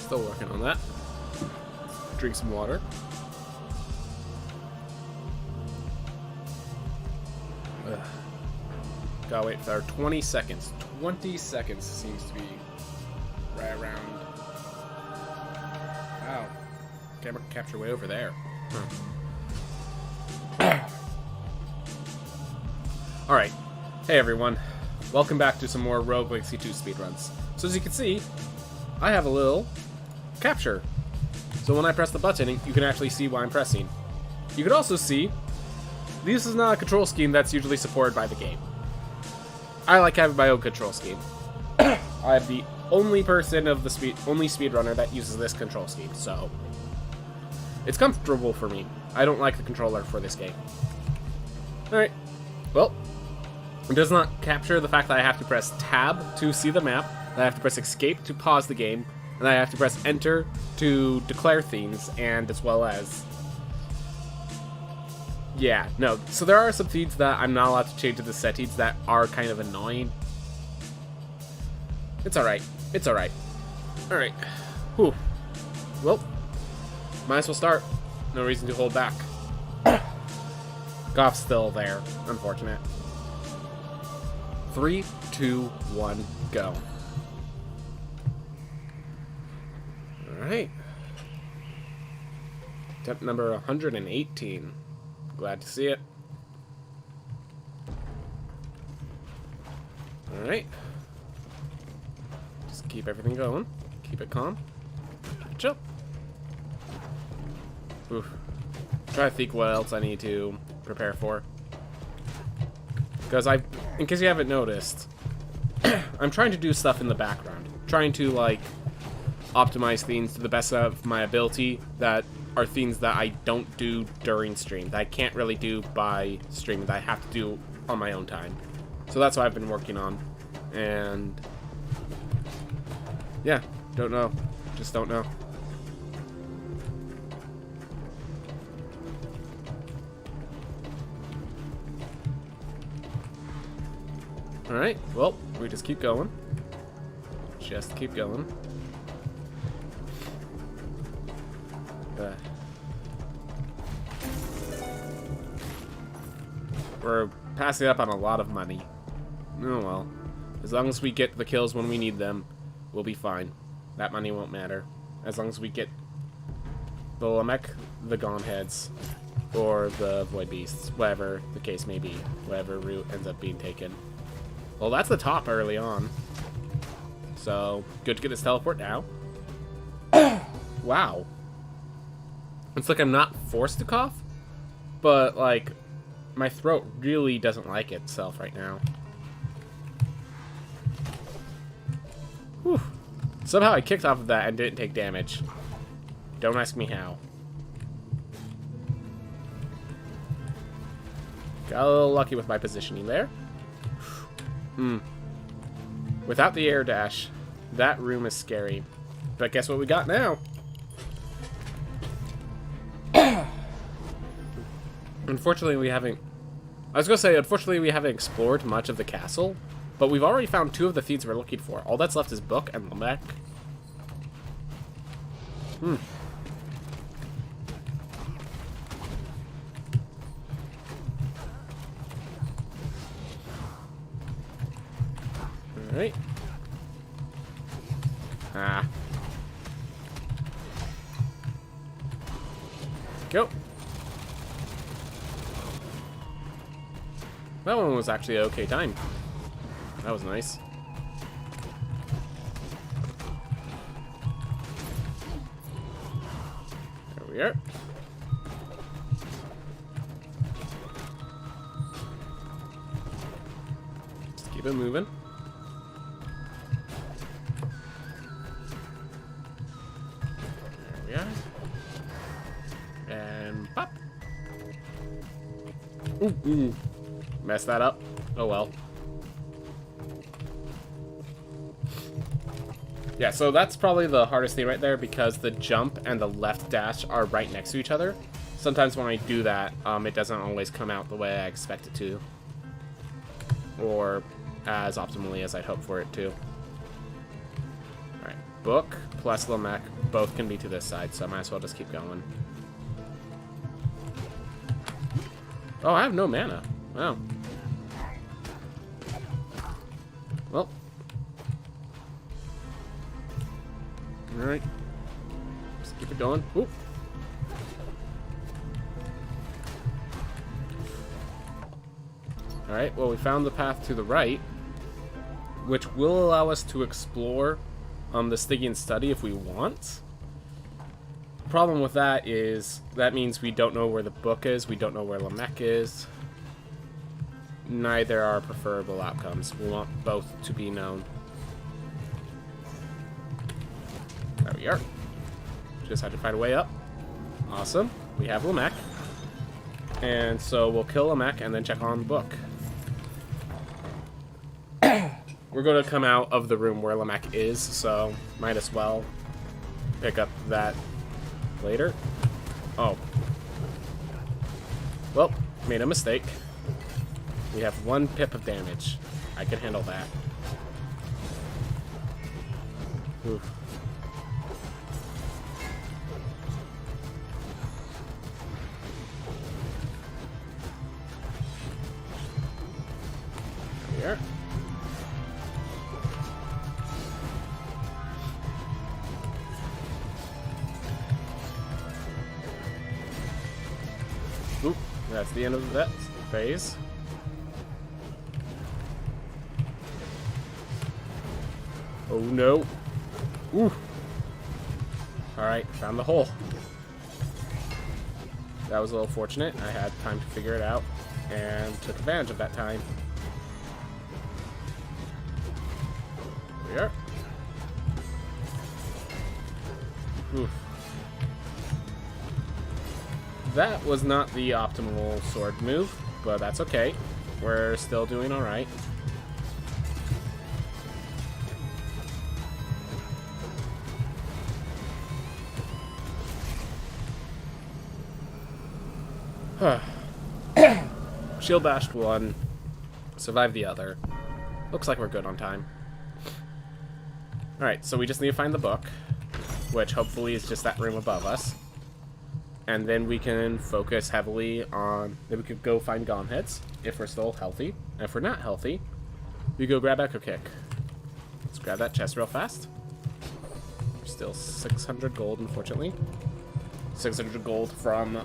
Still working on that. Drink some water. Ugh. Gotta wait for 20 seconds. 20 seconds seems to be right around. Wow. Camera capture way over there. Huh. Alright. Hey everyone. Welcome back to some more Rogue Legacy 2 speedruns. So as you can see, I have a little capture. So when I press the button, you can actually see what I'm pressing. You can also see, this is not a control scheme that's usually supported by the game. I like having my own control scheme. I'm the only person of the only speedrunner that uses this control scheme, so it's comfortable for me. I don't like the controller for this game. Alright, well, it does not capture the fact that I have to press tab to see the map, that I have to press escape to pause the game, and I have to press enter to declare things, and as well as... yeah, no. So there are some feeds that I'm not allowed to change to the settings that are kind of annoying. It's alright. It's alright. Alright. Whew. Well, might as well start. No reason to hold back. Golf's still there. Unfortunate. 3, 2, 1, go. Alright. Attempt number 118. Glad to see it. Alright. Just keep everything going. Keep it calm. Keep it chill. Oof. Try to think what else I need to prepare for. Because in case you haven't noticed, I'm trying to do stuff in the background. Trying to, like, optimize things to the best of my ability that are things that I don't do during stream, that I can't really do by streaming, that I have to do on my own time. So that's what I've been working on. And yeah, don't know. Just don't know. Alright, well, we just keep going. Just keep going. We're passing up on a lot of money. Oh well. As long as we get the kills when we need them, we'll be fine. That money won't matter. As long as we get the Lamek, the Gauntheads, or the Void Beasts, whatever the case may be. Whatever route ends up being taken. Well, that's the top early on. So, good to get this teleport now. Wow. It's like I'm not forced to cough, but, like, my throat really doesn't like itself right now. Whew. Somehow I kicked off of that and didn't take damage. Don't ask me how. Got a little lucky with my positioning there. Without the air dash, that room is scary. But guess what we got now? Unfortunately, we haven't... I was going to say, unfortunately, we haven't explored much of the castle, but we've already found 2 of the things we're looking for. All that's left is Book and Lamek. Alright. Ah. Go. That one was actually an okay time. That was nice. There we are. Just keep it moving. There we are. And pop. Ooh. Messed that up. Oh well. Yeah, so that's probably the hardest thing right there because the jump and the left dash are right next to each other. Sometimes when I do that, it doesn't always come out the way I expect it to. Or as optimally as I'd hope for it to. Alright, book plus Lamek both can be to this side, so I might as well just keep going. Oh, I have no mana. Wow. Well. Alright. Just keep it going. Ooh. Alright, well, we found the path to the right, which will allow us to explore the Stygian study if we want. The problem with that is that means we don't know where the book is, we don't know where Lamek is. Neither are preferable outcomes. We want both to be known. There we are. Just had to find a way up. Awesome. We have Lamek. And so we'll kill Lamek and then check on the book. We're going to come out of the room where Lamek is, so might as well pick up that later. Oh. Well, made a mistake. We have 1 pip of damage. I can handle that. Oof. There we are. Oop, that's the end of that phase. Oh no. Ooh. Alright, found the hole. That was a little fortunate. I had time to figure it out and took advantage of that time. There we are. Oof. That was not the optimal sword move, but that's okay. We're still doing alright. Shield bashed 1, survived the other. Looks like we're good on time. Alright, so we just need to find the book, which hopefully is just that room above us. And then we can focus heavily on... Then we could go find Gone Heads, if we're still healthy. And if we're not healthy, we go grab Echo Kick. Let's grab that chest real fast. Still 600 gold, unfortunately. 600 gold from...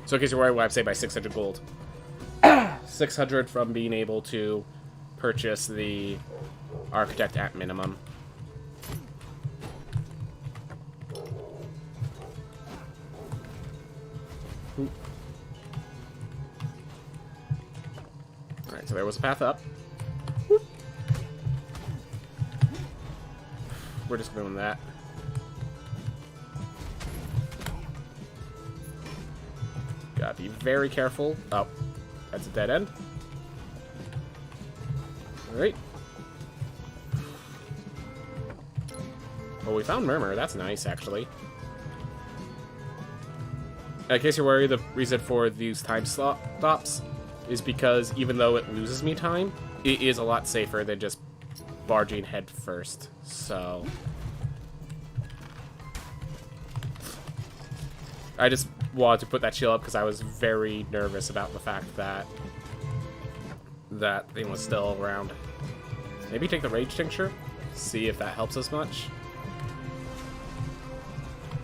So in case you're worried what I say by 600 gold. 600 from being able to purchase the Architect at minimum. Alright, so there was a path up. Whoop. We're just doing that. Gotta be very careful. Oh, that's a dead end. Alright. Well, we found Murmur. That's nice, actually. In case you're worried, the reason for these time stops is because even though it loses me time, it is a lot safer than just barging head first. So I just wanted to put that shield up because I was very nervous about the fact that that thing was still around. Maybe take the Rage Tincture, see if that helps us much.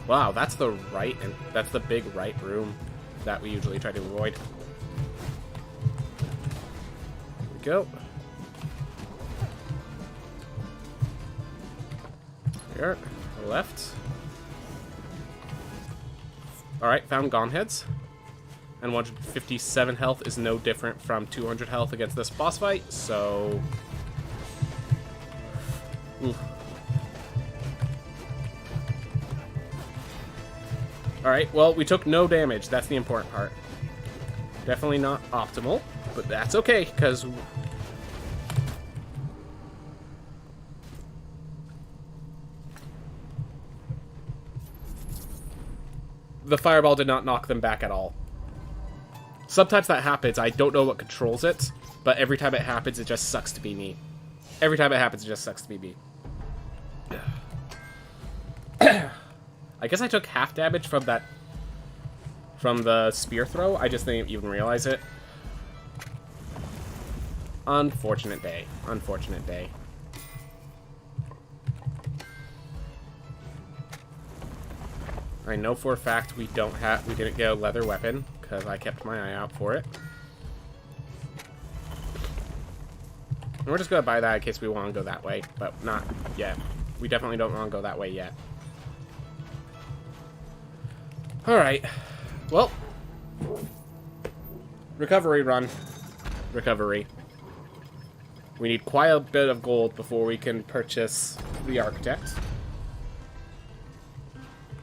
Wow, that's the right, and that's the big right room that we usually try to avoid. Here we go. Here, left. Alright, found Gone Heads. And 157 health is no different from 200 health against this boss fight, so... Oof. Alright, well, we took no damage. That's the important part. Definitely not optimal, but that's okay, because... The fireball did not knock them back at all. Sometimes that happens. I don't know what controls it, but every time it happens, it just sucks to be me. Every time it happens, it just sucks to be me. I guess I took half damage from that... from the spear throw. I just didn't even realize it. Unfortunate day. Unfortunate day. I know for a fact we didn't get a leather weapon, because I kept my eye out for it. And we're just gonna buy that in case we want to go that way, but not yet. We definitely don't want to go that way yet. Alright. Well. Recovery run. Recovery. We need quite a bit of gold before we can purchase the Architect.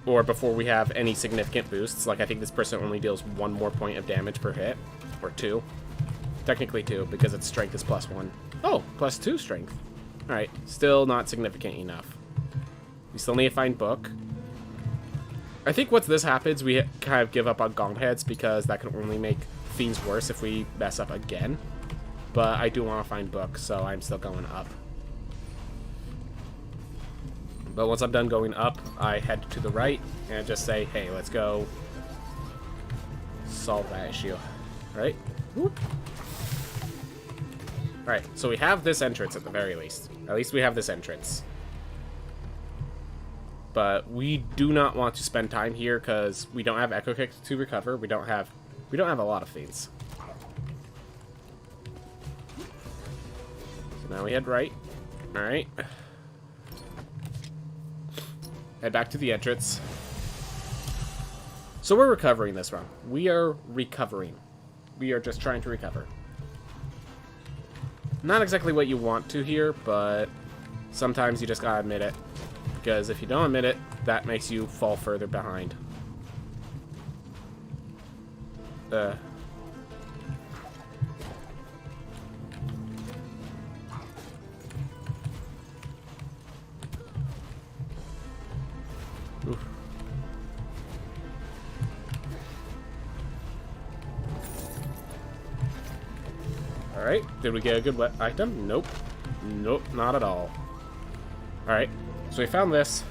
Or before we have any significant boosts. Like, I think this person only deals 1 more point of damage per hit. Or 2. Technically 2, because its strength is +1. Oh, +2 strength. Alright, still not significant enough. We still need to find book. I think once this happens, we kind of give up on Gaunt Heads, because that can only make things worse if we mess up again. But I do want to find book, so I'm still going up. But once I'm done going up, I head to the right and just say, hey, let's go solve that issue. Alright? Alright, so we have this entrance at the very least. At least we have this entrance. But we do not want to spend time here because we don't have Echo Kick to recover. We don't have a lot of things. So now we head right. Alright. Head back to the entrance. So we're recovering this run. We are recovering. We are just trying to recover. Not exactly what you want to hear, but sometimes you just gotta admit it. Because if you don't admit it, that makes you fall further behind. Oof. Alright, did we get a good wet item? Nope. Nope, not at all. Alright, so we found this.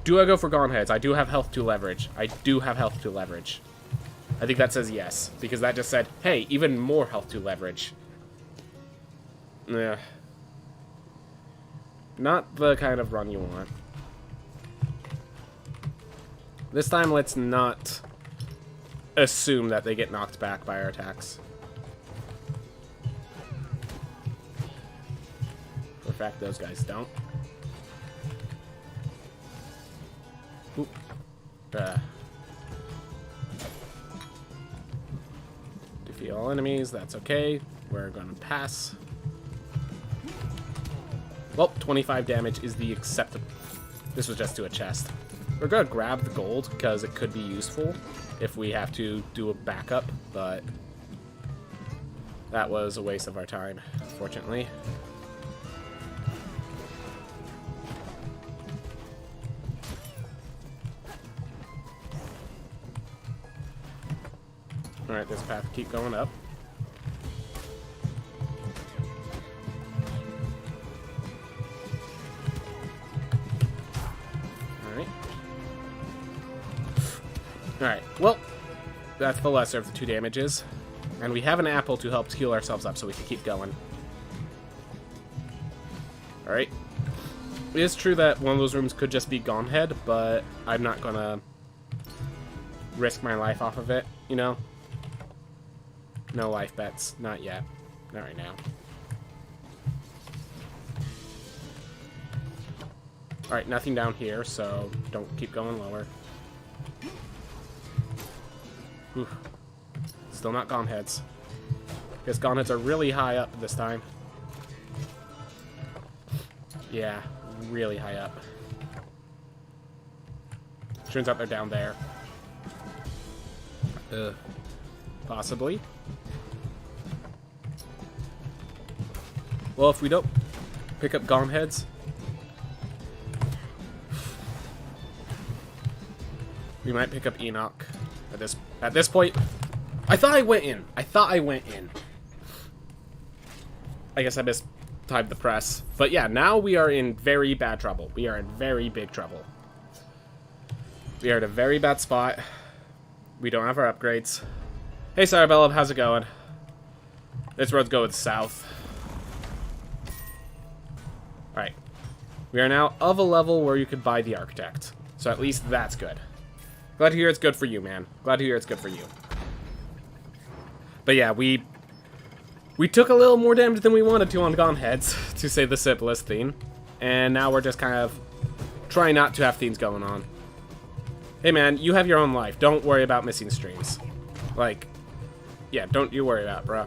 Do I go for Gaunt Heads? I do have health to leverage. I do have health to leverage. I think that says yes, because that just said, hey, even more health to leverage. Yeah. Not the kind of run you want. This time, let's not assume that they get knocked back by our attacks. For a fact, those guys don't. Oop. Defeat all enemies, that's okay. We're gonna pass. Well, 25 damage is the acceptable. This was just to a chest. We're gonna grab the gold because it could be useful if we have to do a backup, but that was a waste of our time, unfortunately. Alright, this path keep going up. Alright, well, that's the lesser of the 2 damages. And we have an apple to help heal ourselves up so we can keep going. Alright. It is true that one of those rooms could just be Gaunt Head, but I'm not gonna risk my life off of it, you know? No life bets. Not yet. Not right now. Alright, nothing down here, so don't keep going lower. Oof. Still not Gaunt Heads. Because Gaunt Heads are really high up this time. Yeah, really high up. Turns out they're down there. Possibly. Well, if we don't pick up Gaunt Heads, we might pick up Enoch. At this point, I thought I went in. I guess I mistimed the press. But yeah, now we are in very bad trouble. We are in very big trouble. We are at a very bad spot. We don't have our upgrades. Hey, Sarabella, how's it going? This road's going south. Alright. We are now of a level where you could buy the Architect. So at least that's good. Glad to hear it's good for you, man. Glad to hear it's good for you. But yeah, we took a little more damage than we wanted to on Gone Heads, to say the simplest thing. And now we're just kind of trying not to have things going on. Hey man, you have your own life. Don't worry about missing streams. Like, yeah, don't you worry about it, bro.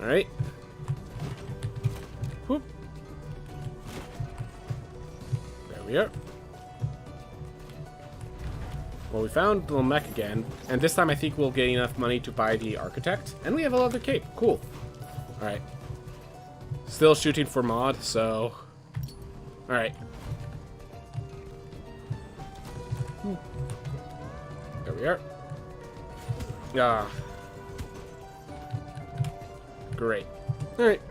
Alright. Whoop. There we are. Well, we found the little mech again, and this time I think we'll get enough money to buy the Architect. And we have a leather cape. Cool. Alright. Still shooting for mod, so... Alright. There we are. Ah. Great. Alright.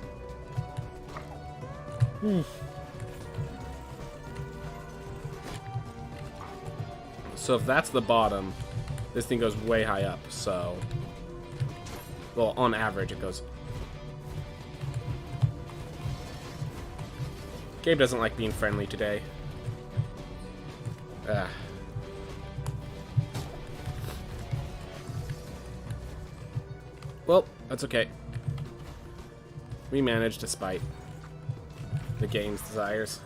So if that's the bottom, this thing goes way high up, so... Well, on average it goes... Gabe doesn't like being friendly today. Well, that's okay. We managed despite the game's desires.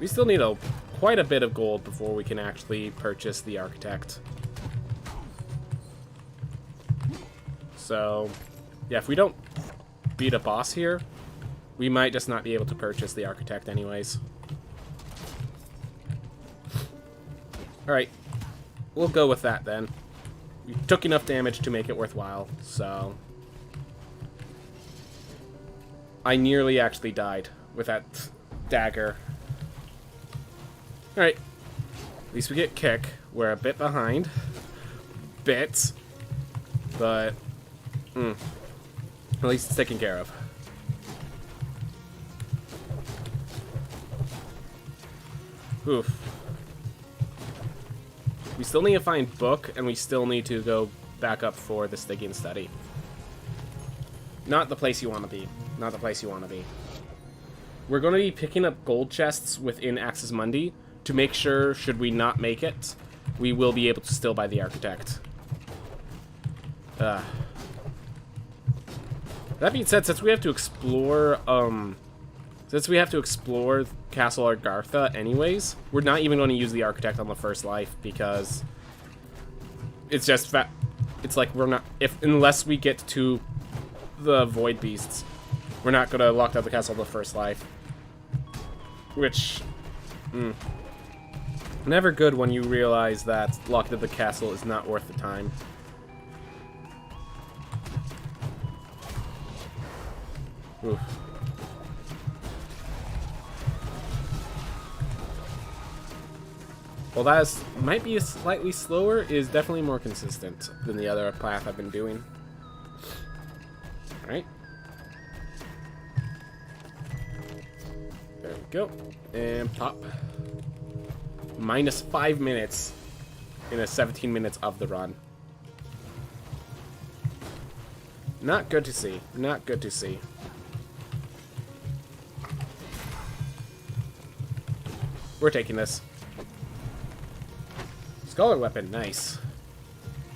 We still need quite a bit of gold before we can actually purchase the Architect. So, yeah, if we don't beat a boss here, we might just not be able to purchase the Architect anyways. Alright, we'll go with that then. We took enough damage to make it worthwhile, so... I nearly actually died with that dagger. Alright. At least we get kick. We're a bit behind. Bits. But... at least it's taken care of. Oof. We still need to find book, and we still need to go back up for the Stygian study. Not the place you want to be. Not the place you want to be. We're going to be picking up gold chests within Axis Mundi to make sure, should we not make it, we will be able to still buy the Architect. That being said, since we have to explore, Castle Argartha anyways, we're not even going to use the Architect on the first life because it's just it's like we're not, unless we get to the Void Beasts, we're not going to lock down the castle on the first life. Which, never good when you realize that locking up the castle is not worth the time. Oof. Well, that might be slightly slower, is definitely more consistent than the other path I've been doing. Alright. There we go. And pop. Minus 5 minutes in a 17 minutes of the run. Not good to see. Not good to see. We're taking this. Scholar weapon, nice.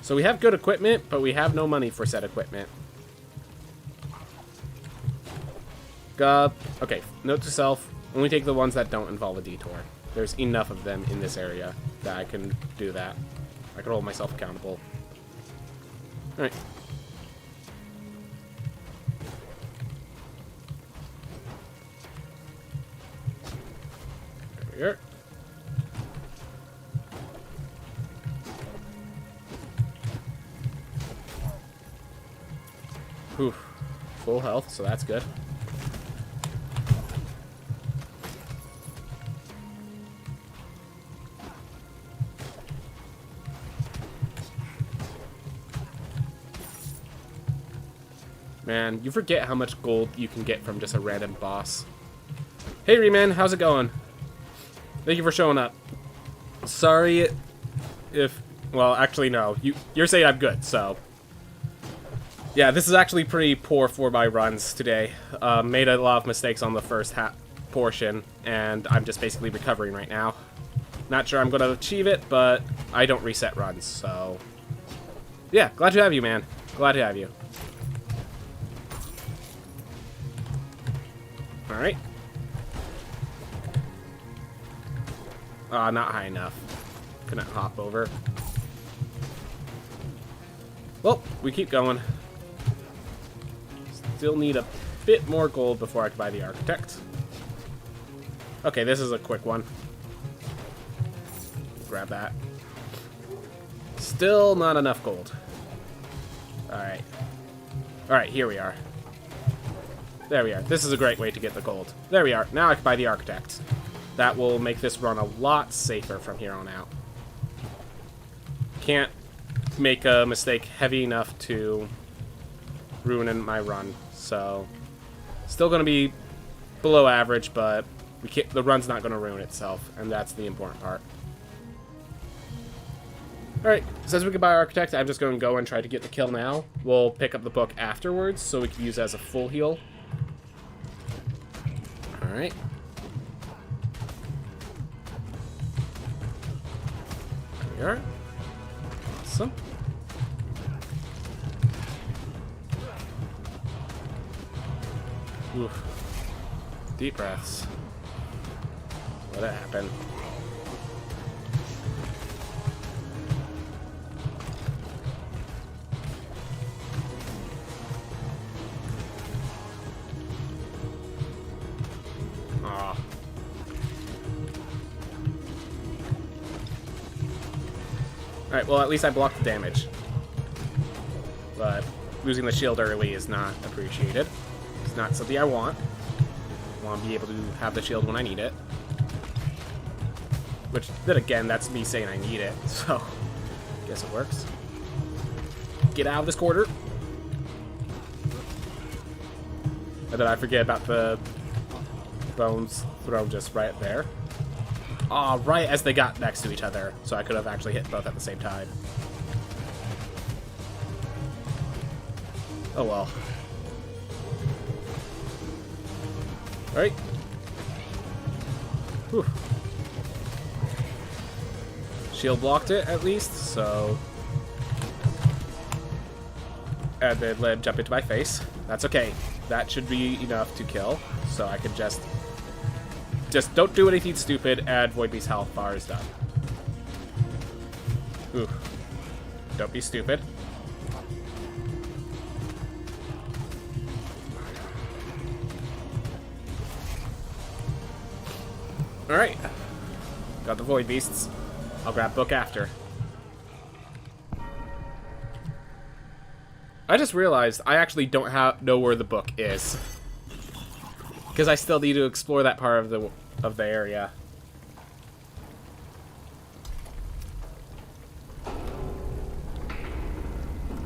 So we have good equipment, but we have no money for said equipment. Okay, note to self, only take the ones that don't involve a detour. There's enough of them in this area that I can do that. I can hold myself accountable. Alright. There we are. Whew. Full health, so that's good. Man, you forget how much gold you can get from just a random boss. Hey, Reman, how's it going? Thank you for showing up. Sorry if... Well, actually, no. You're saying I'm good, so... Yeah, this is actually pretty poor for my runs today. Made a lot of mistakes on the first portion, and I'm just basically recovering right now. Not sure I'm going to achieve it, but I don't reset runs, so... Yeah, glad to have you, man. Glad to have you. Alright. Not high enough. Couldn't hop over. Well, we keep going. Still need a bit more gold before I can buy the Architect. Okay, this is a quick one. Grab that. Still not enough gold. Alright. Alright, here we are. There we are. This is a great way to get the gold. There we are. Now I can buy the Architect. That will make this run a lot safer from here on out. Can't make a mistake heavy enough to ruin my run. So, still going to be below average, but the run's not going to ruin itself, and that's the important part. Alright, since we can buy Architect, I'm just going to go and try to get the kill now. We'll pick up the book afterwards, so we can use it as a full heal. Alright. There we are. Awesome. Oof. Deep breaths. What happened? Aw. Alright, well, at least I blocked the damage. But losing the shield early is not appreciated. It's not something I want. I want to be able to have the shield when I need it. Which, then again, that's me saying I need it, so guess it works. Get out of this quarter. And then I forget about the bones thrown just right there. Aw, right as they got next to each other, so I could have actually hit both at the same time. Oh well. Alright. Whew. Shield blocked it, at least, so... And then let him jump into my face. That's okay. That should be enough to kill, so I can just don't do anything stupid, and Voidbeast's health bar is done. Ooh. Don't be stupid. Alright. Got the Void Beasts. I'll grab book after. I just realized I actually don't know where the book is. Because I still need to explore that part of the area.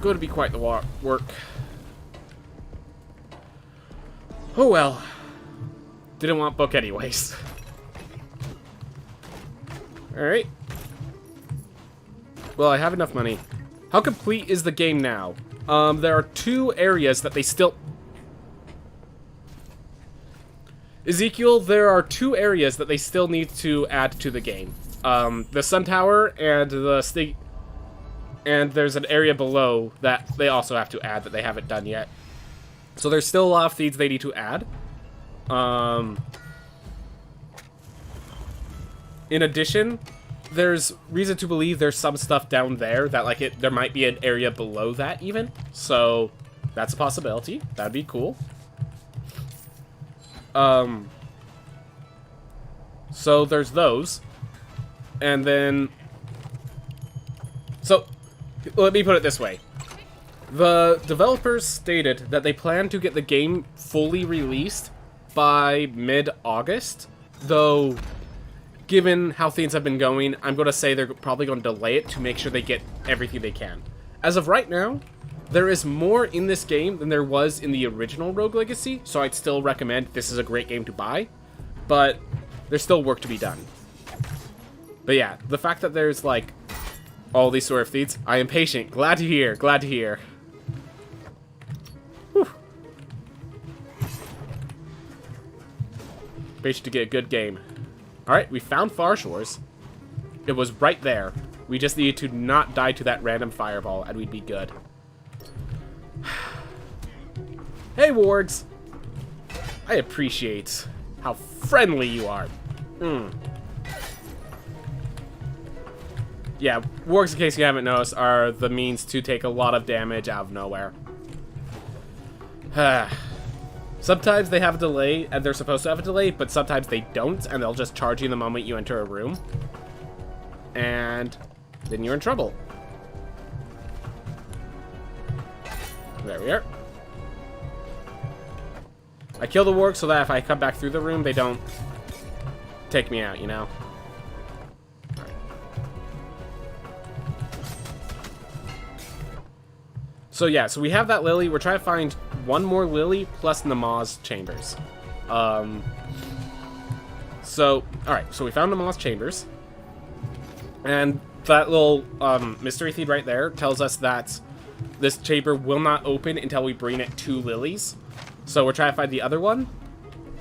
Going to be quite the work. Oh well. Didn't want book anyways. Alright. Well, I have enough money. How complete is the game now? There are 2 areas that they still... Ezekiel, there are 2 areas that they still need to add to the game. The Sun Tower and the and there's an area below that they also have to add that they haven't done yet. So there's still a lot of things they need to add. In addition, there's reason to believe there's some stuff down there that there might be an area below that even. So that's a possibility. That'd be cool. So there's those. And then so let me put it this way. The developers stated that they plan to get the game fully released by mid-August, though given how things have been going, I'm going to say they're probably going to delay it to make sure they get everything they can. As of right now, there is more in this game than there was in the original Rogue Legacy, so I'd still recommend this is a great game to buy. but there's still work to be done. But yeah, the fact that there's, like, all these sort of things, I am patient. Glad to hear. Glad to hear. Whew. Patient to get a good game. Alright, we found Far Shores. It was right there. We just needed to not die to that random fireball, and we'd be good. Hey, wargs! I appreciate how friendly you are. Yeah, wargs, in case you haven't noticed, are the means to take a lot of damage out of nowhere. Sometimes they have a delay, and they're supposed to have a delay, but sometimes they don't, and they'll just charge you the moment you enter a room. And then you're in trouble. There we are. I kill the warg so that if I come back through the room, they don't take me out, you know? Right. So yeah, so we have that lily. We're trying to find one more lily plus Namaz chambers. So, alright, so we found Namaz chambers. And that little mystery feed right there tells us that this chamber will not open until we bring it 2 lilies. So we're trying to find the other one.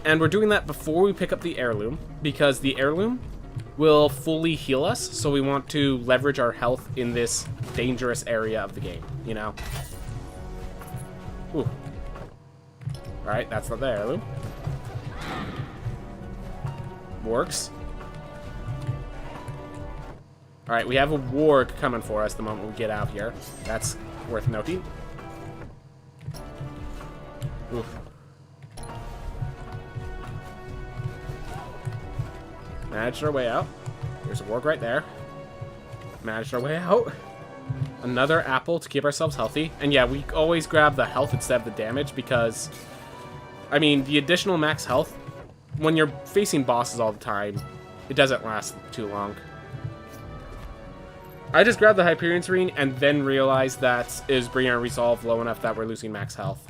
And we're doing that before we pick up the heirloom, because the heirloom will fully heal us. So we want to leverage our health in this dangerous area of the game, you know? Ooh. Alright, that's not the heirloom. Works. Alright, we have a warg coming for us the moment we get out here. That's worth noting. Oof. Managed our way out. There's a warg right there. Managed our way out. Another apple to keep ourselves healthy. And yeah, we always grab the health instead of the damage because, I mean, the additional max health, when you're facing bosses all the time, it doesn't last too long. I just grabbed the Hyperion's Ring and then realized that it was bringing our resolve low enough that we're losing max health.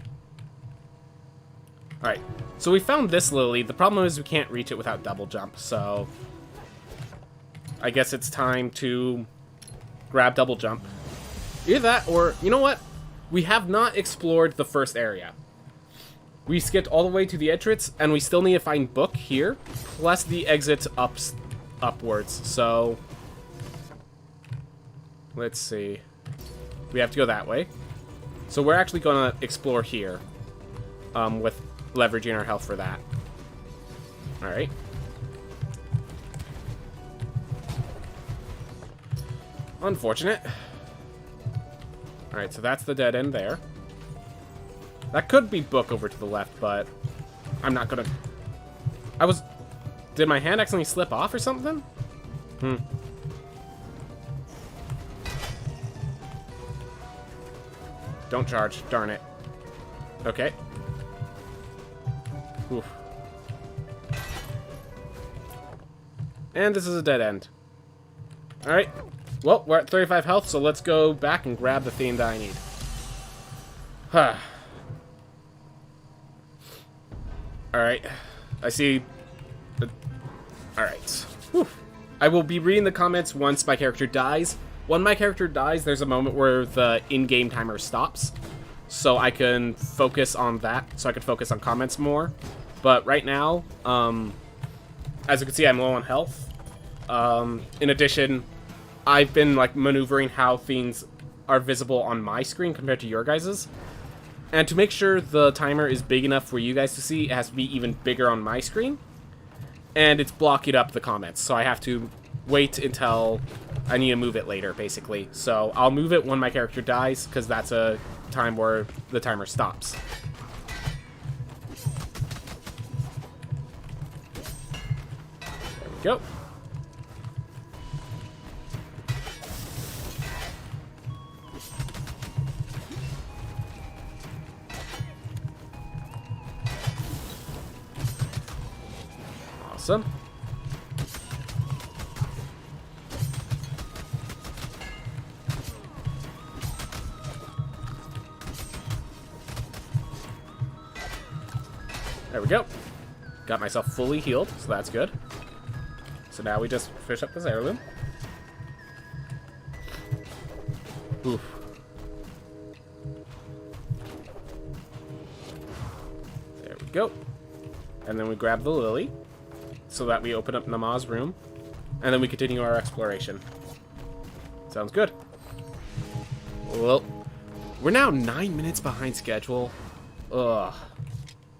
Alright, so we found this lily. The problem is we can't reach it without double jump, so I guess it's time to grab double jump. Either that, or, you know what? We have not explored the first area. We skipped all the way to the entrance, and we still need to find book here, plus the exits upwards, so let's see. We have to go that way. So we're actually going to explore here, with leveraging our health for that. Alright. Unfortunate. Alright, so that's the dead end there. That could be book over to the left, but I'm not gonna... Did my hand accidentally slip off or something? Don't charge. Darn it. Okay. Oof. And this is a dead end. Alright. Well, we're at 35 health, so let's go back and grab the theme that I need. Huh. Alright. I see... Alright. I will be reading the comments once my character dies. When my character dies, there's a moment where the in-game timer stops. So I can focus on that. So I can focus on comments more. But right now, as you can see, I'm low on health. In addition, I've been like maneuvering how things are visible on my screen compared to your guys's. And to make sure the timer is big enough for you guys to see, it has to be even bigger on my screen. And it's blocking up the comments, so I have to wait until I need to move it later, basically. So I'll move it when my character dies, because that's a time where the timer stops. There we go. Awesome. There we go. Got myself fully healed, so that's good. So now we just fish up this heirloom. Oof. There we go. And then we grab the lily, so that we open up Nama's room, and then we continue our exploration. Sounds good. Well, we're now 9 minutes behind schedule. Ugh.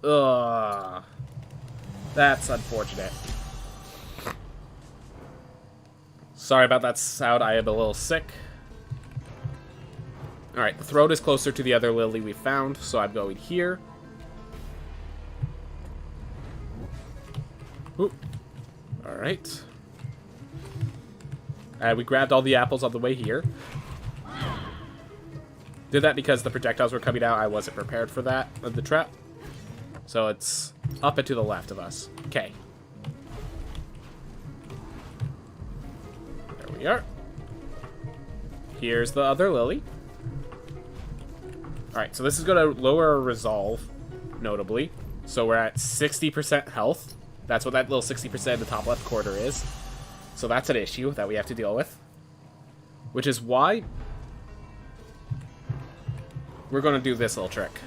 Ugh. That's unfortunate. Sorry about that sound, I am a little sick. Alright, the throat is closer to the other lily we found, so I'm going here. Alright. We grabbed all the apples on the way here. Did that because the projectiles were coming out. I wasn't prepared for that, the trap. So it's up and to the left of us. Okay. There we are. Here's the other lily. Alright, so this is going to lower our resolve, notably. So we're at 60% health. That's what that little 60% in the top left corner is. So that's an issue that we have to deal with. Which is why we're going to do this little trick.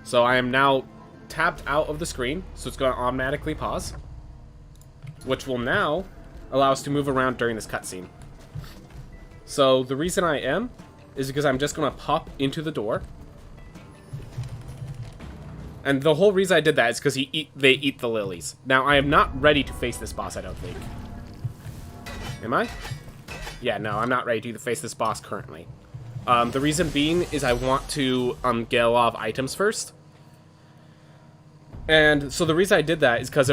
So I am now tapped out of the screen, so it's going to automatically pause. Which will now allow us to move around during this cutscene. So the reason I am is because I'm just going to pop into the door. And the whole reason I did that is because they eat the lilies. Now, I am not ready to face this boss, I don't think. Am I? Yeah, no, I'm not ready to face this boss currently. The reason being is I want to get a lot of items first. And so the reason I did that is because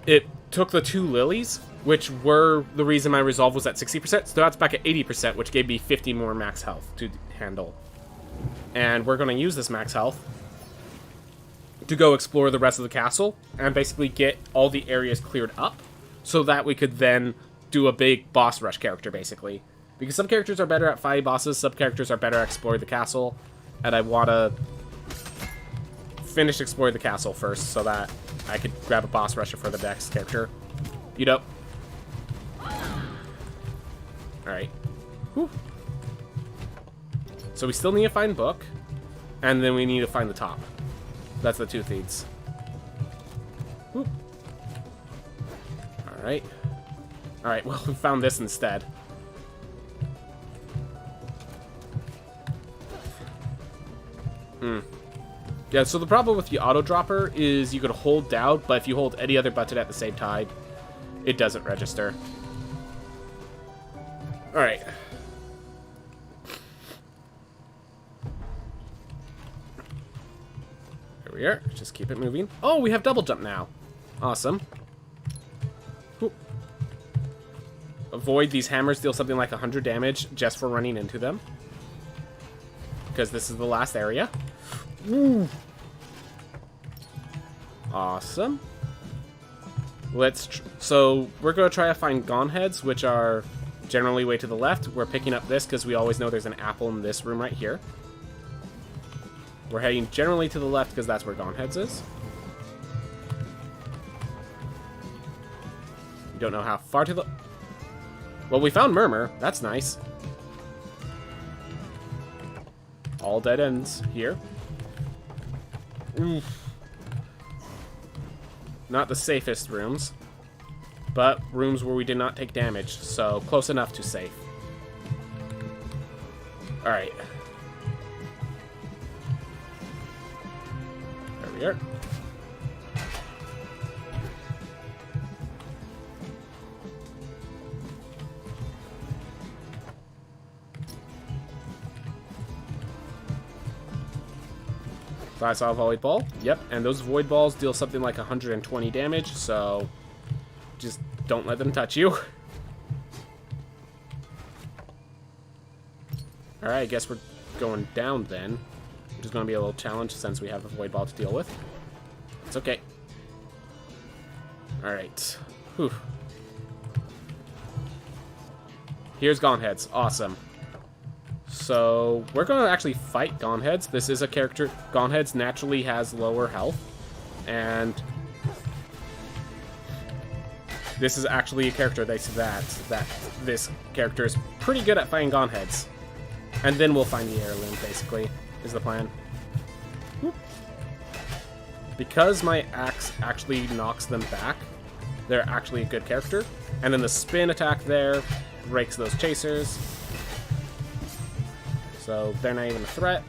it took the 2 lilies, which were the reason my resolve was at 60%. So that's back at 80%, which gave me 50 more max health to handle. And we're going to use this max health to go explore the rest of the castle and basically get all the areas cleared up so that we could then do a big boss rush character, basically. Because some characters are better at fighting bosses, some characters are better at exploring the castle, and I want to finish exploring the castle first so that I could grab a boss rusher for the next character. You know. Alright. So we still need to find book, and then we need to find the top. That's the 2 things. Alright. Alright, well, we found this instead. Yeah, so the problem with the auto-dropper is you can hold down, but if you hold any other button at the same time, it doesn't register. Alright. There we are. Just keep it moving. Oh, we have double jump now. Awesome. Whoop. Avoid these hammers deal something like 100 damage just for running into them. Because this is the last area. Woo. Awesome. So we're going to try to find gone heads, which are generally way to the left. We're picking up this because we always know there's an apple in this room right here. We're heading generally to the left because that's where gone heads is. We don't know how far to the... Well, we found Murmur. That's nice. All dead ends here. Oof. Not the safest rooms, but rooms where we did not take damage, so close enough to safe. Alright. There we are. So I saw a void ball. Yep, and those void balls deal something like 120 damage, so just don't let them touch you. Alright, I guess we're going down then, which is going to be a little challenge since we have a void ball to deal with. It's okay. Alright. Whew. Here's gone heads. Awesome. So, we're going to actually fight Gone Heads. This is a character... Gone Heads naturally has lower health. And this is actually a character that this character is pretty good at fighting Godheads. And then we'll find the heirloom, basically, is the plan. Whoop. Because my axe actually knocks them back, they're actually a good character. And then the spin attack there breaks those chasers. So they're not even a threat.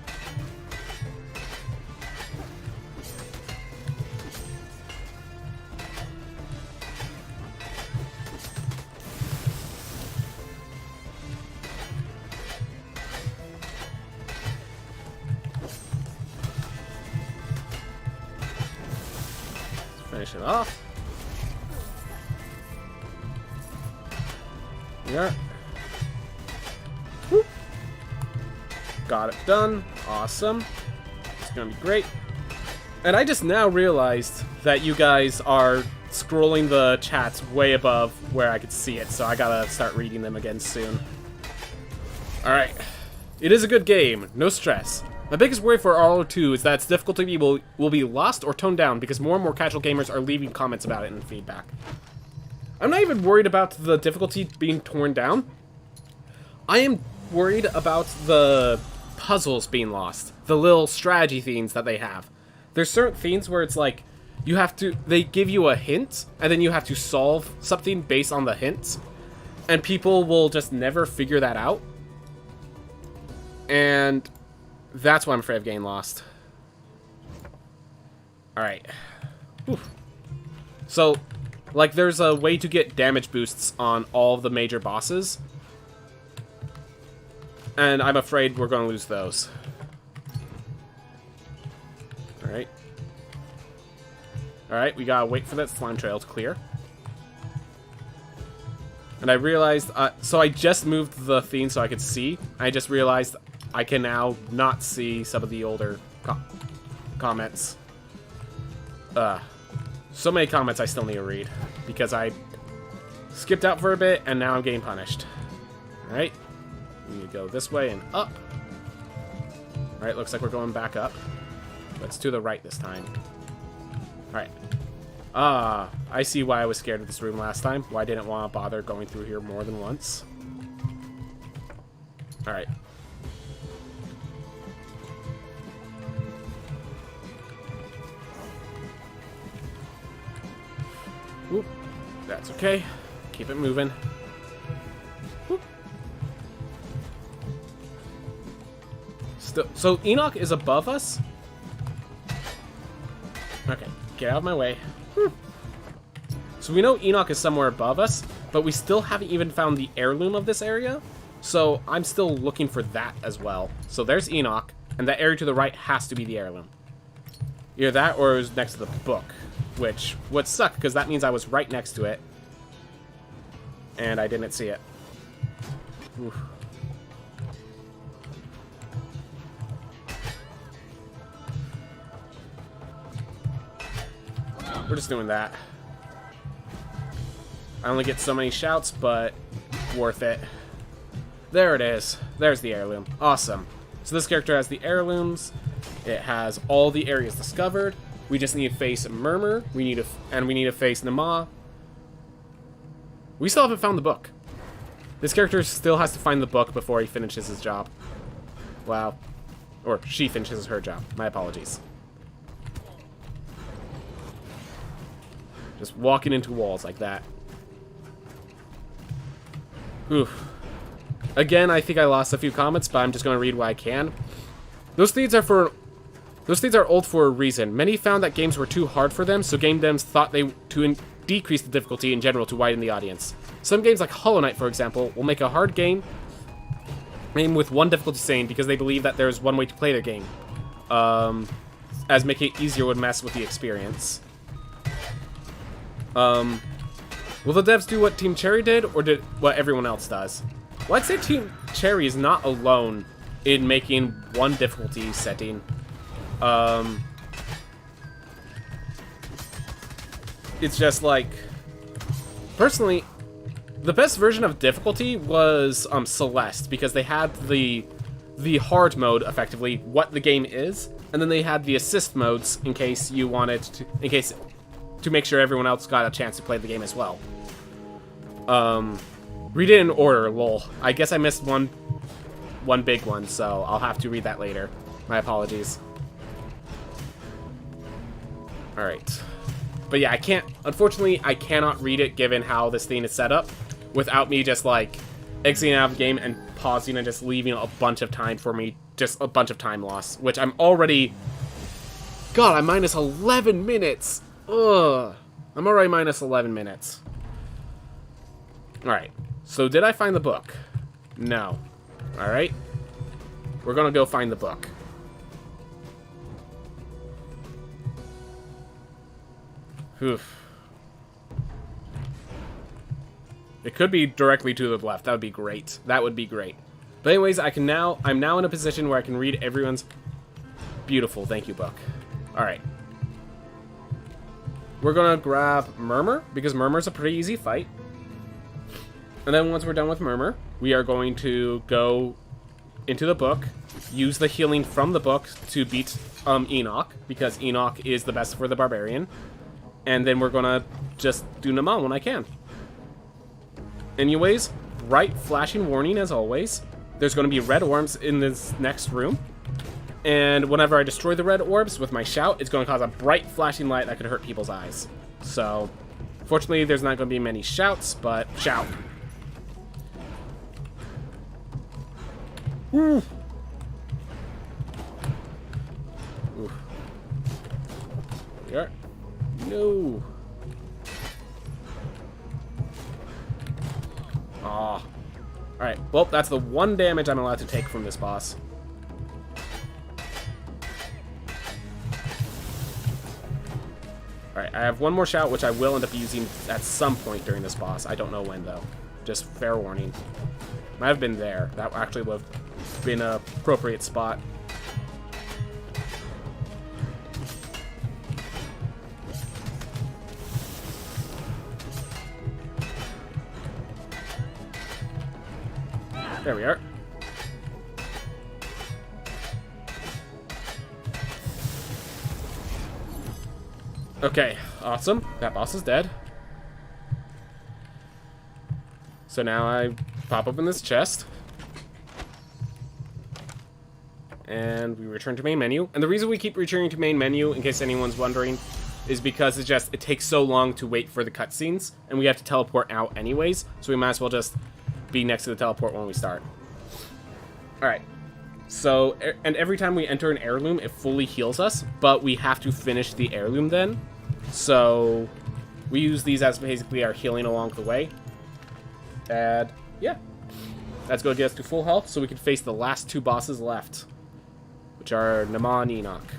Finish it off. Yeah. Whoop. Got it done. Awesome. It's gonna be great. And I just now realized that you guys are scrolling the chats way above where I could see it, so I gotta start reading them again soon. Alright. It is a good game. No stress. My biggest worry for RL2 is that its difficulty will be lost or toned down because more and more casual gamers are leaving comments about it and feedback. I'm not even worried about the difficulty being torn down. I am worried about the puzzles being lost. The little strategy themes that they have. There's certain themes where it's like, they give you a hint, and then you have to solve something based on the hints. And people will just never figure that out. And that's why I'm afraid of getting lost. Alright. So, like, there's a way to get damage boosts on all of the major bosses. And I'm afraid we're going to lose those. Alright. Alright, we gotta wait for that slime trail to clear. And I realized, so I just moved the theme so I could see. I just realized I can now not see some of the older comments. So many comments I still need to read. Because I skipped out for a bit, and now I'm getting punished. Alright. We need to go this way and up. Alright, looks like we're going back up. Let's to the right this time. Alright. I see why I was scared of this room last time. Why I didn't want to bother going through here more than once. Alright. Whoop. That's okay. Keep it moving. Whoop. So Enoch is above us? Okay, get out of my way. So we know Enoch is somewhere above us, but we still haven't even found the heirloom of this area. So I'm still looking for that as well. So there's Enoch, and that area to the right has to be the heirloom. Either that or it was next to the book, which would suck because that means I was right next to it. And I didn't see it. Oof. We're just doing that. I only get so many shouts, but worth it. There it is. There's the heirloom. Awesome. So this character has the heirlooms. It has all the areas discovered. We just need to face Murmur. We need to face Nama. We still haven't found the book. This character still has to find the book before he finishes his job. Wow. Or she finishes her job. My apologies. Just walking into walls like that. Oof. Again, I think I lost a few comments, but I'm just going to read what I can. Those things are old for a reason. Many found that games were too hard for them, so game devs thought to decrease the difficulty in general to widen the audience. Some games like Hollow Knight, for example, will make a hard game with one difficulty setting because they believe that there's one way to play their game. As making it easier would mess with the experience. Will the devs do what Team Cherry did, or did what everyone else does? Well, I'd say Team Cherry is not alone in making one difficulty setting. It's just like, personally, the best version of difficulty was Celeste, because they had the hard mode, effectively, what the game is, and then they had the assist modes in case you wanted to, to make sure everyone else got a chance to play the game as well. Read it in order, lol. I guess I missed one big one, so I'll have to read that later. My apologies. Alright. But yeah, unfortunately, I cannot read it given how this thing is set up without me just, like, exiting out of the game and pausing and just leaving a bunch of time for me, just a bunch of time loss, which I'm already... God, I'm minus 11 minutes! Ugh. I'm already minus 11 minutes. Alright. So, did I find the book? No. Alright. We're gonna go find the book. Oof. It could be directly to the left. That would be great. That would be great. But anyways, I'm now in a position where I can read everyone's... Beautiful. Thank you, book. Alright. We're gonna grab Murmur, because Murmur's a pretty easy fight. And then once we're done with Murmur, we are going to go into the book, use the healing from the book to beat Enoch, because Enoch is the best for the Barbarian. And then we're gonna just do Naman when I can. Anyways, right flashing warning as always. There's gonna be red orbs in this next room. And whenever I destroy the red orbs with my shout, it's gonna cause a bright flashing light that could hurt people's eyes. So, fortunately, there's not gonna be many shouts, but shout. Ooh. Ooh. There we are. No. Aw. Alright, well, that's the one damage I'm allowed to take from this boss. Alright, I have one more shout, which I will end up using at some point during this boss. I don't know when, though. Just fair warning. Might have been there. That actually would have been an appropriate spot. There we are. Okay, awesome. That boss is dead. So now I pop open this chest. And we return to main menu. And the reason we keep returning to main menu, in case anyone's wondering, is because it takes so long to wait for the cutscenes, and we have to teleport out anyways, so we might as well just be next to the teleport when we start. Alright. So, and every time we enter an heirloom, it fully heals us, but we have to finish the heirloom then. So, we use these as basically our healing along the way. And, yeah. That's going to get us to full health, so we can face the last two bosses left, which are Naman and Enoch.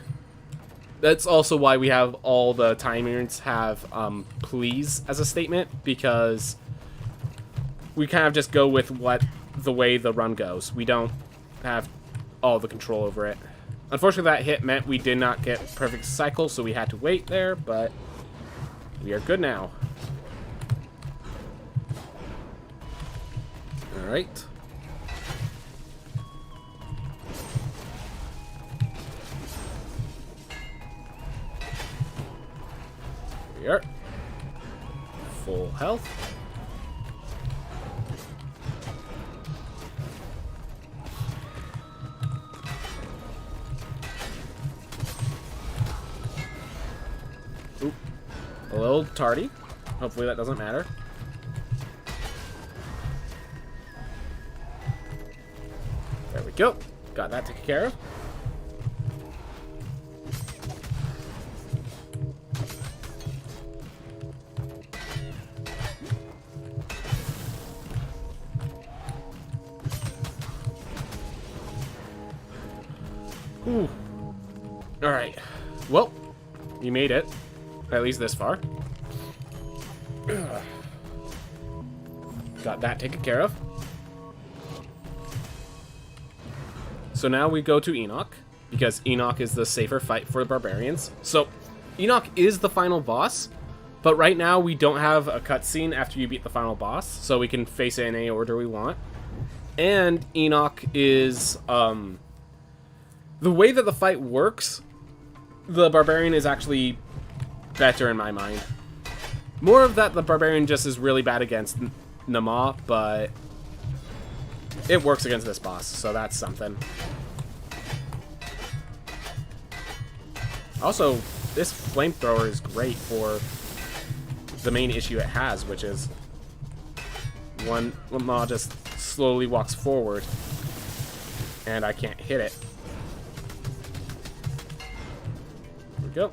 That's also why we have all the timers have please as a statement, because we kind of just go with the way the run goes. We don't have all the control over it. Unfortunately, that hit meant we did not get perfect cycle, so we had to wait there, but we are good now. Alright. Here we are. Full health. Oop. A little tardy. Hopefully that doesn't matter. There we go. Got that taken care of. Ooh. Alright. Well, you made it. At least this far. Got that taken care of. So now we go to Enoch, because Enoch is the safer fight for the barbarians. So, Enoch is the final boss, but right now we don't have a cutscene after you beat the final boss, so we can face it in any order we want. And Enoch is, the way that the fight works, the barbarian is actually better in my mind. More of that, the barbarian just is really bad against Nama, but it works against this boss, so that's something. Also, this flamethrower is great for the main issue it has, which is when Nama just slowly walks forward and I can't hit it. There we go.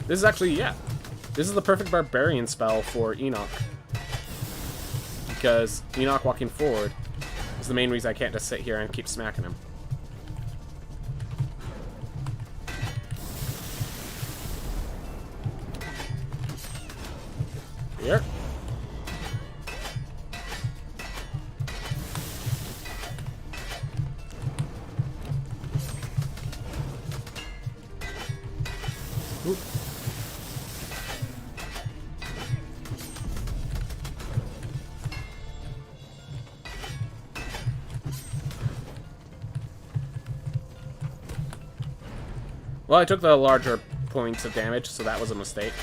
This is actually, yeah, this is the perfect barbarian spell for Enoch. Because Enoch walking forward is the main reason I can't just sit here and keep smacking him. Here. Ooh. Well, I took the larger points of damage, so that was a mistake.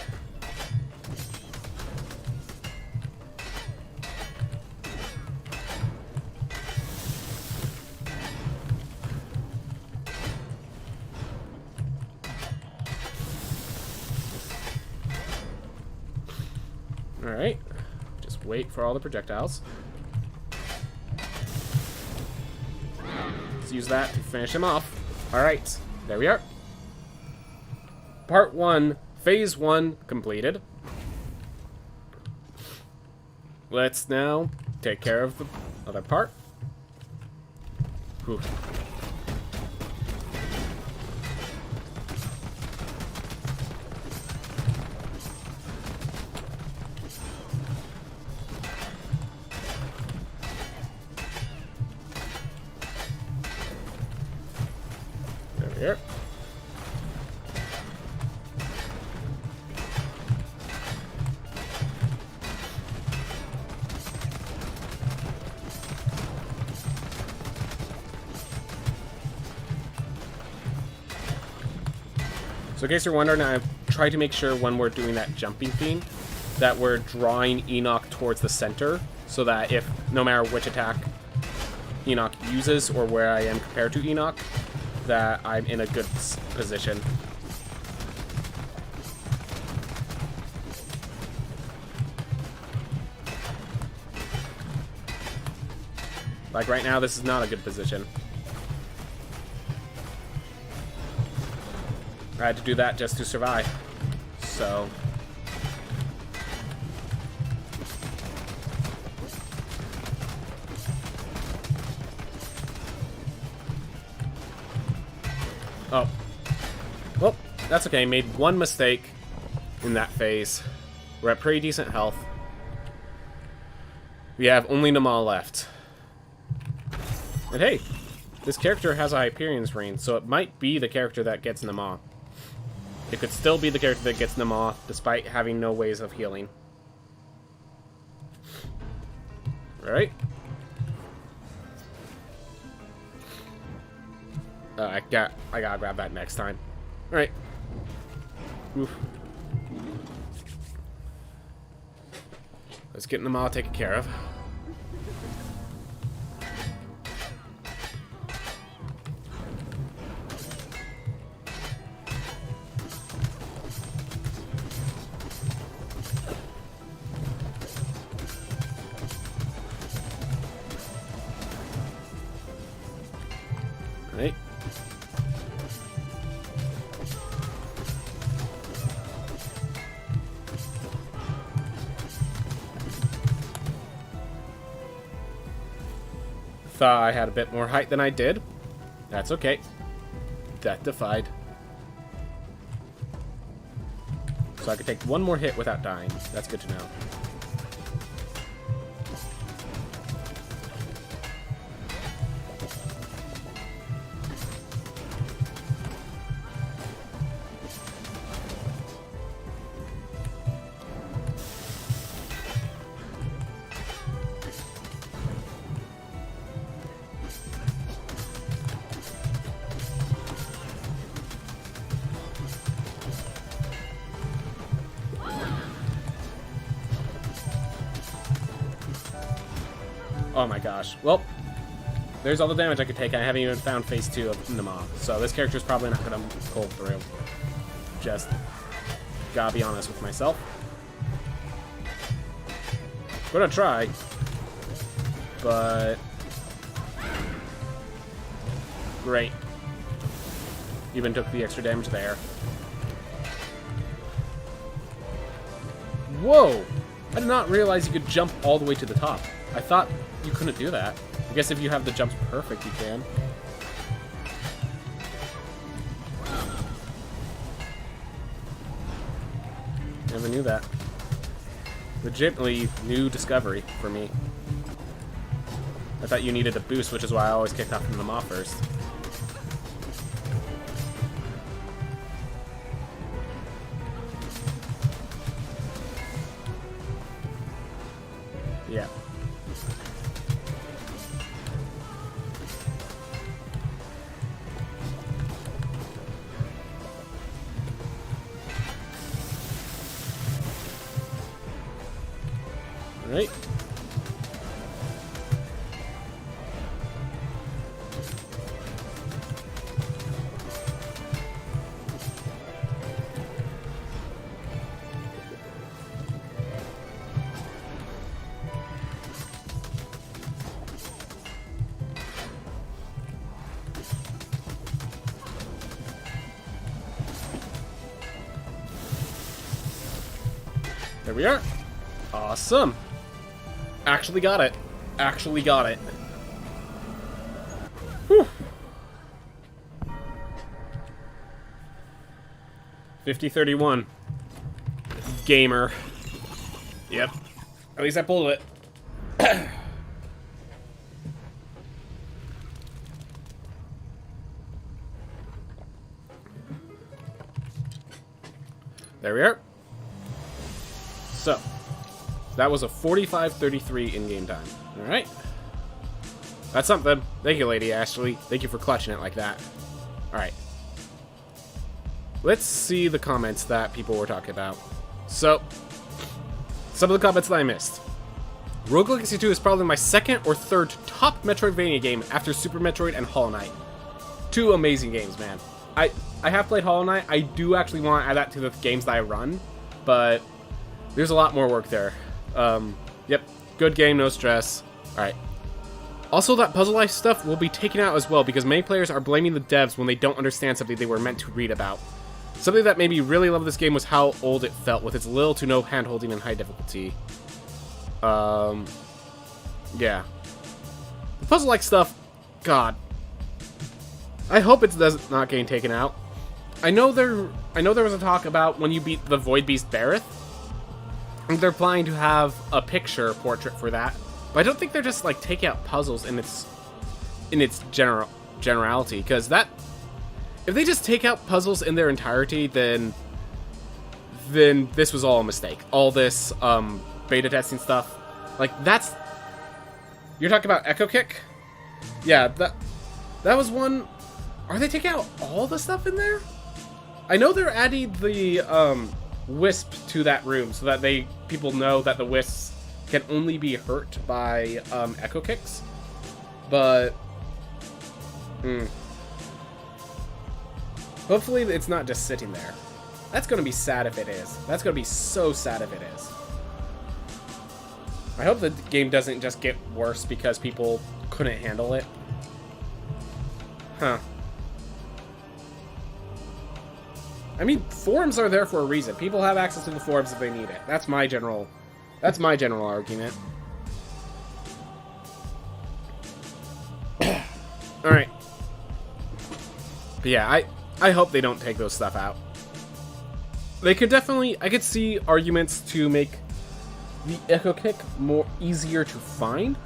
Alright, just wait for all the projectiles. Let's use that to finish him off. Alright, there we are. Part 1, Phase 1 completed. Let's now take care of the other part. Whew. Here. So in case you're wondering, I've tried to make sure when we're doing that jumping theme that we're drawing Enoch towards the center, so that if, no matter which attack Enoch uses or where I am compared to Enoch, that I'm in a good position. Like right now, this is not a good position. I had to do that just to survive. So oh. Well, that's okay. Made one mistake in that phase. We're at pretty decent health. We have only Nama left. And hey, this character has a Hyperion's Reign, so it might be the character that gets Nama. It could still be the character that gets Nama, despite having no ways of healing. Alright. I gotta grab that next time. Alright. Oof. Let's get them all taken care of. Right. Thought I had a bit more height than I did. That's okay. That defied. So I could take one more hit without dying. That's good to know. Oh my gosh. Well, there's all the damage I could take. I haven't even found phase 2 of Nama. So this character's probably not going to pull through. Just gotta be honest with myself. Gonna try. But... great. Even took the extra damage there. Whoa! I did not realize you could jump all the way to the top. I thought you couldn't do that. I guess if you have the jumps perfect, you can. Never knew that. Legitimately new discovery for me. I thought you needed a boost, which is why I always kicked off from the Maw first. Yeah. All right. There we are. Awesome. Actually got it. Actually got it. Whew. 50-31. Gamer. Yep. At least I pulled it. There we are. So, that was a 45-33 in-game time. Alright. That's something. Thank you, Lady Ashley. Thank you for clutching it like that. Alright. Let's see the comments that people were talking about. So, some of the comments that I missed. Rogue Legacy 2 is probably my second or third top Metroidvania game after Super Metroid and Hollow Knight. Two amazing games, man. I have played Hollow Knight. I do actually want to add that to the games that I run, but there's a lot more work there. Yep, good game, no stress. Alright. Also, that puzzle life stuff will be taken out as well, because many players are blaming the devs when they don't understand something they were meant to read about. Something that made me really love this game was how old it felt, with its little to no hand-holding and high difficulty. Yeah. The puzzle-like stuff, God. I hope it does not getting taken out. I know there was a talk about when you beat the Void Beast Bareth. They're planning to have a picture portrait for that, but I don't think they're just like taking out puzzles in its generality. Because that, if they just take out puzzles in their entirety, then this was all a mistake. All this beta testing stuff, like that's, you're talking about Echo Kick? Yeah, that was one. Are they taking out all the stuff in there? I know they're adding the wisp to that room so that people know that the wisps can only be hurt by echo kicks, but hopefully it's not just sitting there. That's gonna be sad if it is. That's gonna be so sad if it is. I hope the game doesn't just get worse because people couldn't handle it. Huh. I mean, forums are there for a reason. People have access to the forums if they need it. That's my general argument. Alright. But yeah, I hope they don't take those stuff out. They could definitely, I could see arguments to make the Echo Kick more easier to find.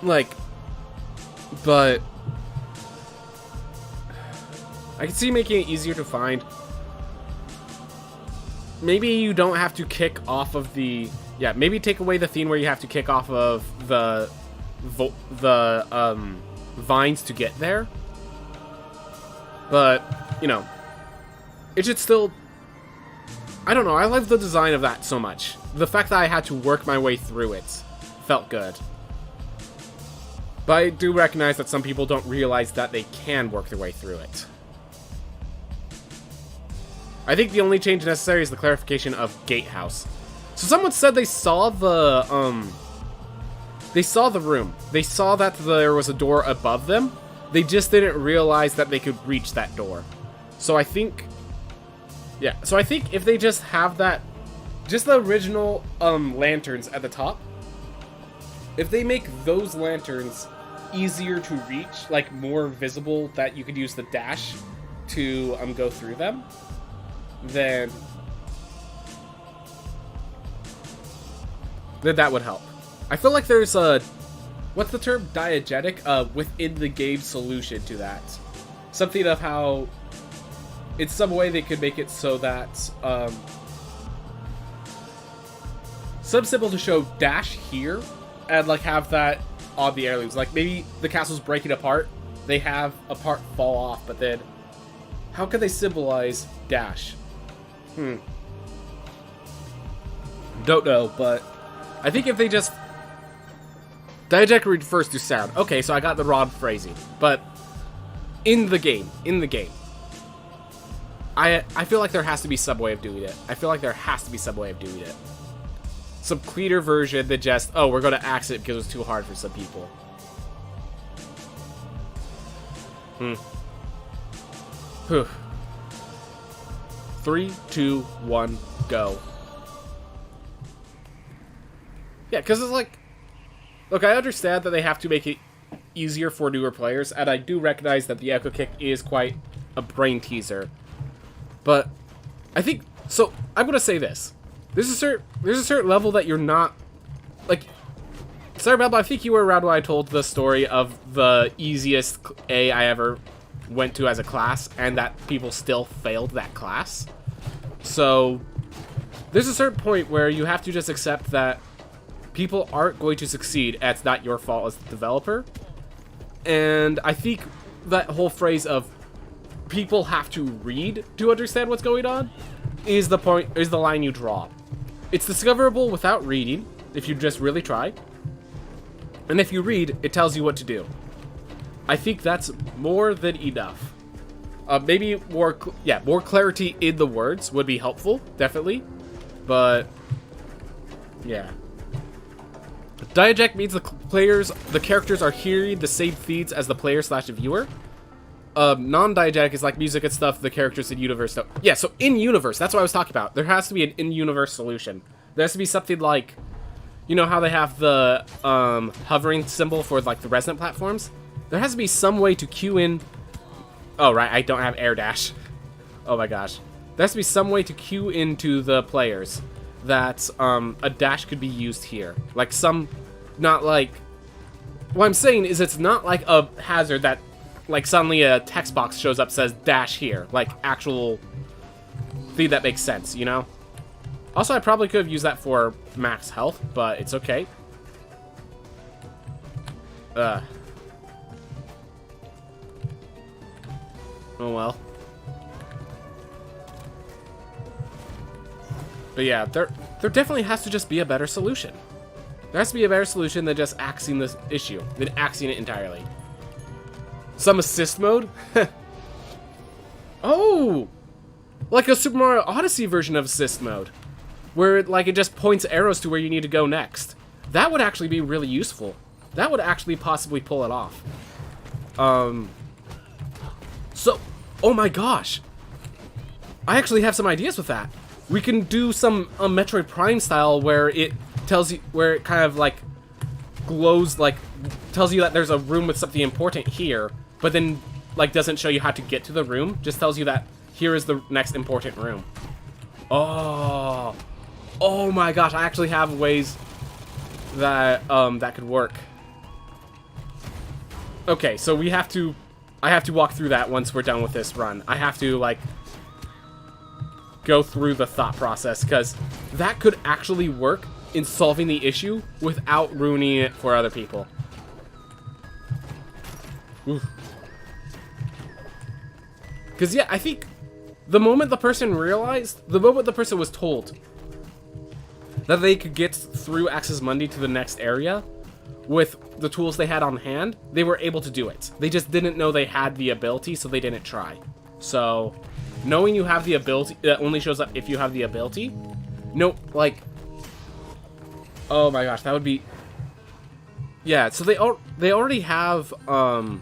Like, but I could see making it easier to find. Maybe you don't have to kick off of the... Yeah, maybe take away the theme where you have to kick off of the vines to get there. But, you know, it should still... I don't know, I love the design of that so much. The fact that I had to work my way through it felt good. But I do recognize that some people don't realize that they can work their way through it. I think the only change necessary is the clarification of gatehouse. So someone said they saw the room. They saw that there was a door above them. They just didn't realize that they could reach that door. So I think, yeah. So I think if they just have that, just the original lanterns at the top, if they make those lanterns easier to reach, like more visible, that you could use the dash to go through them, then that would help. I feel like there's a, what's the term? Diegetic within the game solution to that. Something of how, in some way they could make it so that some symbol to show dash here, and like have that on the heirlooms. Like maybe the castle's breaking apart, they have a part fall off, but then how can they symbolize dash? Don't know, but I think if they just, diegetic refers to sound. Okay, so I got the wrong phrasing, but in the game, I feel like there has to be some way of doing it. Some cleaner version than just, oh, we're going to axe it because it's too hard for some people. 3, 2, 1, go. Yeah, because it's like, look, I understand that they have to make it easier for newer players, and I do recognize that the Echo Kick is quite a brain teaser. But I think, so I'm going to say this. There's a certain level that you're not, like, sorry, Bell, but I think you were around when I told the story of the easiest A I ever went to as a class, and that people still failed that class. So there's a certain point where you have to just accept that people aren't going to succeed, and it's not your fault as the developer. And I think that whole phrase of people have to read to understand what's going on is the line you draw. It's discoverable without reading, if you just really try. And if you read, it tells you what to do. I think that's more than enough. Maybe more clarity in the words would be helpful, definitely. But yeah. Diegetic means the characters are hearing the same feeds as the player/viewer. Non-diegetic is like music and stuff, the characters in universe stuff. Yeah, so in universe, that's what I was talking about. There has to be an in-universe solution. There has to be something like, you know how they have the hovering symbol for like the resident platforms? There has to be some way to queue in. Oh, right, I don't have air dash. Oh my gosh. There has to be some way to queue into the players that a dash could be used here. Like not like, what I'm saying is it's not like a hazard that like suddenly a text box shows up, says dash here, like actual thing that makes sense, you know? Also, I probably could have used that for max health, but it's okay. Oh well. But yeah, there definitely has to just be a better solution. There has to be a better solution than just axing this issue, than axing it entirely. Some assist mode? Oh! Like a Super Mario Odyssey version of assist mode. Where it just points arrows to where you need to go next. That would actually be really useful. That would actually possibly pull it off. So, oh my gosh. I actually have some ideas with that. We can do some Metroid Prime style where it tells you, where it kind of like glows, like tells you that there's a room with something important here, but then like doesn't show you how to get to the room, just tells you that here is the next important room. Oh my gosh, I actually have ways that that could work. Okay, so I have to walk through that once we're done with this run. I have to like go through the thought process, because that could actually work in solving the issue without ruining it for other people. Because yeah, I think the moment the person was told that they could get through Access Mundi to the next area, with the tools they had on hand, they were able to do it. They just didn't know they had the ability, so they didn't try. So, knowing you have the ability, that only shows up if you have the ability. No, like, oh my gosh, that would be, yeah. So they already have oh.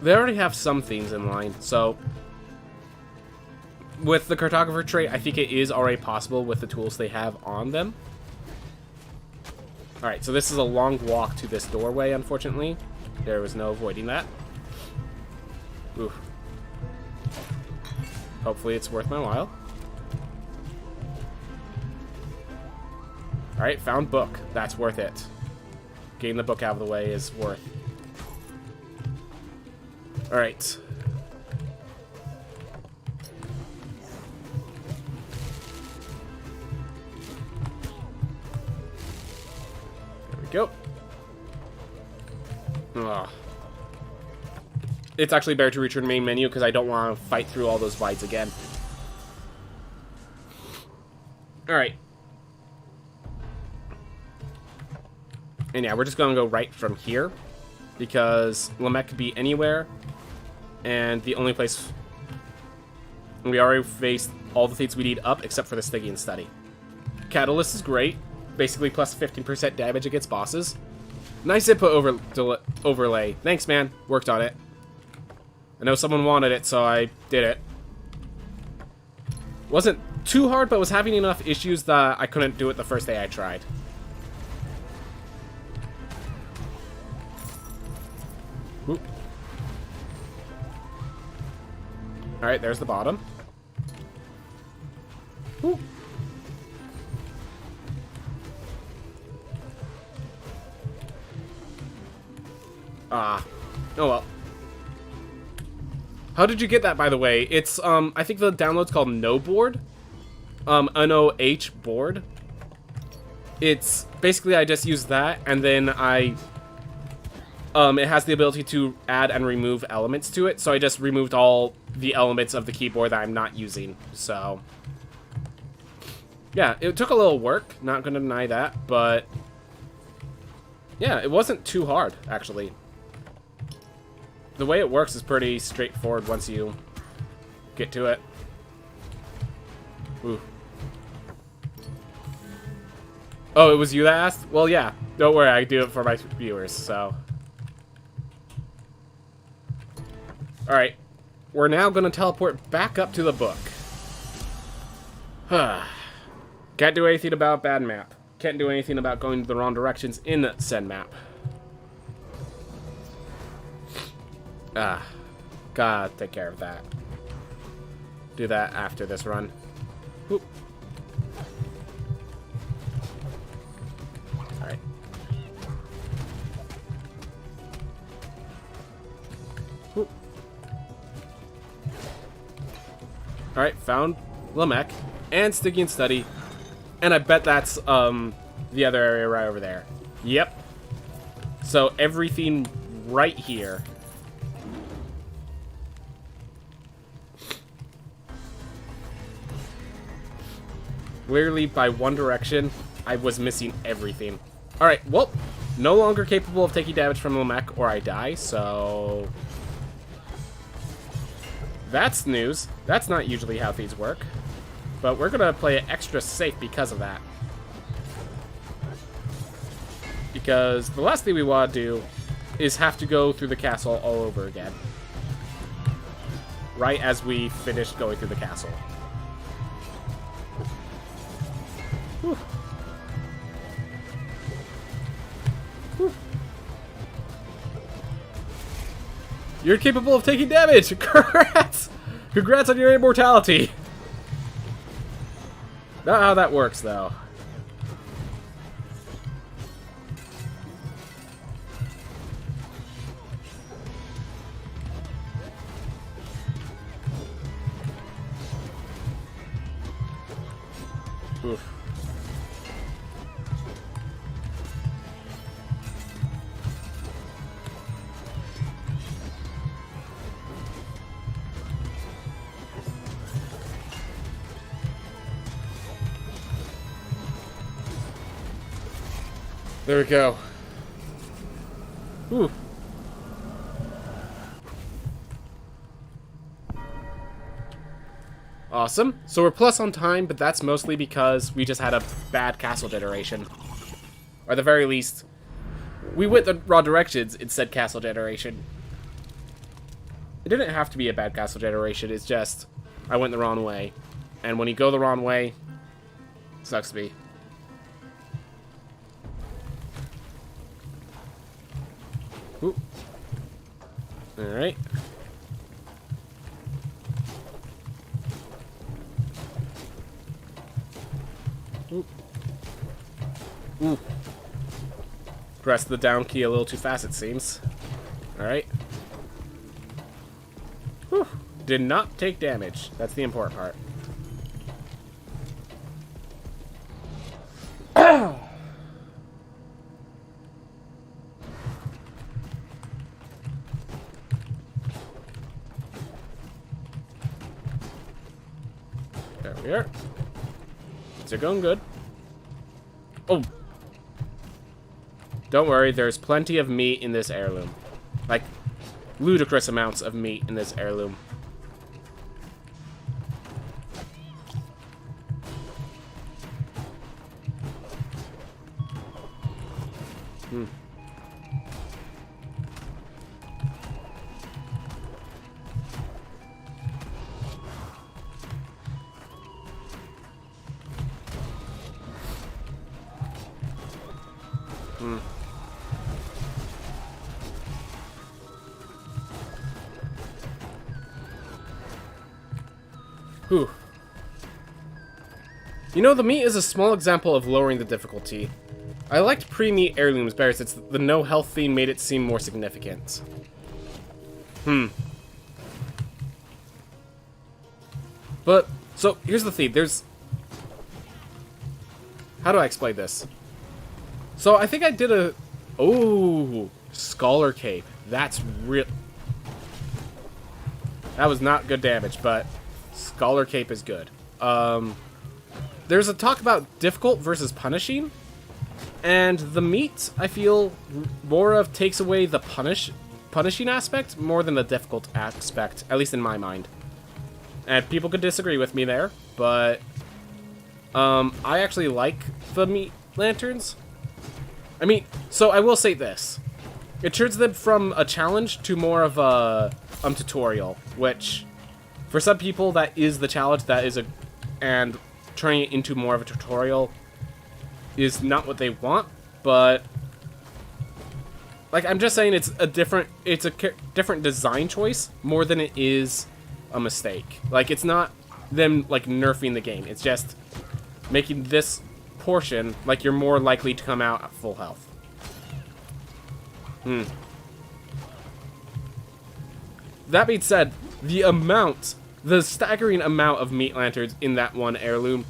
They already have some things in line, so with the cartographer trait, I think it is already possible with the tools they have on them. Alright, so this is a long walk to this doorway, unfortunately. There was no avoiding that. Oof. Hopefully it's worth my while. Alright, found book. That's worth it. Getting the book out of the way is worth. Alright. There we go. Ugh. It's actually better to return main menu because I don't want to fight through all those vides again. Alright. And yeah, we're just going to go right from here. Because Lamech could be anywhere. And the only place... We already faced all the things we need up except for the Stygian Study. Catalyst is great. Basically plus 15% damage against bosses. Nice input overlay. Thanks, man. Worked on it. I know someone wanted it, so I did it. Wasn't too hard, but was having enough issues that I couldn't do it the first day I tried. Alright, there's the bottom. Woo. Ah. Oh well. How did you get that, by the way? It's, I think the download's called No Board. N-O-H board. It's, basically I just use that, and then it has the ability to add and remove elements to it, so I just removed all the elements of the keyboard that I'm not using, so... Yeah, it took a little work, not gonna deny that, but... Yeah, it wasn't too hard, actually. The way it works is pretty straightforward once you get to it. Ooh. Oh, it was you that asked? Well, yeah, don't worry, I do it for my viewers, so... Alright, we're now going to teleport back up to the book. Can't do anything about bad map. Can't do anything about going the wrong directions in said map. Gotta take care of that. Do that after this run. Whoop. Alright. Whoop. Alright, found Lamech and Stygian Study. And I bet that's the other area right over there. Yep. So everything right here. Clearly, by one direction, I was missing everything. Alright, well, no longer capable of taking damage from Lamech or I die, so... That's news. That's not usually how things work. But we're gonna play it extra safe because of that. Because the last thing we want to do is have to go through the castle all over again. Right as we finish going through the castle. Whew. Whew. You're capable of taking damage! Congrats! Congrats on your immortality! Not how that works, though. Oof. There we go. Whew. Awesome. So we're plus on time, but that's mostly because we just had a bad castle generation. Or at the very least, we went the raw directions in said castle generation. It didn't have to be a bad castle generation, it's just I went the wrong way. And when you go the wrong way, it sucks to be. Ooh. Alright. Ooh. Ooh. Press the down key a little too fast, it seems. Alright. Whew. Did not take damage. That's the important part. There we are. Things are going good. Oh! Don't worry, there's plenty of meat in this heirloom. Like, ludicrous amounts of meat in this heirloom. Hmm. Hmm. Whew. You know, the meat is a small example of lowering the difficulty. I liked pre-meat heirlooms better since the no health theme made it seem more significant. But, so, here's the thing, there's... How do I explain this? So, I think I did a... Oh, Scholar Cape. That's real... That was not good damage, but Scholar Cape is good. There's a talk about difficult versus punishing, and the meat, I feel, more of takes away the punishing aspect more than the difficult aspect, at least in my mind. And people could disagree with me there, but I actually like the meat lanterns. I mean, so I will say this. It turns them from a challenge to more of a tutorial, which, for some people, that is the challenge, and turning it into more of a tutorial is not what they want, but, like, I'm just saying it's a different design choice more than it is a mistake. Like, it's not them, like, nerfing the game, it's just making this portion, like, you're more likely to come out at full health. That being said, the staggering amount of meat lanterns in that one heirloom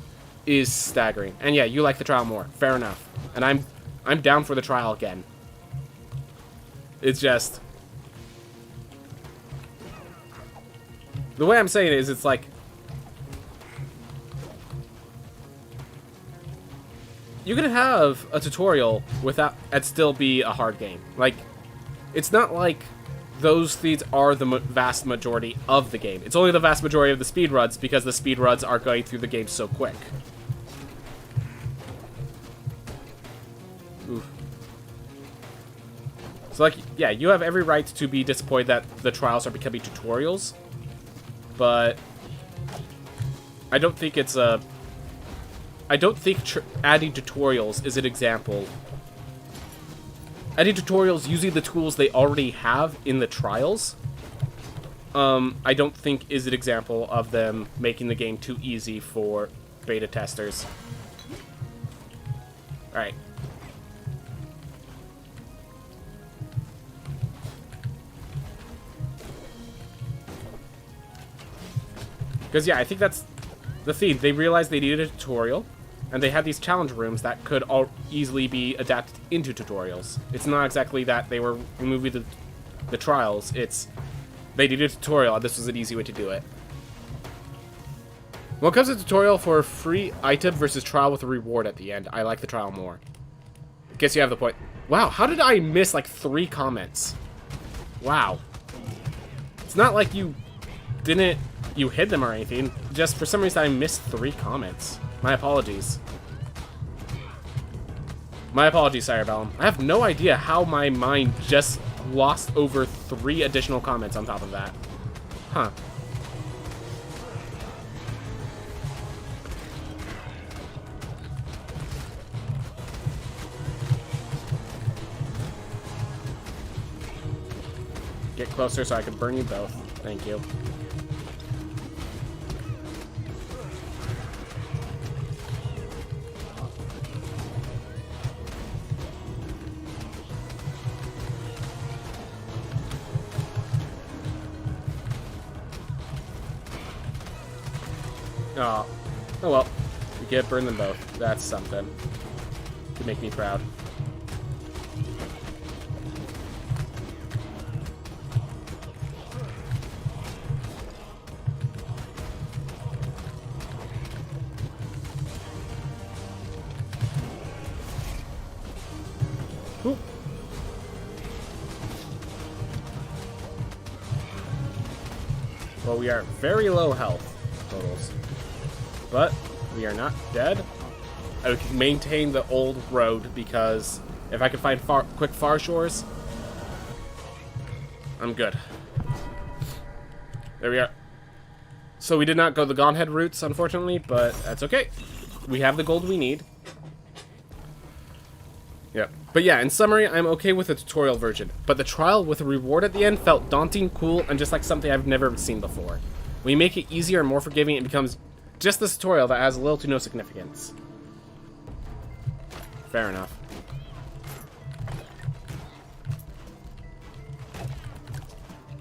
is staggering. And yeah, you like the trial more. Fair enough. And I'm down for the trial again. It's just... The way I'm saying it is, it's like... You could have a tutorial without and still be a hard game. Like, it's not like those feeds are the vast majority of the game. It's only the vast majority of the speedruns because the speedruns are going through the game so quick. Oof. So, like, yeah, you have every right to be disappointed that the trials are becoming tutorials, but I don't think it's a... I don't think adding tutorials is an example. Adding tutorials using the tools they already have in the trials, I don't think is an example of them making the game too easy for beta testers. Alright. Because, yeah, I think that's the theme. They realized they needed a tutorial, and they had these challenge rooms that could all easily be adapted into tutorials. It's not exactly that they were removing the trials, it's they needed a tutorial, and this was an easy way to do it. When it comes to tutorial for a free item versus trial with a reward at the end, I like the trial more. guess you have the point. Wow, how did I miss like 3 comments? Wow. It's not like you hid them or anything. Just for some reason I missed 3 comments. My apologies. My apologies, Cyrebellum. I have no idea how my mind just lost over 3 additional comments on top of that. Huh. Get closer so I can burn you both. Thank you. Oh. Oh well. We get burn them both. That's something. To make me proud. Ooh. Well, we are very low health totals. But we are not dead. I can maintain the old road because if I can find quick far shores, I'm good. There we are. So we did not go the Gaunthead routes, unfortunately, but that's okay. We have the gold we need. Yep. But yeah, in summary, I'm okay with the tutorial version. But the trial with a reward at the end felt daunting, cool, and just like something I've never seen before. When you make it easier and more forgiving, it becomes just this tutorial that has little to no significance. Fair enough.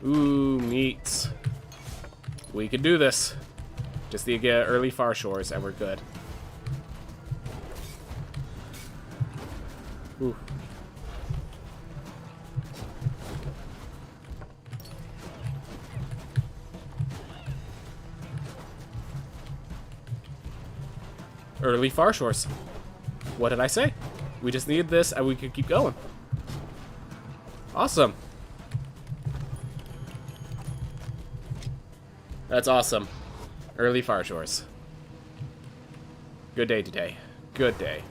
Ooh, meats. We could do this. Just need to get early far shores and we're good. Ooh. Early far shores. What did I say? We just needed this and we could keep going. Awesome. That's awesome. Early far shores. Good day today. Good day.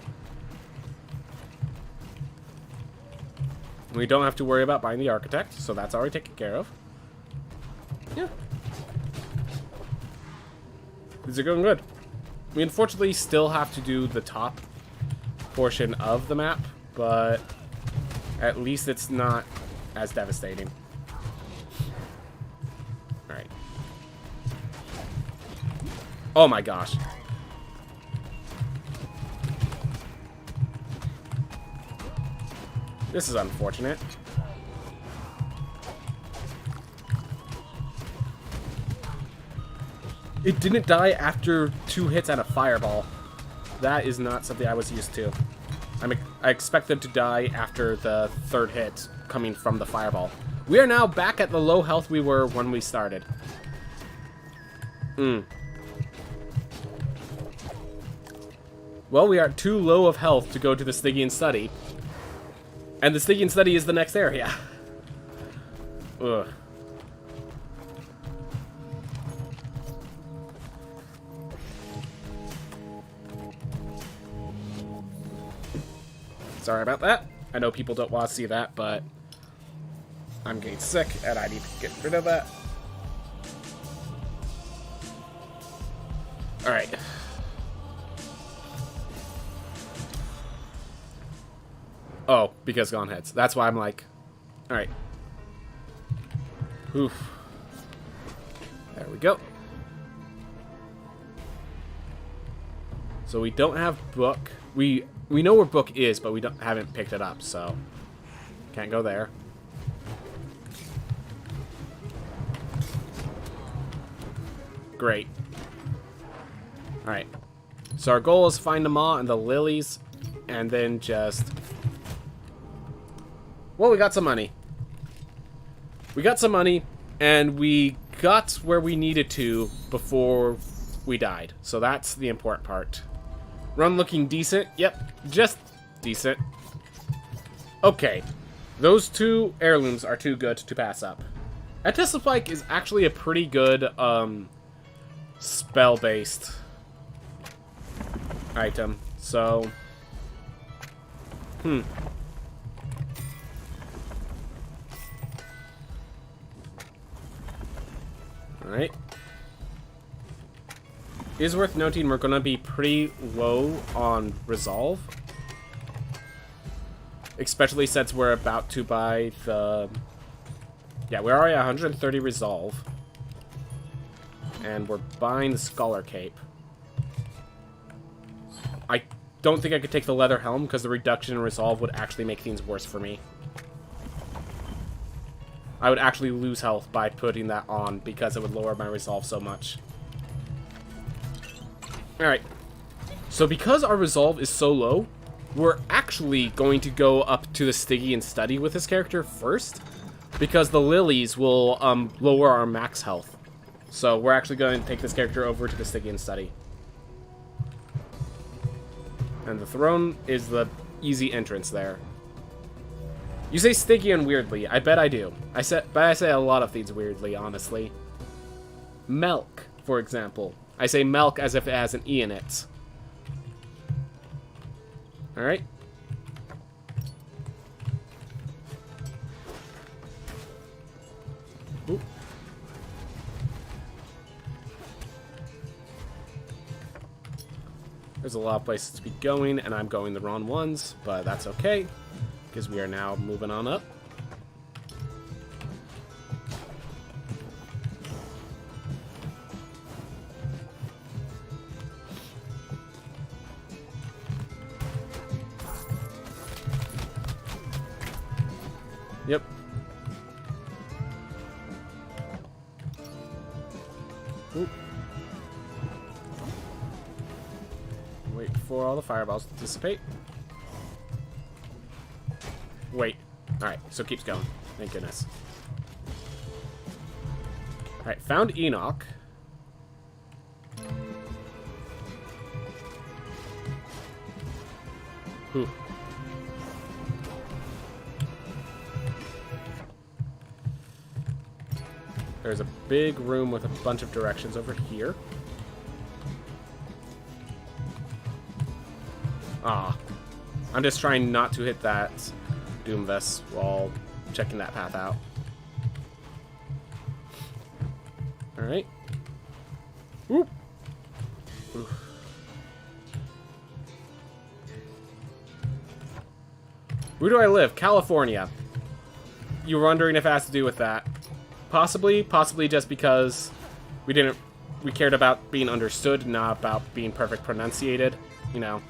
We don't have to worry about buying the architect, so that's already taken care of. Yeah. These are going good. We unfortunately still have to do the top portion of the map, but at least it's not as devastating. Alright. Oh my gosh. This is unfortunate. It didn't die after 2 hits at a fireball. That is not something I was used to. I expect them to die after the 3rd hit coming from the fireball. We are now back at the low health we were when we started. Well, we are too low of health to go to the Stygian Study. And the Stygian Study is the next area. Ugh. Sorry about that. I know people don't want to see that, but I'm getting sick and I need to get rid of that. Alright. Oh, because gone heads. That's why I'm like, alright. Oof. There we go. So we don't have book. We know where book is, but we haven't picked it up, so can't go there. Great. Alright. So our goal is find the maw and the lilies, and then just... Well, we got some money. We got some money, and we got where we needed to before we died. So that's the important part. Run looking decent. Yep, just decent. Okay. Those two heirlooms are too good to pass up. A Tesla Spike is actually a pretty good, spell-based item. So... Alright. It is worth noting we're going to be pretty low on resolve. Especially since we're about to buy the... Yeah, we're already at 130 resolve. And we're buying the Scholar Cape. I don't think I could take the Leather Helm because the reduction in resolve would actually make things worse for me. I would actually lose health by putting that on because it would lower my resolve so much. Alright. So because our resolve is so low, we're actually going to go up to the Stygian Study with this character first. Because the lilies will lower our max health. So we're actually going to take this character over to the Stygian Study. And the throne is the easy entrance there. You say Stygian weirdly. I bet I do. I say a lot of things weirdly, honestly. Melk, for example. I say Melk as if it has an E in it. Alright. Ooh. There's a lot of places to be going, and I'm going the wrong ones, but that's okay, because we are now moving on up. Yep. Ooh. Wait for all the fireballs to dissipate. Wait. Alright, so it keeps going. Thank goodness. Alright, found Enoch. Whew. There's a big room with a bunch of directions over here. Ah. I'm just trying not to hit that Doomvest while checking that path out. Alright. Whoop. Oof. Where do I live? California. You were wondering if it has to do with that. Possibly just because we cared about being understood, not about being perfect pronunciated, you know.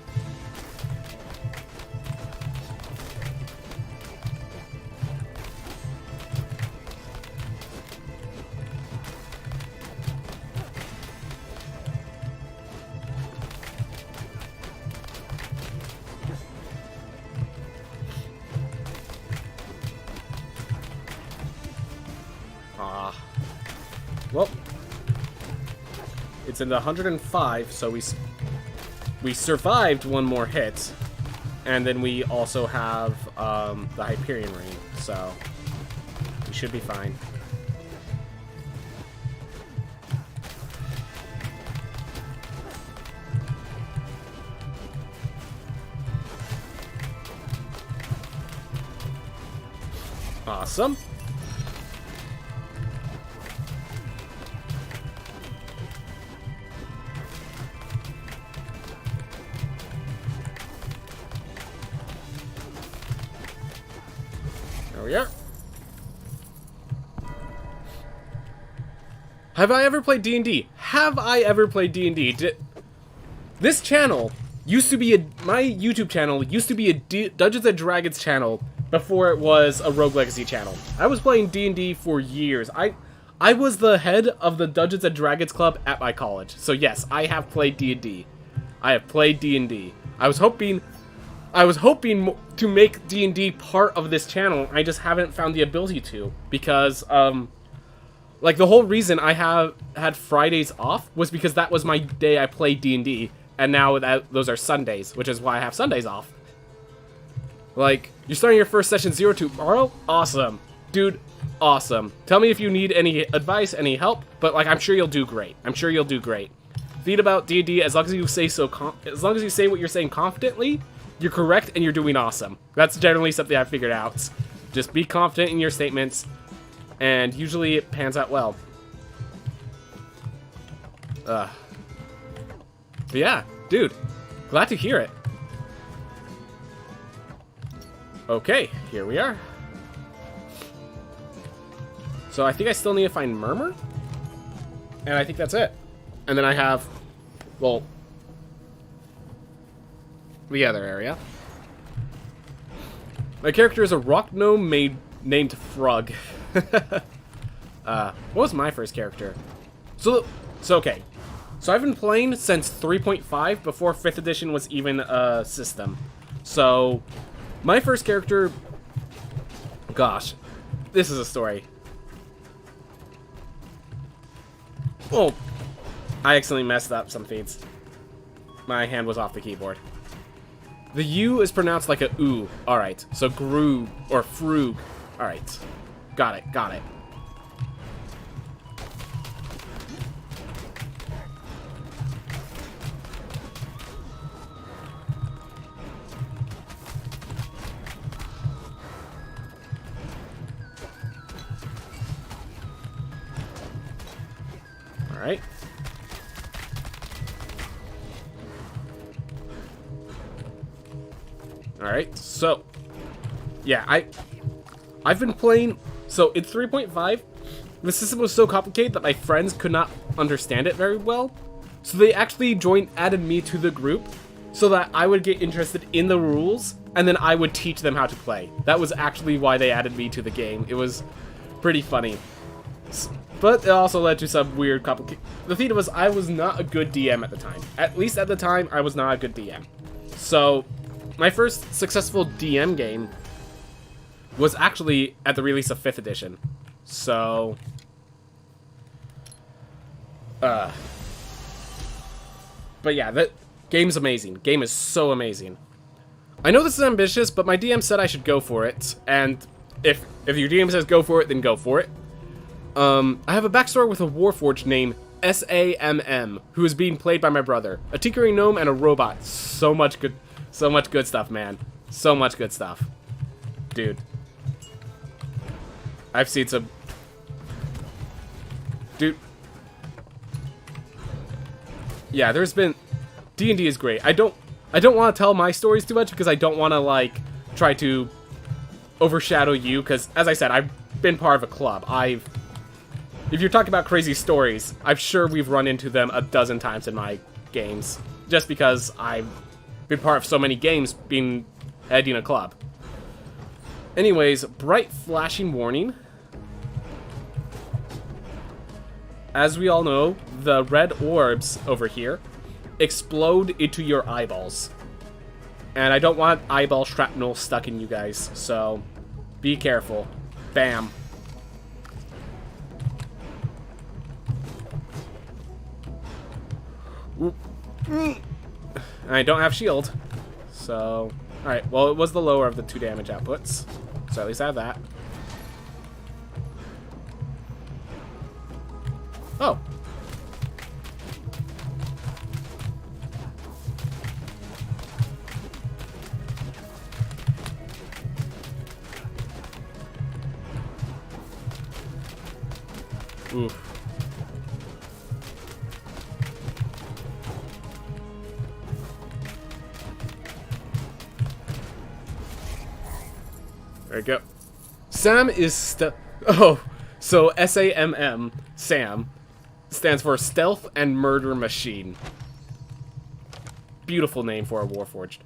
Well, it's in the 105, so we survived one more hit, and then we also have the Hyperion Ring, so we should be fine. Awesome. There we are. Have I ever played D&D? Have I ever played D&D? This channel used to be my YouTube channel used to be a Dungeons & Dragons channel before it was a Rogue Legacy channel. I was playing D&D for years. I was the head of the Dungeons & Dragons club at my college. So yes, I have played D&D. I have played D&D. I was hoping to make D&D part of this channel. I just haven't found the ability to, because like the whole reason I had Fridays off was because that was my day I played D&D, and now those are Sundays, which is why I have Sundays off. Like, you're starting your first session 0 tomorrow? Awesome. Dude, awesome. Tell me if you need any advice, any help, but, like, I'm sure you'll do great. I'm sure you'll do great. Think about D&D, as long as you say as long as you say what you're saying confidently, you're correct and you're doing awesome. That's generally something I've figured out. Just be confident in your statements, and usually it pans out well. But yeah, dude, glad to hear it. Okay, here we are. So I think I still need to find Murmur, and I think that's it. And then I have, well, the other area. My character is a rock gnome named Frog. What was my first character? So okay. So I've been playing since 3.5, before 5th edition was even a system. So my first character, gosh, this is a story. Oh, I accidentally messed up some feeds. My hand was off the keyboard. The U is pronounced like a oo. Alright, so Grug or Frug. Alright, got it, got it. Alright. Alright, so yeah, I've been playing, so in 3.5, the system was so complicated that my friends could not understand it very well. So they actually added me to the group so that I would get interested in the rules and then I would teach them how to play. That was actually why they added me to the game. It was pretty funny. But it also led to some weird complications. The thing was, I was not a good DM at the time. At least at the time, I was not a good DM. So my first successful DM game was actually at the release of 5th edition. So but yeah, that game's amazing. Game is so amazing. I know this is ambitious, but my DM said I should go for it. And if your DM says go for it, then go for it. I have a backstory with a Warforged named SAMM, who is being played by my brother. A tinkering gnome and a robot. So much good stuff, man. So much good stuff. Dude. I've seen some... Dude. Yeah, there's been... D&D is great. I don't want to tell my stories too much because I don't want to, like, try to overshadow you, because, as I said, I've been part of a club. If you're talking about crazy stories, I'm sure we've run into them a dozen times in my games, just because I've been part of so many games heading a club. Anyways, bright flashing warning. As we all know, the red orbs over here explode into your eyeballs. And I don't want eyeball shrapnel stuck in you guys, so be careful. Bam. I don't have shield, so alright, well, it was the lower of the 2 damage outputs, so at least I have that. Oh. Oof. There we go. Sam is oh, so SAMM, Sam, stands for Stealth and Murder Machine. Beautiful name for a Warforged.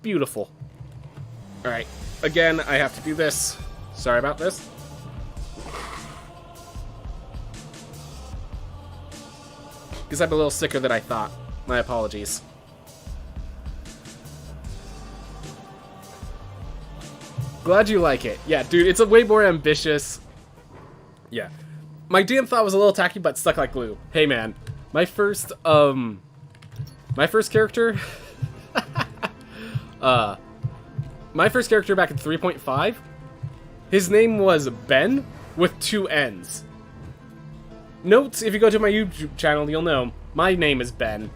Beautiful. Alright, again, I have to do this. Sorry about this. Because I'm a little sicker than I thought. My apologies. Glad you like it. Yeah, dude, it's a way more ambitious. Yeah. My DM thought it was a little tacky, but stuck like glue. Hey, man. My first character... my first character back in 3.5, his name was Ben with 2 N's. Note, if you go to my YouTube channel, you'll know my name is Ben.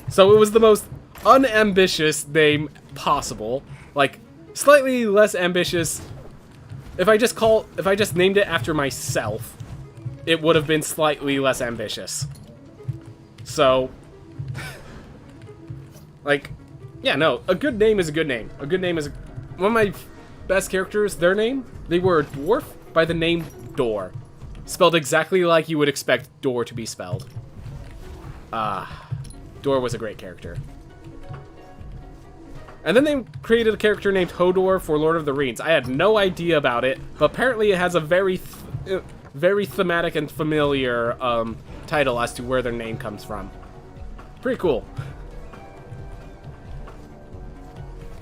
So it was the most unambitious name possible. Like, slightly less ambitious. If I just named it after myself, it would have been slightly less ambitious. So, like, yeah, no, a good name is a good name. A good name is one of my best characters. Their name, they were a dwarf by the name Door, spelled exactly like you would expect Door to be spelled. Door was a great character. And then they created a character named Hodor for Lord of the Rings. I had no idea about it, but apparently it has a very thematic and familiar title as to where their name comes from. Pretty cool.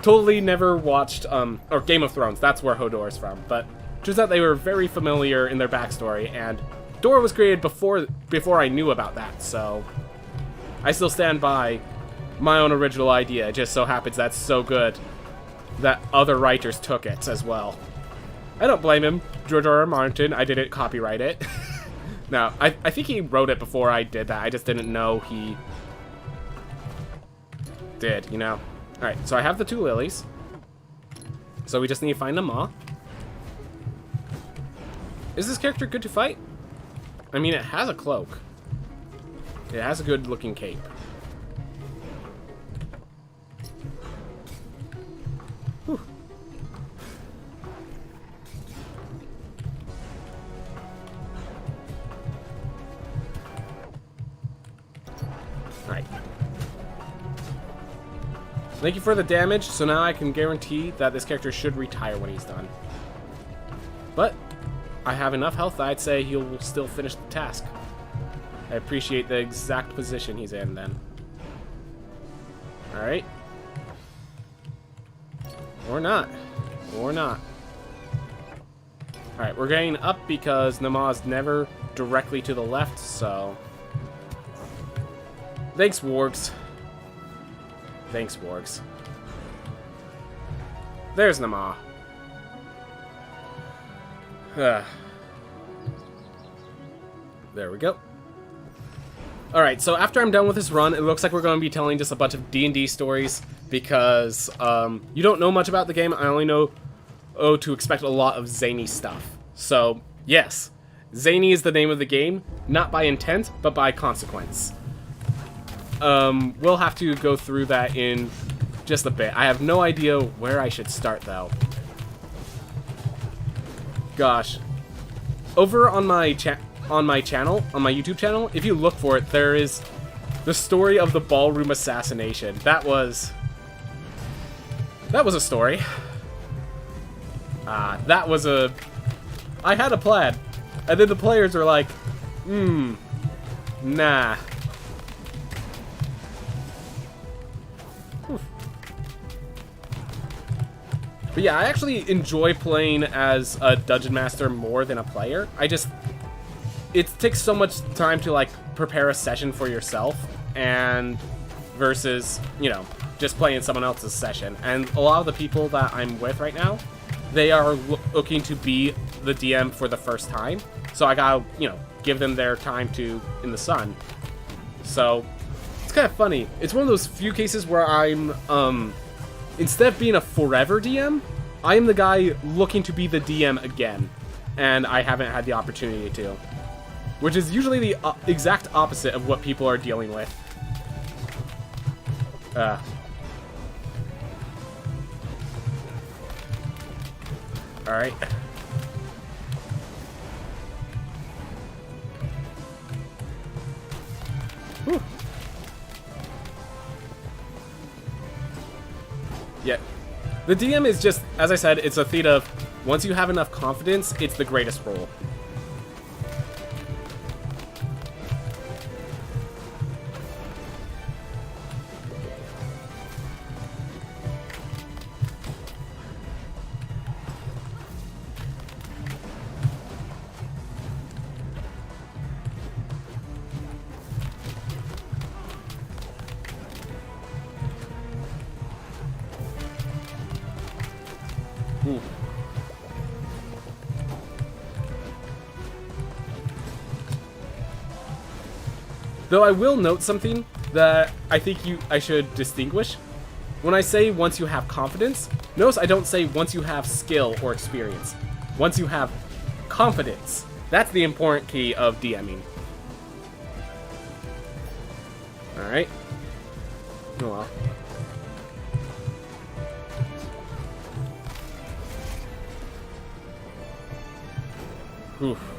Totally never watched, or Game of Thrones, that's where Hodor is from, but turns out they were very familiar in their backstory, and Door was created before I knew about that, so I still stand by my own original idea. It just so happens that's so good that other writers took it as well. I don't blame him, George R. R. Martin. I didn't copyright it. No, I think he wrote it before I did that. I just didn't know he did, you know? Alright, so I have the 2 lilies. So we just need to find a maw. Is this character good to fight? I mean, it has a cloak. It has a good looking cape. Whew. Alright. Thank you for the damage, so now I can guarantee that this character should retire when he's done. But I have enough health that I'd say he'll still finish the task. I appreciate the exact position he's in then. Alright. Or not. Or not. Alright, we're getting up because Namah's never directly to the left, so... Thanks, Wargs. Thanks, Wargs. There's Namah. There we go. Alright, so after I'm done with this run, it looks like we're going to be telling just a bunch of D&D stories, because you don't know much about the game. I only know to expect a lot of zany stuff. So, yes, zany is the name of the game, not by intent, but by consequence. We'll have to go through that in just a bit. I have no idea where I should start, though. Gosh. Over on my channel, on my YouTube channel, if you look for it, there is the story of the ballroom assassination. That was a story. I had a plan, and then the players were like, nah. But yeah, I actually enjoy playing as a dungeon master more than a player. It takes so much time to, like, prepare a session for yourself, and versus, you know, just playing someone else's session. And a lot of the people that I'm with right now, they are looking to be the DM for the first time. So I gotta, you know, give them their time in the sun. So it's kind of funny. It's one of those few cases where I'm, instead of being a forever DM, I am the guy looking to be the DM again. And I haven't had the opportunity to. Which is usually the exact opposite of what people are dealing with. Alright. Whew. Yeah. The DM is just, as I said, it's a thing of, once you have enough confidence, it's the greatest role. Though I will note something that I think I should distinguish. When I say once you have confidence, notice I don't say once you have skill or experience. Once you have confidence. That's the important key of DMing. Alright. Oh well. Oof.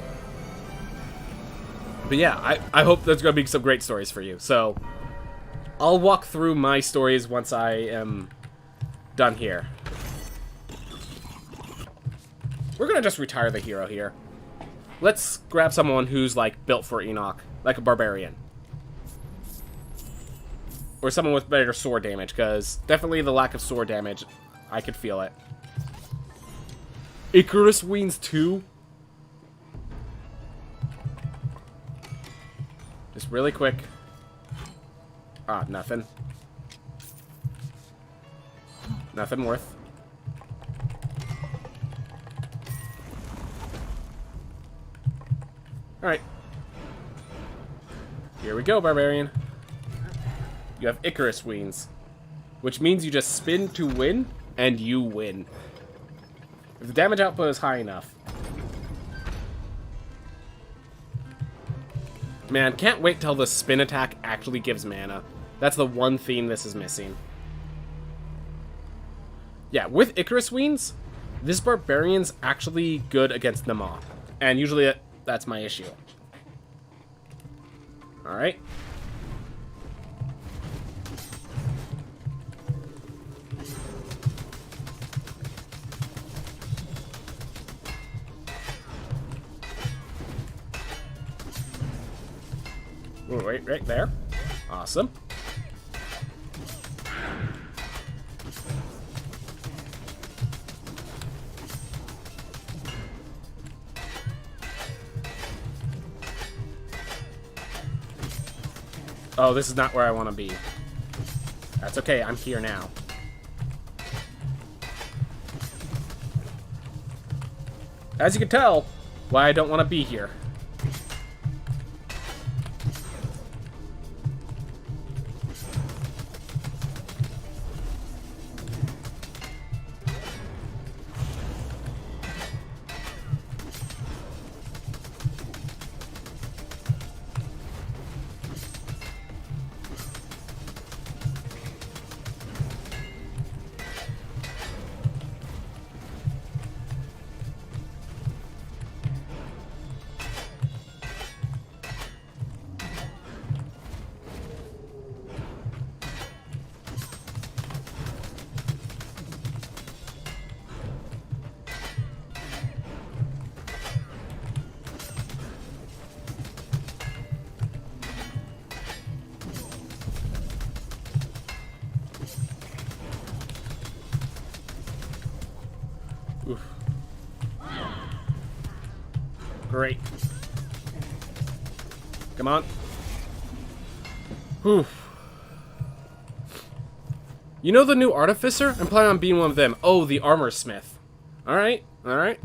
But yeah, I hope there's going to be some great stories for you. So, I'll walk through my stories once I am done here. We're going to just retire the hero here. Let's grab someone who's, like, built for Enoch. Like a barbarian. Or someone with better sword damage, because definitely the lack of sword damage, I could feel it. Icarus Wings 2? Just really quick. Ah, nothing. Nothing worth. Alright. Here we go, barbarian. You have Icarus Wings, which means you just spin to win, and you win. If the damage output is high enough. Man, can't wait till the spin attack actually gives mana. That's the one theme this is missing. Yeah, with Icarus Wings, this barbarian's actually good against Nama. And usually that's my issue. Alright. Wait, right there. Awesome. Oh, this is not where I want to be. That's okay, I'm here now. As you can tell, why I don't want to be here. Oof. Great. Come on. Oof. You know the new Artificer? I'm planning on being one of them. Oh, the Armor Smith. Alright, alright.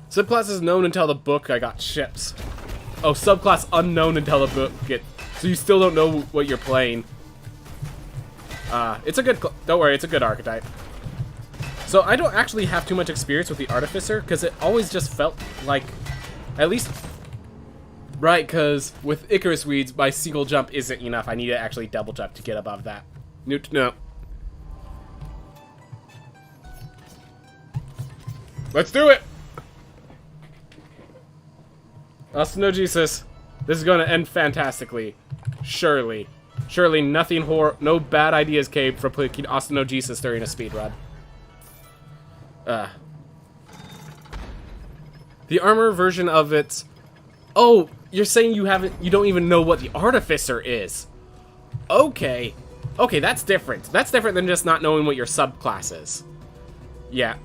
Subclass is known until the book I got ships. Oh, subclass unknown until the book get... So you still don't know what you're playing. It's a good... Don't worry, it's a good archetype. So I don't actually have too much experience with the Artificer, because it always just felt like... At least... Right, because with Icarus Weeds, my single jump isn't enough. I need to actually double jump to get above that. No. Let's do it! Ostenogesis. This is going to end fantastically. Surely. Surely nothing no bad ideas came from picking Ostenogesis during a speedrun. The armor version of it... Oh, you're saying you don't even know what the Artificer is. Okay. Okay, that's different. That's different than just not knowing what your subclass is. Yeah.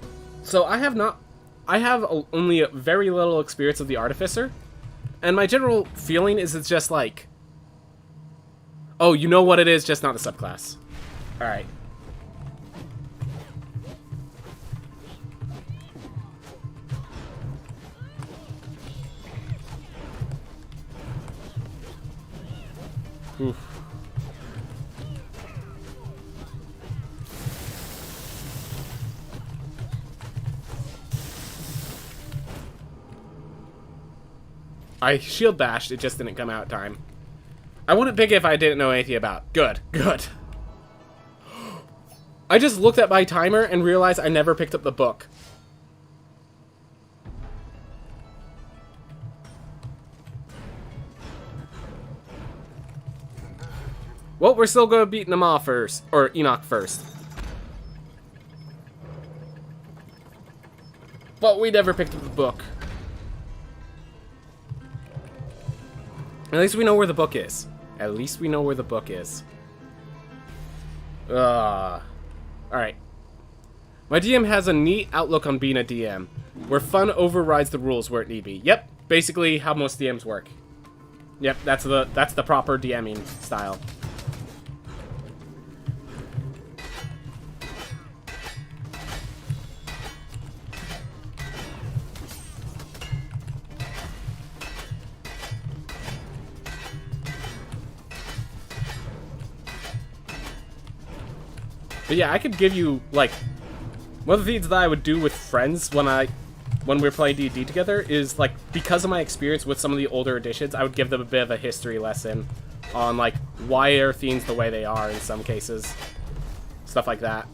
So I have only very little experience of the Artificer. And my general feeling is it's just like... Oh, you know what it is, just not the subclass. Alright. Oof. I shield bashed, it just didn't come out in time. I wouldn't pick it if I didn't know anything about. Good, good. I just looked at my timer and realized I never picked up the book. Well, we're still going to beat them all first, or Enoch first. But we never picked up the book. At least we know where the book is. At least we know where the book is. Alright. My DM has a neat outlook on being a DM, where fun overrides the rules where it need be. Yep, basically how most DMs work. Yep, that's the proper DMing style. But yeah, I could give you, like, one of the things that I would do with friends when we're playing D&D together is, like, because of my experience with some of the older editions, I would give them a bit of a history lesson on, like, why are things the way they are in some cases. Stuff like that.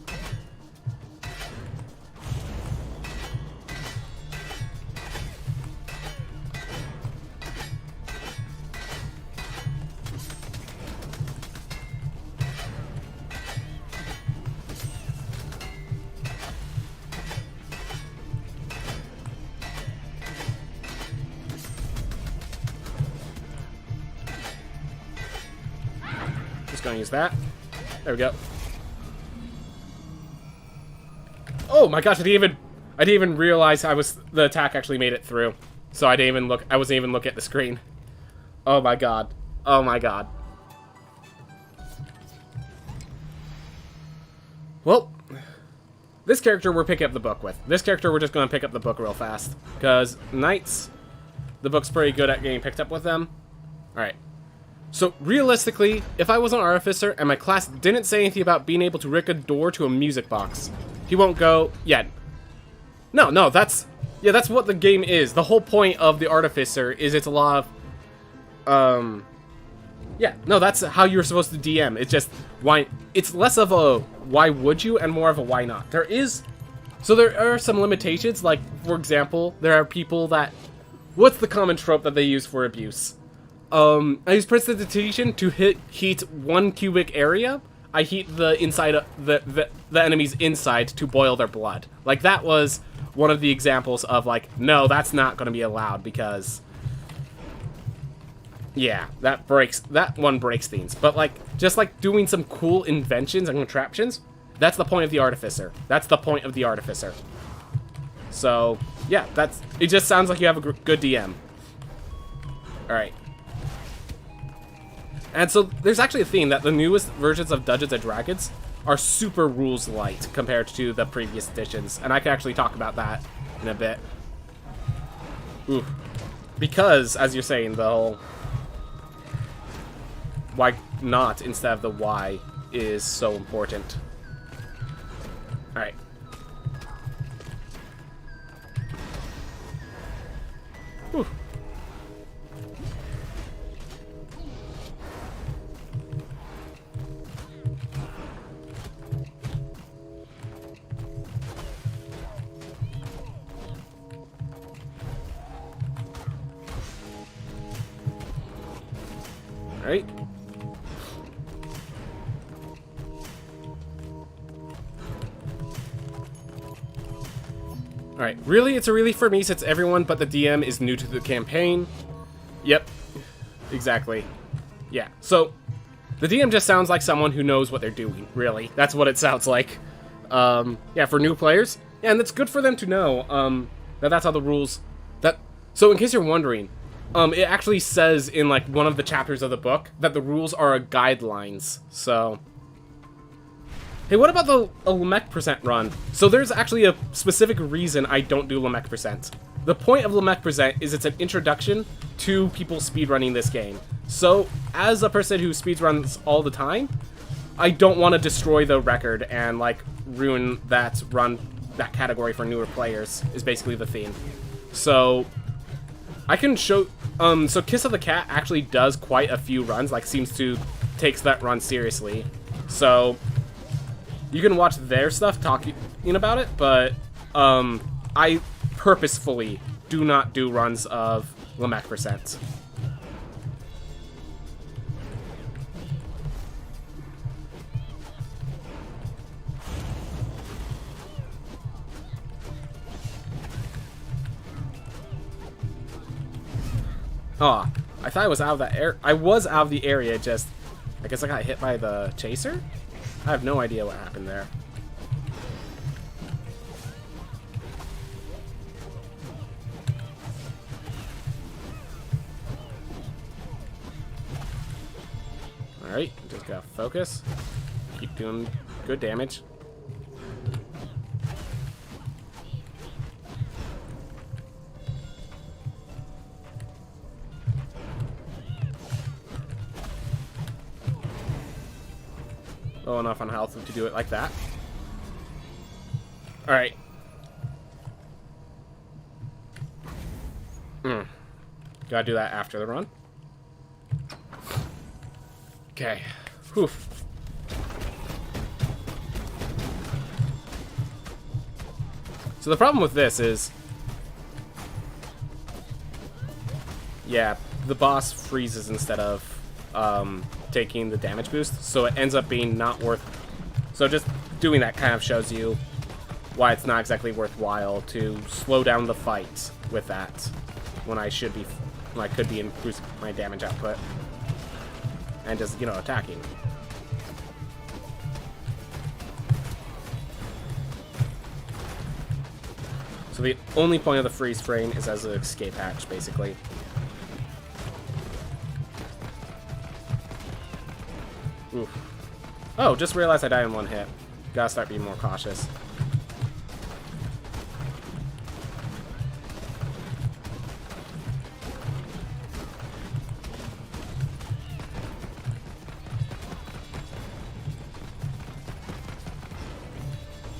Gonna use that. There we go. Oh my gosh, I didn't even realize the attack actually made it through. So I didn't even look. I wasn't even looking at the screen. Oh my god. Oh my god. Well, this character we're picking up the book with. This character we're just gonna pick up the book real fast. Because knights, the book's pretty good at getting picked up with them. Alright. So, realistically, if I was an artificer and my class didn't say anything about being able to rig a door to a music box, he won't go, yeah. No, that's what the game is. The whole point of the artificer is it's a lot of, yeah, no, that's how you're supposed to DM. It's just, why, it's less of a why would you and more of a why not. So there are some limitations, like, for example, there are people that, what's the common trope that they use for abuse? I use prestidigitation to heat 1 cubic area. I heat the inside of the enemy's inside to boil their blood. Like, that was one of the examples of, like, no, that's not going to be allowed because, yeah, that one breaks things. But, like, just like doing some cool inventions and contraptions, that's the point of the artificer. That's the point of the artificer. So, yeah, it just sounds like you have a good DM. Alright. And so there's actually a theme that the newest versions of Dungeons & Dragons are super rules light compared to the previous editions. And I can actually talk about that in a bit. Ooh. Because, as you're saying, the whole why not instead of the why is so important. Alright. Whew. Right. Alright, really, it's a relief for me since everyone but the DM is new to the campaign. Yep, exactly. Yeah, so the DM just sounds like someone who knows what they're doing, really. That's what it sounds like. Yeah, for new players. Yeah, and it's good for them to know that's how the rules... So in case you're wondering... it actually says in, like, one of the chapters of the book that the rules are guidelines, so... Hey, what about the Lamech percent run? So there's actually a specific reason I don't do Lamech percent. The point of Lamech percent is it's an introduction to people speedrunning this game. So, as a person who speedruns all the time, I don't want to destroy the record and, like, ruin that category for newer players, is basically the theme. So, I can show... so Kiss of the Cat actually does quite a few runs, like, seems to takes that run seriously. So, you can watch their stuff talking about it, but, I purposefully do not do runs of Lamech%. Oh, I thought I was out of that air. I was out of the area, just... I guess I got hit by the chaser? I have no idea what happened there. Alright, just gotta focus. Keep doing good damage. Low enough on health to do it like that. Alright. Gotta do that after the run. Okay. Whew. So the problem with this is... yeah, the boss freezes instead of taking the damage boost, so it ends up being not worth... so just doing that kind of shows you why it's not exactly worthwhile to slow down the fight with that when I should be... when I could be increasing my damage output and just, you know, attacking. So the only point of the freeze frame is as an escape hatch, basically. Oof. Oh, just realized I died in one hit. Gotta start being more cautious.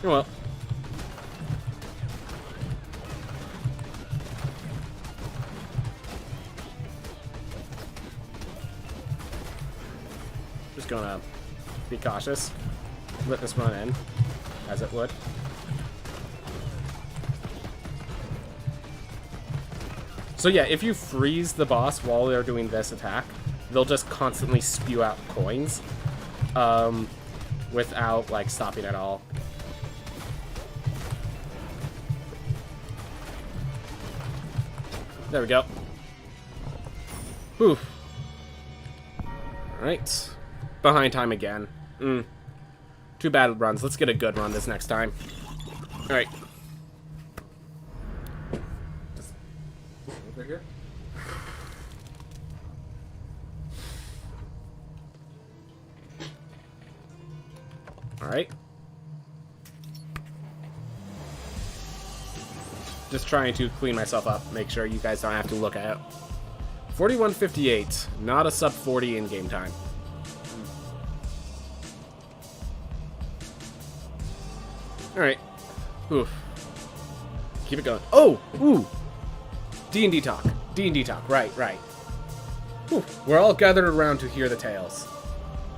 Oh well. Just gonna be cautious. Let this run in, as it would. So yeah, if you freeze the boss while they're doing this attack, they'll just constantly spew out coins without, like, stopping at all. There we go. Whew. Alright. Behind time again. Two bad runs. Let's get a good run this next time. Alright. Just over here. Alright. Just trying to clean myself up, make sure you guys don't have to look at it. 41:58, not a sub 40 in game time. Alright. Oof. Keep it going. Oh! Ooh! D&D talk. D&D talk. Right, right. Whew. We're all gathered around to hear the tales.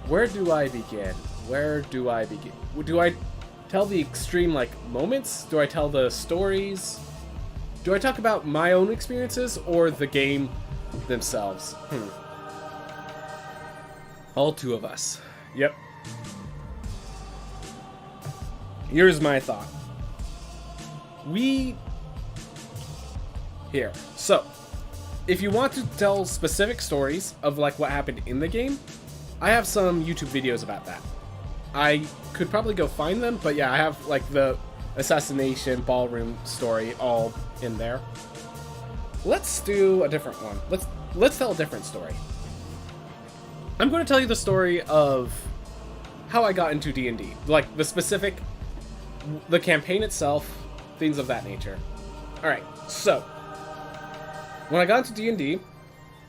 Where do I begin? Where do I begin? Do I tell the extreme, like, moments? Do I tell the stories? Do I talk about my own experiences or the game themselves? All two of us. Yep. Here's my thought. Here. So, if you want to tell specific stories of, like, what happened in the game, I have some YouTube videos about that. I could probably go find them, but yeah, I have, like, the assassination ballroom story all in there. Let's do a different one. Let's tell a different story. I'm going to tell you the story of how I got into D&D, like the campaign itself, things of that nature. All right, so when I got into D&D,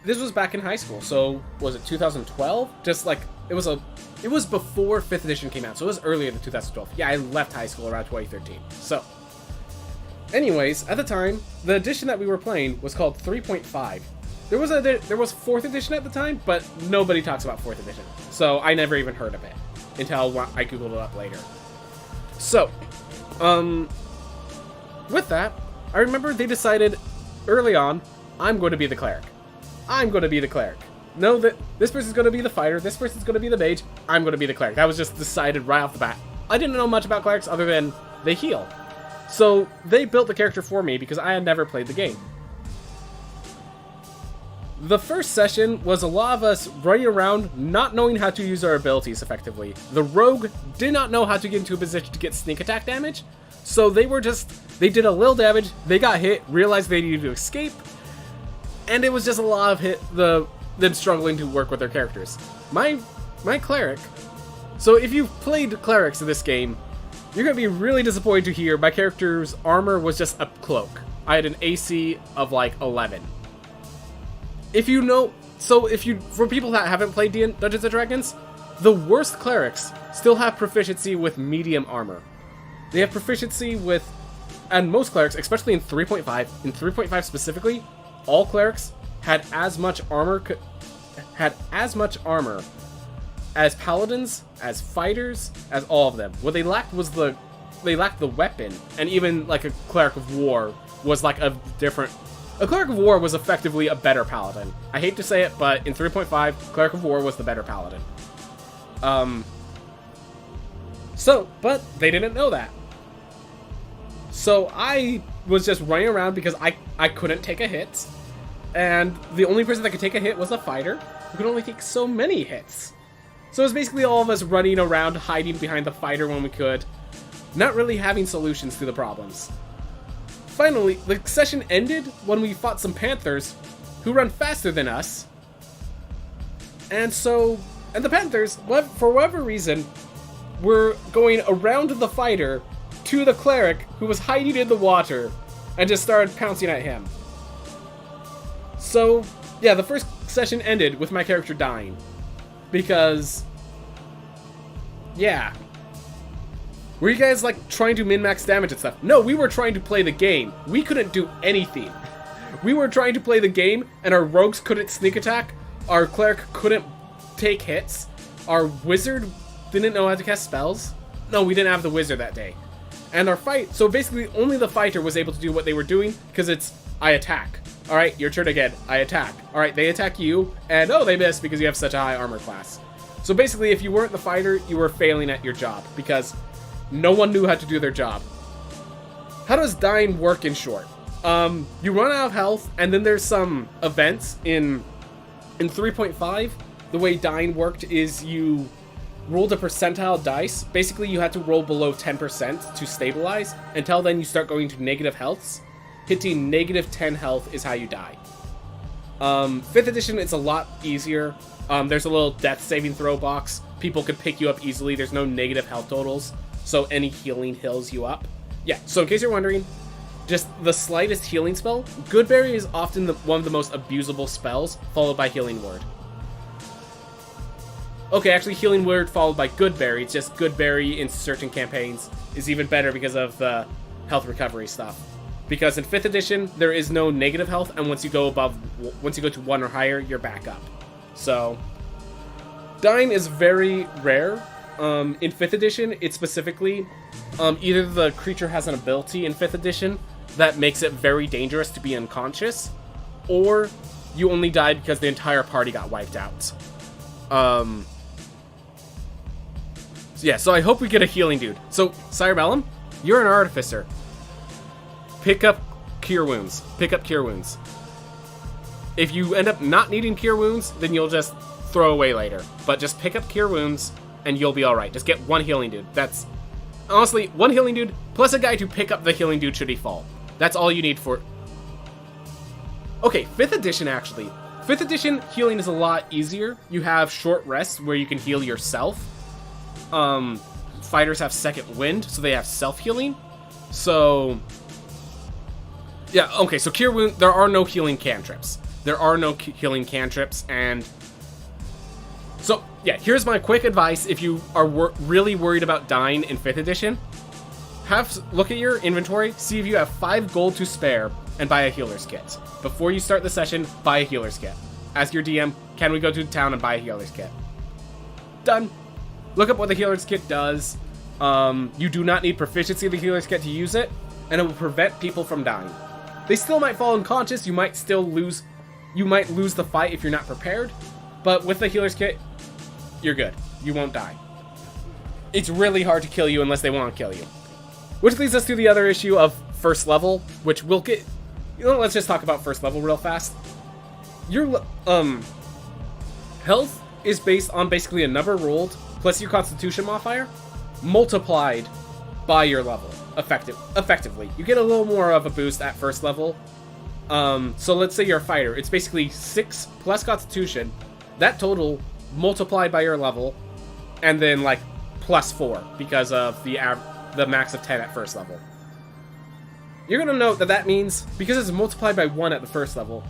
this was back in high school, so was it 2012? Just like, it was before 5th edition came out, so it was earlier than 2012. Yeah, I left high school around 2013. So, anyways, at the time, the edition that we were playing was called 3.5. There was 4th edition at the time, but nobody talks about 4th edition, so I never even heard of it until I googled it up later. So, with that, I remember they decided early on, I'm going to be the cleric. I'm going to be the cleric. No, that this person's going to be the fighter, this person's going to be the mage, I'm going to be the cleric. That was just decided right off the bat. I didn't know much about clerics other than they heal. So they built the character for me because I had never played the game. The first session was a lot of us running around not knowing how to use our abilities effectively. The rogue did not know how to get into a position to get sneak attack damage, so they did a little damage, they got hit, realized they needed to escape, and it was just a lot of them struggling to work with their characters. My cleric, so if you've played clerics in this game, you're going to be really disappointed to hear my character's armor was just a cloak. I had an AC of like 11. For people that haven't played Dungeons & Dragons, the worst clerics still have proficiency with medium armor. They have proficiency with, and most clerics, especially in 3.5 specifically, all clerics had as much armor as paladins, as fighters, as all of them. What they lacked was the weapon, and even like a cleric of war was like a cleric of war was effectively a better paladin. I hate to say it, but in 3.5, cleric of war was the better paladin. But they didn't know that. So I was just running around because I couldn't take a hit, and the only person that could take a hit was a fighter, who could only take so many hits. So it was basically all of us running around, hiding behind the fighter when we could, not really having solutions to the problems. Finally, the session ended when we fought some panthers who run faster than us. And the panthers, for whatever reason, were going around the fighter to the cleric who was hiding in the water and just started pouncing at him. So, yeah, the first session ended with my character dying. Because, yeah. Were you guys, like, trying to min-max damage and stuff? No, we were trying to play the game. We couldn't do anything. We were trying to play the game, and our rogues couldn't sneak attack, our cleric couldn't take hits, our wizard didn't know how to cast spells. No, we didn't have the wizard that day. And so basically only the fighter was able to do what they were doing, because it's, I attack. Alright, your turn again, I attack. Alright, they attack you, and oh, they miss because you have such a high armor class. So basically, if you weren't the fighter, you were failing at your job, because no one knew how to do their job. How does dying work in short? You run out of health, and then there's some events in 3.5. The way dying worked is you rolled a percentile dice. Basically, you had to roll below 10% to stabilize. Until then, you start going to negative healths. Hitting negative 10 health is how you die. 5th edition, it's a lot easier. There's a little death saving throw box. People can pick you up easily. There's no negative health totals, so any healing heals you up. Yeah, so in case you're wondering, just the slightest healing spell, Goodberry is often one of the most abusable spells, followed by Healing Word. Okay, actually Healing Word followed by Goodberry. It's just Goodberry in certain campaigns is even better because of the health recovery stuff. Because in 5th edition, there is no negative health, and once you go to 1 or higher, you're back up. So, dying is very rare. In 5th edition, it's specifically, either the creature has an ability in 5th edition that makes it very dangerous to be unconscious, or you only died because the entire party got wiped out. So I hope we get a healing dude. So, Cyrebellum, you're an artificer. Pick up Cure Wounds. Pick up Cure Wounds. If you end up not needing Cure Wounds, then you'll just throw away later. But just pick up Cure Wounds, and you'll be alright. Just get one healing dude. That's... Honestly, one healing dude, plus a guy to pick up the healing dude should he fall. That's all you need for... Okay, 5th edition, actually. 5th edition, healing is a lot easier. You have short rests where you can heal yourself. Fighters have second wind, so they have self-healing. So... Yeah, okay, so Cure Wound, there are no healing cantrips. There are no healing cantrips, and so yeah, here's my quick advice if you are really worried about dying in 5th edition. Look at your inventory, see if you have 5 gold to spare, and buy a healer's kit. Before you start the session, buy a healer's kit. Ask your DM, can we go to town and buy a healer's kit? Done. Look up what the healer's kit does. You do not need proficiency of the healer's kit to use it, and it will prevent people from dying. They still might fall unconscious, you might lose the fight if you're not prepared, but with the healer's kit, you're good. You won't die. It's really hard to kill you unless they want to kill you. Which leads us to the other issue of first level, which we'll get... let's just talk about first level real fast. Your, health is based on basically a number rolled, plus your constitution modifier, multiplied by your level, effectively. You get a little more of a boost at first level. So let's say you're a fighter. It's basically 6 plus constitution, that total multiplied by your level, and then, like, plus 4, because of the max of 10 at first level. You're gonna note that means, because it's multiplied by 1 at the first level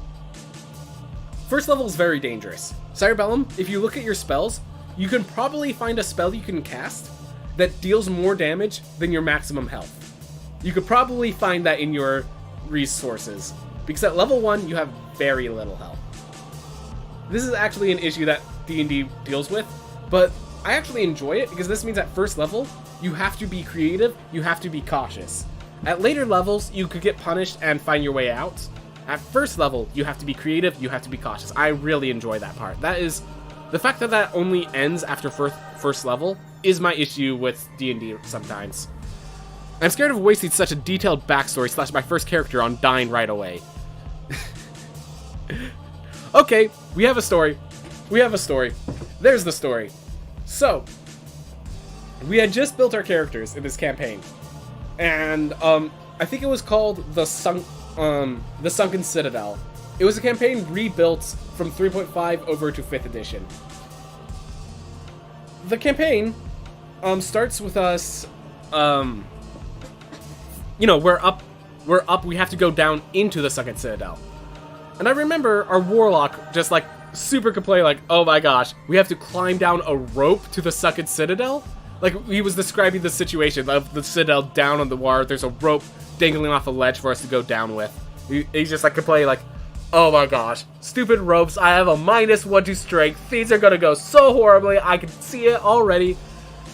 is very dangerous. Cerebellum, if you look at your spells, you can probably find a spell you can cast that deals more damage than your maximum health. You could probably find that in your resources, because at level 1, you have very little health. This is actually an issue that D&D deals with, but I actually enjoy it, because this means at first level, you have to be creative, you have to be cautious. At later levels, you could get punished and find your way out. At first level, you have to be creative, you have to be cautious. I really enjoy that part. That is, the fact that that only ends after first level is my issue with D&D sometimes. I'm scared of wasting such a detailed backstory / my first character on dying right away. Okay, we have a story. There's the story. So, we had just built our characters in this campaign, and I think it was called the Sunken Citadel. It was a campaign rebuilt from 3.5 over to 5th edition. The campaign starts with us, we're up, we have to go down into the Sunken Citadel. And I remember our warlock just, like, super complain, like, oh my gosh, we have to climb down a rope to the Sunken Citadel? Like, he was describing the situation of the Citadel down on the water, there's a rope dangling off a ledge for us to go down with. He's just, like, complaining, like, oh my gosh, stupid ropes, I have a -1 to strength, things are gonna go so horribly, I can see it already.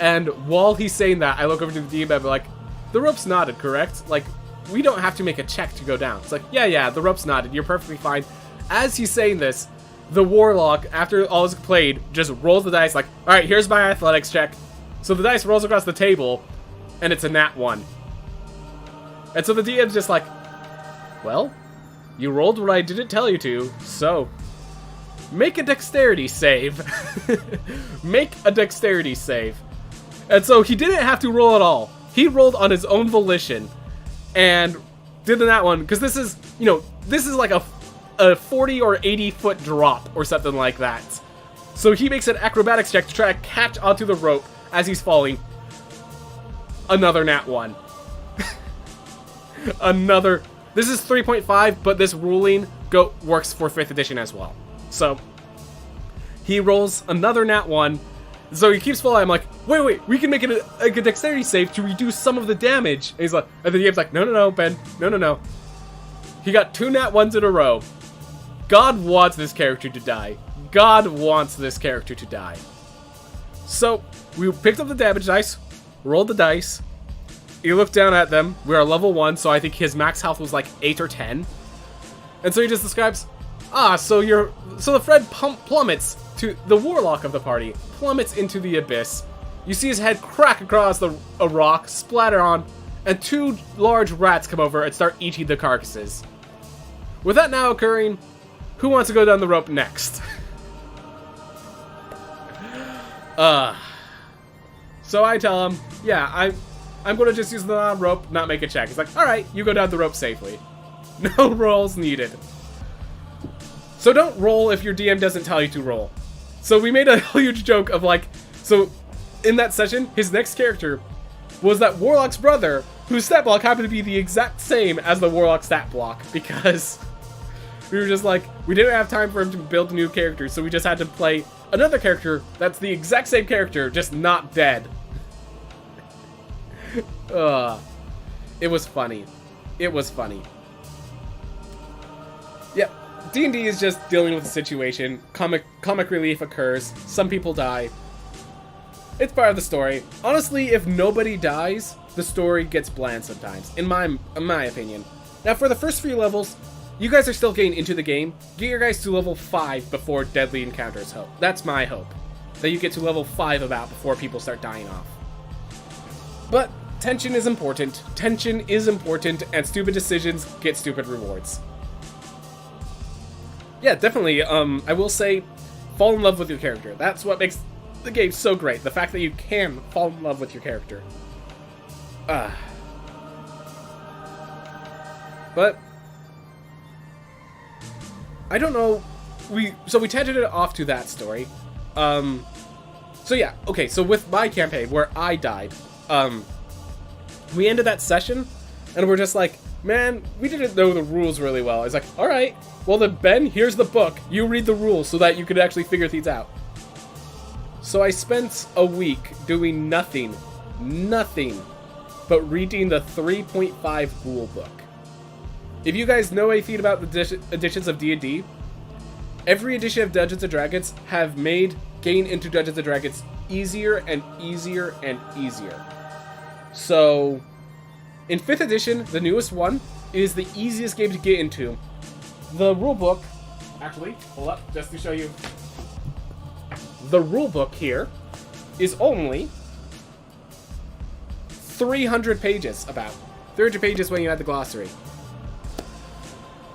And while he's saying that, I look over to the DM and be like, the rope's knotted, correct? Like, we don't have to make a check to go down. It's like, yeah, the rope's knotted, you're perfectly fine. As he's saying this, the warlock, after all is played, just rolls the dice like, alright, here's my athletics check. So the dice rolls across the table, and it's a nat 1. And so the DM's just like, well, you rolled what I didn't tell you to, so make a dexterity save. Make a dexterity save. And so he didn't have to roll at all. He rolled on his own volition and did the nat 1, because this is, this is like a 40 or 80 foot drop or something like that. So he makes an acrobatics check to try to catch onto the rope as he's falling. Another nat 1. This is 3.5, but this ruling works for 5th edition as well. So he rolls another nat 1. So he keeps falling. I'm like, wait, we can make it a dexterity save to reduce some of the damage. And he's like, and the DM's like, no, Ben, no. He got 2 nat 1s in a row. God wants this character to die. So we picked up the damage dice, rolled the dice. He looked down at them. We are level 1, so I think his max health was like 8 or 10. And so he just describes, so the Fred plummets to the warlock of the party, plummets into the abyss. You see his head crack across a rock, splatter on, and 2 large rats come over and start eating the carcasses. With that now occurring, who wants to go down the rope next? So I tell him, yeah, I'm going to just use the rope, not make a check. He's like, alright, you go down the rope safely. No rolls needed. So don't roll if your DM doesn't tell you to roll. So we made a huge joke of like, so in that session, his next character was that warlock's brother, whose stat block happened to be the exact same as the warlock stat block, because We were just like, we didn't have time for him to build new characters, so we just had to play another character that's the exact same character, just not dead. It was funny. It was funny. Yep, D&D is just dealing with the situation. Comic relief occurs. Some people die. It's part of the story. Honestly, if nobody dies, the story gets bland sometimes, in my opinion. Now, for the first few levels, you guys are still getting into the game. Get your guys to level 5 before deadly encounters hope. That's my hope. That you get to level 5 about before people start dying off. But tension is important. Tension is important, and stupid decisions get stupid rewards. Yeah, definitely. I will say, fall in love with your character. That's what makes the game so great. The fact that you can fall in love with your character. But I don't know. So we tanged it off to that story. So yeah, okay. So with my campaign where I died, we ended that session, and we're just like, man, we didn't know the rules really well. It's like, all right, well then, Ben, here's the book. You read the rules so that you could actually figure things out. So I spent a week doing nothing but reading the 3.5 rule book. If you guys know anything about the editions of D&D, every edition of Dungeons & Dragons have made getting into Dungeons & Dragons easier and easier and easier. So, in 5th edition, the newest one, is the easiest game to get into. The rulebook, actually, hold up, just to show you. The rulebook here is only 300 pages, about. 300 pages when you add the glossary.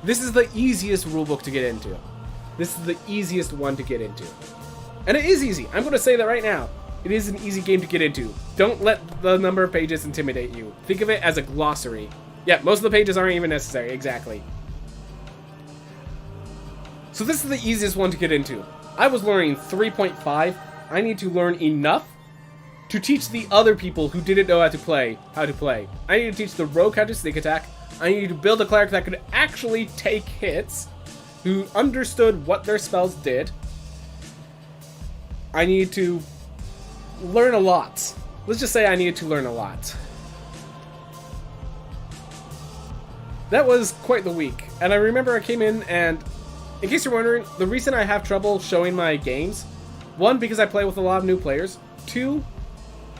This is the easiest rulebook to get into. This is the easiest one to get into. And it is easy. I'm going to say that right now. It is an easy game to get into. Don't let the number of pages intimidate you. Think of it as a glossary. Yeah, most of the pages aren't even necessary, exactly. So this is the easiest one to get into. I was learning 3.5. I need to learn enough to teach the other people who didn't know how to play. I need to teach the rogue how to sneak attack. I need to build a cleric that could actually take hits, who understood what their spells did. I need to learn a lot. Let's just say I needed to learn a lot. That was quite the week. And I remember I came in and, in case you're wondering, the reason I have trouble showing my games, 1, because I play with a lot of new players. 2,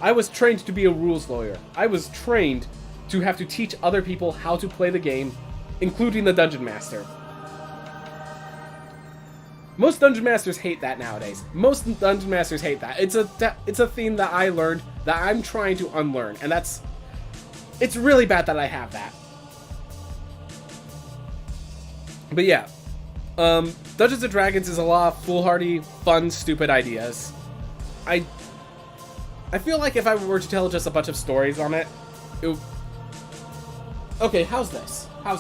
I was trained to be a rules lawyer. I was trained to have to teach other people how to play the game, including the Dungeon Master. Most Dungeon Masters hate that nowadays. Most Dungeon Masters hate that. It's a theme that I learned that I'm trying to unlearn, and it's really bad that I have that. But yeah, Dungeons & Dragons is a lot of foolhardy, fun, stupid ideas. I feel like if I were to tell just a bunch of stories on it, okay, how's this? I'm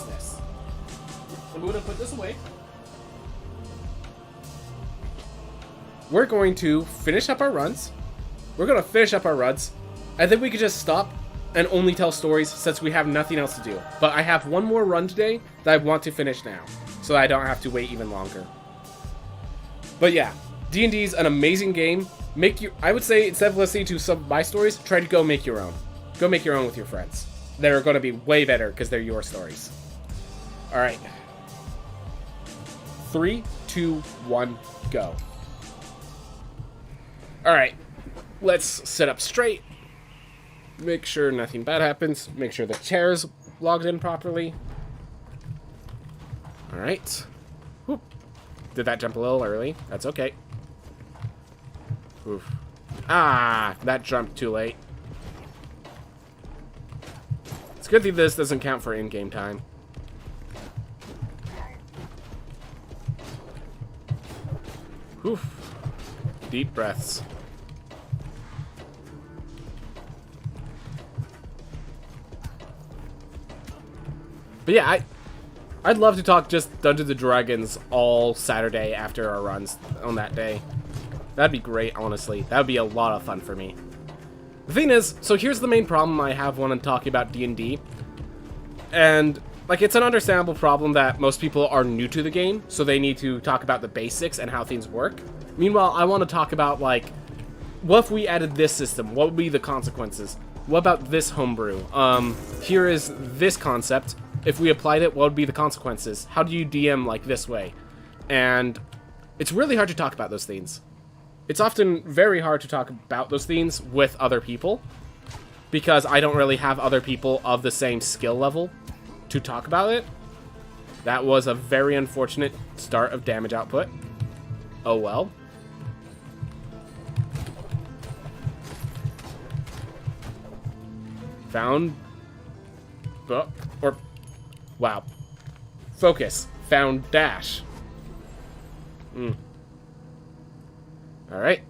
going to put this away. We're going to finish up our runs. And then we could just stop and only tell stories since we have nothing else to do. But I have one more run today that I want to finish now, so I don't have to wait even longer. But yeah, D&D is an amazing game. I would say, instead of listening to some of my stories, try to go make your own. Go make your own with your friends. They're going to be way better because they're your stories. Alright. 3, 2, 1, go. Alright. Let's sit up straight. Make sure nothing bad happens. Make sure the chair's logged in properly. Alright. Whoop. Did that jump a little early? That's okay. Oof. Ah! That jumped too late. It's a good thing this doesn't count for in-game time. Oof. Deep breaths. But yeah, I'd love to talk just Dungeons & Dragons all Saturday after our runs on that day. That'd be great, honestly. That would be a lot of fun for me. The thing is, so here's the main problem I have when I'm talking about D&D. And like, it's an understandable problem that most people are new to the game, so they need to talk about the basics and how things work. Meanwhile, I want to talk about, like, what if we added this system? What would be the consequences? What about this homebrew? Here is this concept. If we applied it, what would be the consequences? How do you DM, like, this way? And it's really hard to talk about those things. It's often very hard to talk about those things with other people, because I don't really have other people of the same skill level to talk about it. That was a very unfortunate start of damage output. Oh well. Found book, or wow. Focus. Found dash. Alright.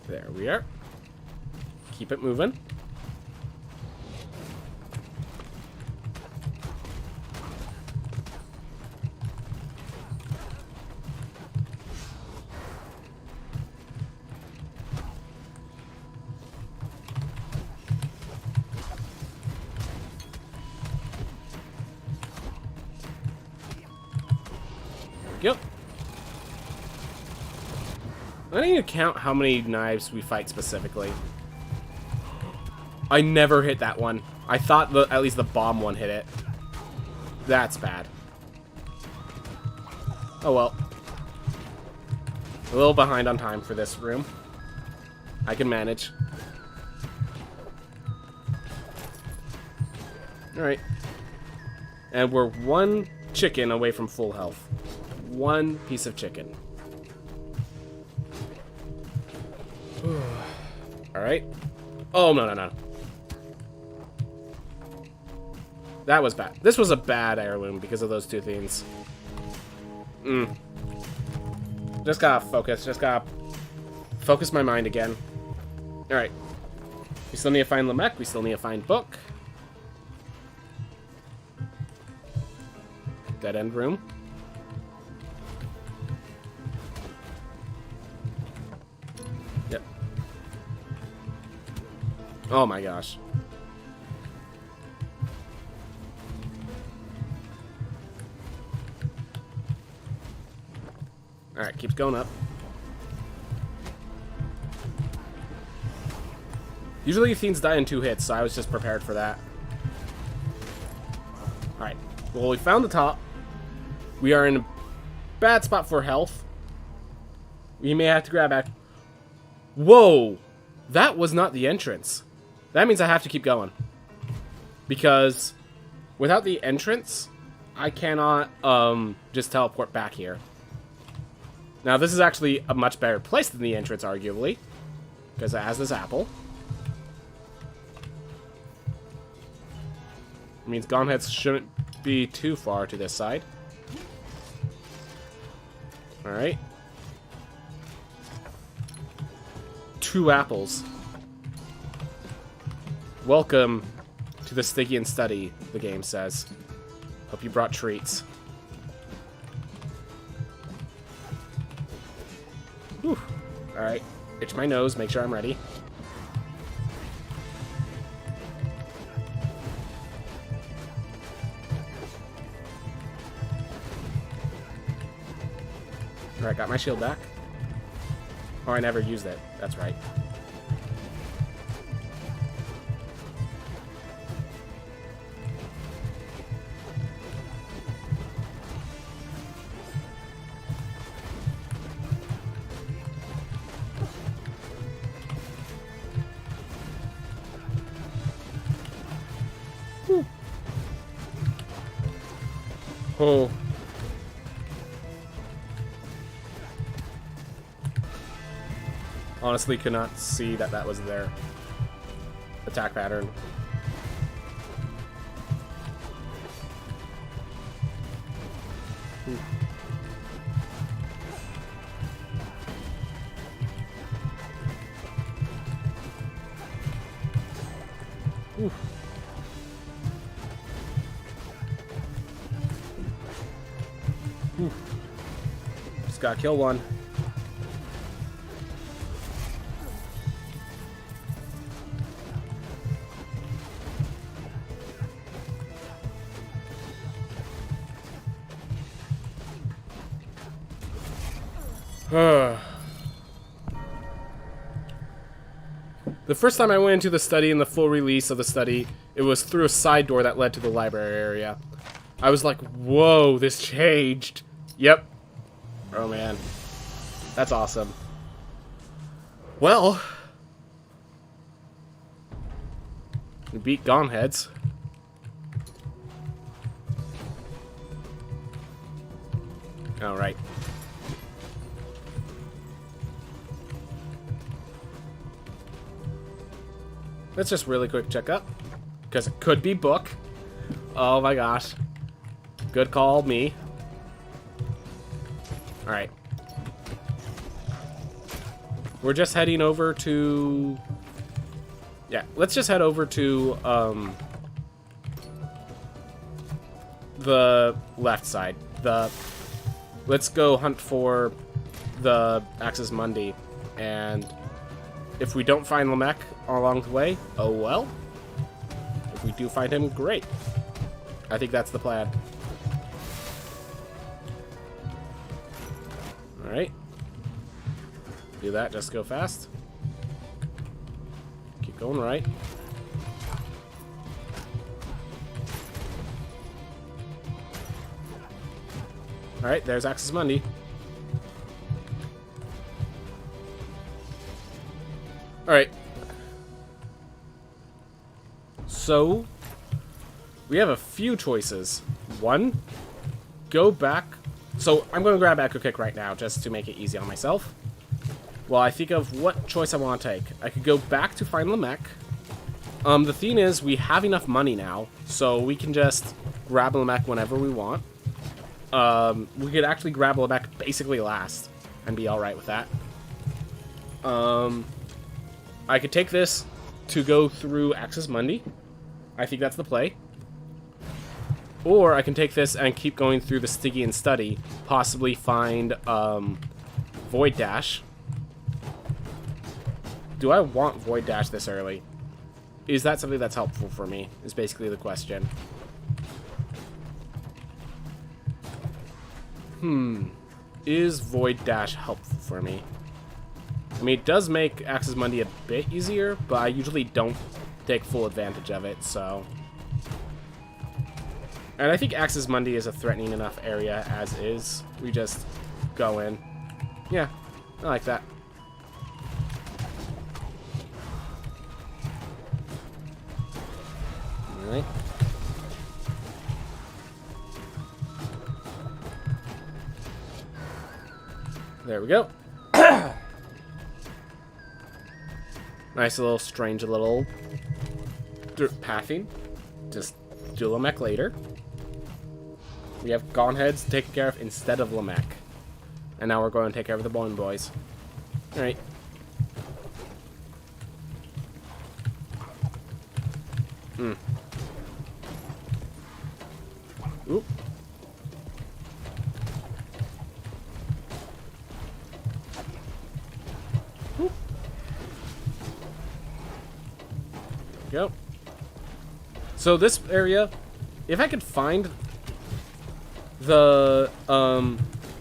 There we are. Keep it moving. Yep. I need to count how many knives we fight specifically. I never hit that one. I thought at least the bomb one hit it. That's bad. Oh well. A little behind on time for this room. I can manage. Alright. And we're one chicken away from full health. One piece of chicken. Alright. Oh, no. That was bad. This was a bad heirloom because of those two things. Just gotta focus. Just gotta focus my mind again. Alright. We still need to find Lamech. We still need to find Book. Dead end room. Yep. Oh my gosh. Alright, keeps going up. Usually fiends die in 2 hits, so I was just prepared for that. Alright. Well, we found the top. We are in a bad spot for health. We may have to grab back. Whoa! That was not the entrance. That means I have to keep going. Because without the entrance, I cannot just teleport back here. Now, this is actually a much better place than the entrance, arguably. Because it has this apple. It means Gonheads shouldn't be too far to this side. Alright. 2 apples. Welcome to the Stygian study, the game says. Hope you brought treats. Whew. Alright. Itch my nose, make sure I'm ready. Alright, got my shield back. Oh, I never used it. That's right. Whew. Oh. Honestly, could not see that that was their attack pattern. Ooh. Ooh. Ooh. Just gotta kill one. The first time I went into the study in the full release of the study, it was through a side door that led to the library area. I was like, whoa, this changed. Yep. Oh man. That's awesome. Well, we beat Goneheads. Alright. Let's just really quick check up. Because it could be book. Oh my gosh. Good call, me. Alright. We're just heading over to... Yeah, let's just head over to, the left side. Let's go hunt for the Axis Mundi. And if we don't find Lamech along the way, oh well. If we do find him, great. I think that's the plan. Alright. Do that, just go fast. Keep going right. Alright, there's Axis Mundi. Alright. So, we have a few choices. One, go back. So, I'm going to grab Echo Kick right now, just to make it easy on myself. Well, I think of what choice I want to take. I could go back to find Lamech. The thing is, we have enough money now, so we can just grab Lamech whenever we want. We could actually grab Lamech basically last, and be alright with that. I could take this to go through Axis Mundi. I think that's the play. Or I can take this and keep going through the Stygian Study, possibly find Void Dash. Do I want Void Dash this early? Is that something that's helpful for me, is basically the question. Is Void Dash helpful for me? I mean, it does make Axis Mundi a bit easier, but I usually don't take full advantage of it, so... And I think Axis Mundi is a threatening enough area as is. We just go in. Yeah, I like that. Alright. There we go. Nice little, strange little pathing. Just do Lamech later. We have Goneheads taken care of instead of Lamech. And now we're going to take care of the Bone Boys. Alright. Oop. Oop. Go. So this area, if I could find the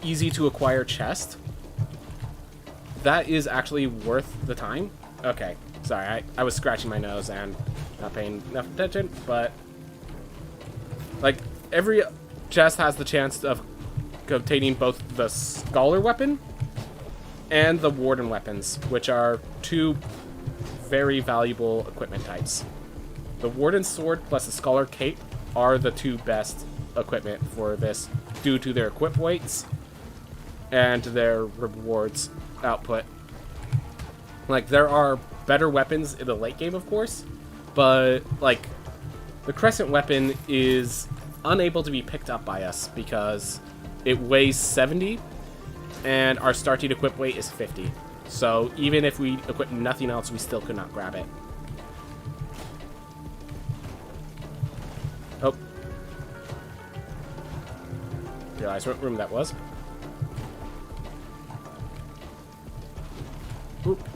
easy to acquire chest, that is actually worth the time. Okay, sorry, I was scratching my nose and not paying enough attention, but like every chest has the chance of obtaining both the Scholar weapon and the Warden weapons, which are two very valuable equipment types. The Warden sword plus the Scholar cape are the two best equipment for this due to their equip weights and their rewards output. Like, there are better weapons in the late game, of course, but like the Crescent weapon is unable to be picked up by us because it weighs 70 and our starting equip weight is 50. So even if we equip nothing else, we still could not grab it. Oh. Realize what room that was. Oop.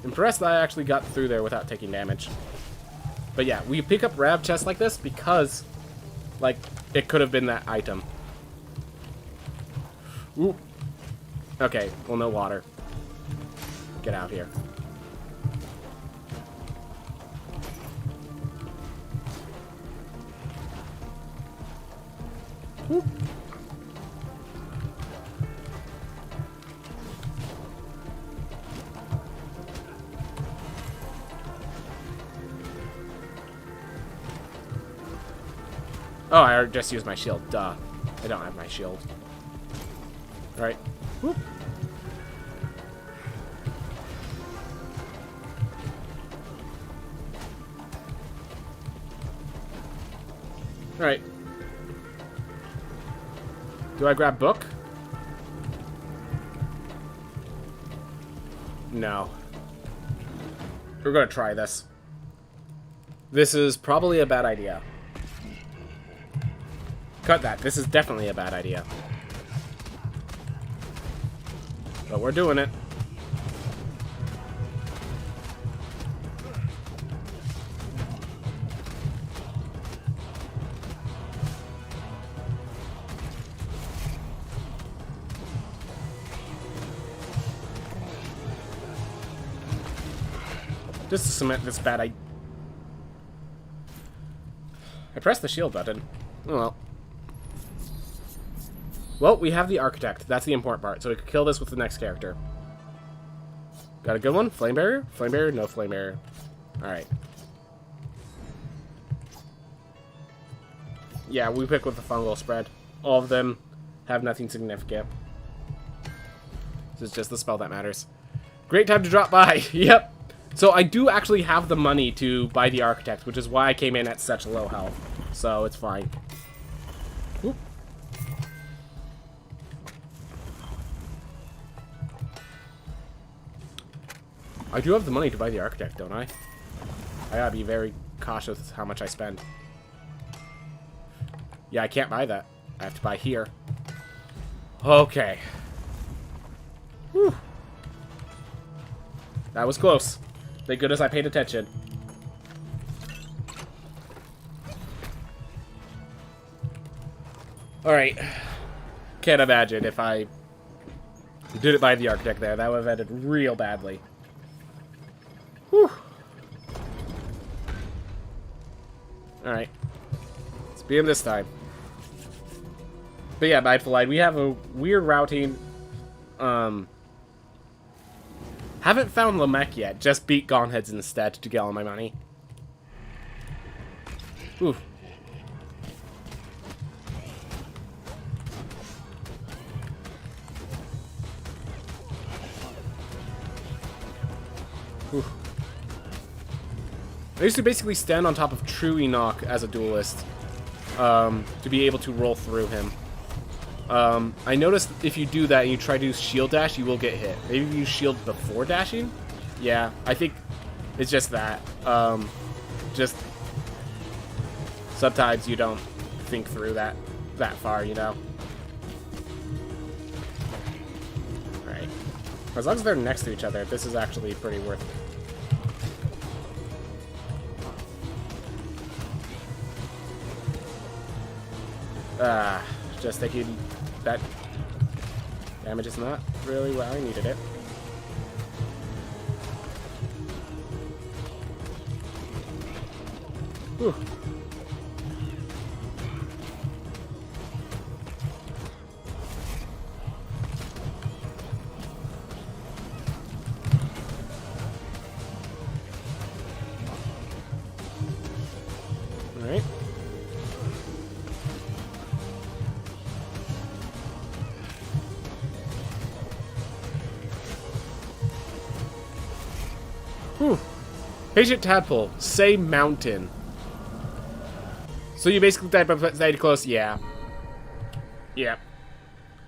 Impressed that I actually got through there without taking damage. But yeah, we pick up rab chests like this because Like, it could have been that item. Ooh. Okay, well, no water. Get out of here. Whoop. Oh, I just used my shield. Duh. I don't have my shield. Alright. Whoop. Alright. Do I grab book? No. We're gonna try this. This is probably a bad idea. Cut that. This is definitely a bad idea. But we're doing it. Just to cement this bad I pressed the shield button. Oh well. Well, we have the architect. That's the important part. So we could kill this with the next character. Got a good one? Flame barrier? Flame barrier? No flame barrier. Alright. Yeah, we pick with the fungal spread. All of them have nothing significant. This is just the spell that matters. Great time to drop by. Yep. So I do actually have the money to buy the architect, which is why I came in at such low health. So it's fine. Whoop. I do have the money to buy the architect, don't I? I gotta be very cautious with how much I spend. Yeah, I can't buy that. I have to buy here. Okay. Whew. That was close. Thank goodness I paid attention. Alright. Can't imagine if I didn't buy the architect there. That would have ended real badly. Whew. Alright. Let's be in this time. But yeah, Mindful Light, we have a weird routing. Haven't found Lamech yet. Just beat Gauntheads instead to get all my money. Ooh. Ooh. I used to basically stand on top of True Enoch as a duelist to be able to roll through him. I noticed if you do that and you try to shield dash, you will get hit. Maybe you shield before dashing? Yeah, I think it's just that. Just sometimes you don't think through that far, you know? Alright. As long as they're next to each other, this is actually pretty worth it. Just thinking that damage is not really where I needed it. Whew. All right. Whew. Patient Tadpole, say mountain. So you basically type up stayed close? Yeah. Yeah.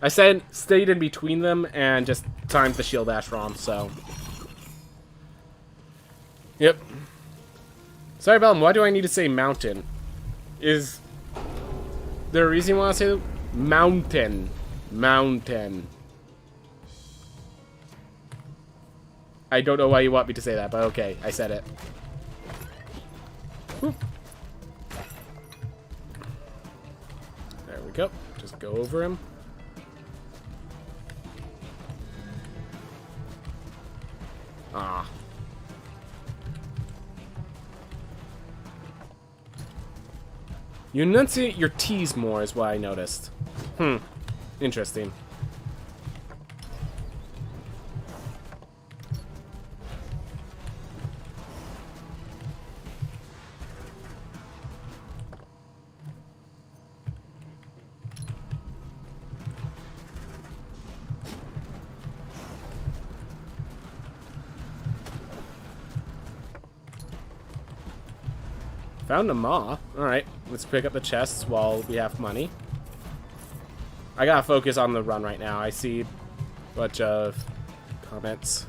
I said stayed in between them and just timed the shield dash wrong, so. Yep. Sorry, Bellum, why do I need to say mountain? Is there a reason you want to say mountain? Mountain. I don't know why you want me to say that, but okay, I said it. Whew. go. Just go over him. Ah. You enunciate your T's more is what I noticed. Interesting. Found a maw. Alright, let's pick up the chests while we have money. I gotta focus on the run right now. I see a bunch of comments.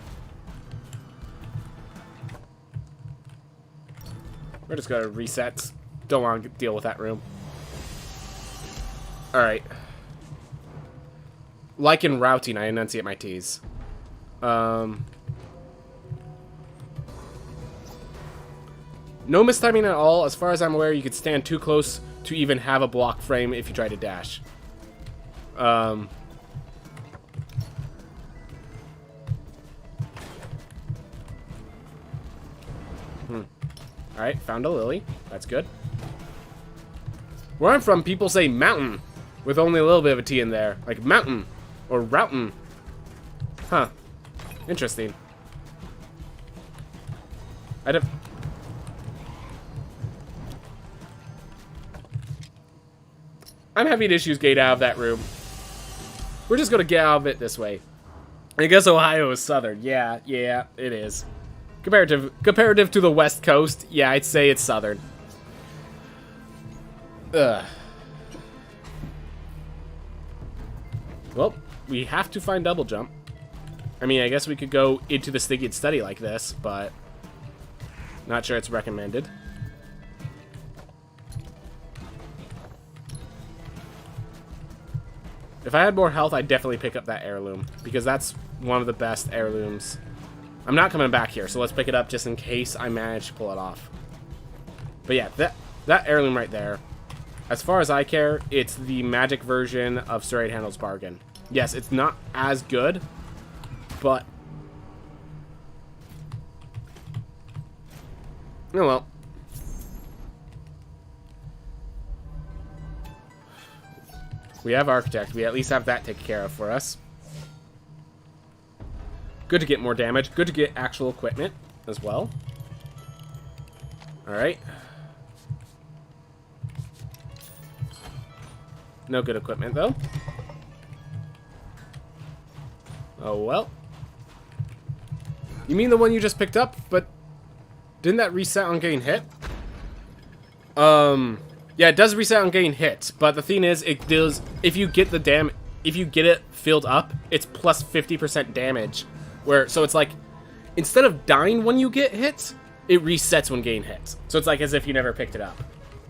We're just gonna reset. Don't want to deal with that room. Alright. Like in routing, I enunciate my T's. No mistiming at all. As far as I'm aware, you could stand too close to even have a block frame if you try to dash. Alright, found a lily. That's good. Where I'm from, people say mountain with only a little bit of a T in there. Like mountain or routin'. Huh. Interesting. I'm having issues getting out of that room. We're just gonna get out of it this way. I guess Ohio is southern. Yeah, it is. Comparative to the West Coast, yeah, I'd say it's southern. Ugh. Well, we have to find double jump. I mean, I guess we could go into the Stygian study like this, but not sure it's recommended. If I had more health, I'd definitely pick up that heirloom, because that's one of the best heirlooms. I'm not coming back here, so let's pick it up just in case I manage to pull it off. But yeah, that heirloom right there, as far as I care, it's the magic version of Sir Arcane Hallows' Bargain. Yes, it's not as good, but... oh well. We have Architect. We at least have that taken care of for us. Good to get more damage. Good to get actual equipment as well. Alright. No good equipment, though. Oh, well. You mean the one you just picked up? But didn't that reset on getting hit? Yeah, it does reset on getting hit, but the thing is, it does, if you get it filled up, it's plus 50% damage. So it's like, instead of dying when you get hit, it resets when getting hit. So it's like as if you never picked it up.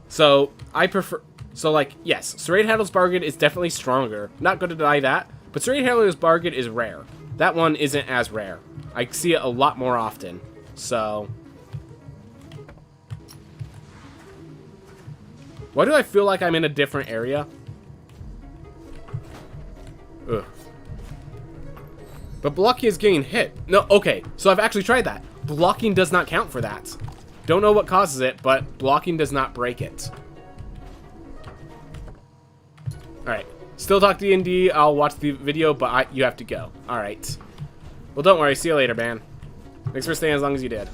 So I prefer, like, yes, Sir Arcane Hallows' Bargain is definitely stronger. Not going to deny that, but Sir Arcane Hallows' Bargain is rare. That one isn't as rare. I see it a lot more often, so... why do I feel like I'm in a different area? Ugh. But blocking is getting hit. No, okay. So I've actually tried that. Blocking does not count for that. Don't know what causes it, but blocking does not break it. Alright. Still talk D&D. I'll watch the video, but you have to go. Alright. Well, don't worry. See you later, man. Thanks for staying as long as you did.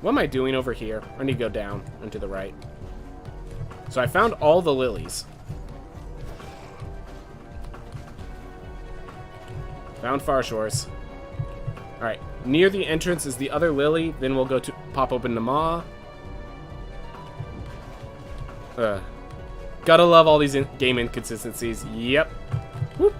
What am I doing over here? I need to go down and to the right. So I found all the lilies. Found Far Shores. Alright, near the entrance is the other lily. Then we'll go to pop open the maw. Gotta love all these game inconsistencies. Yep. Whoop.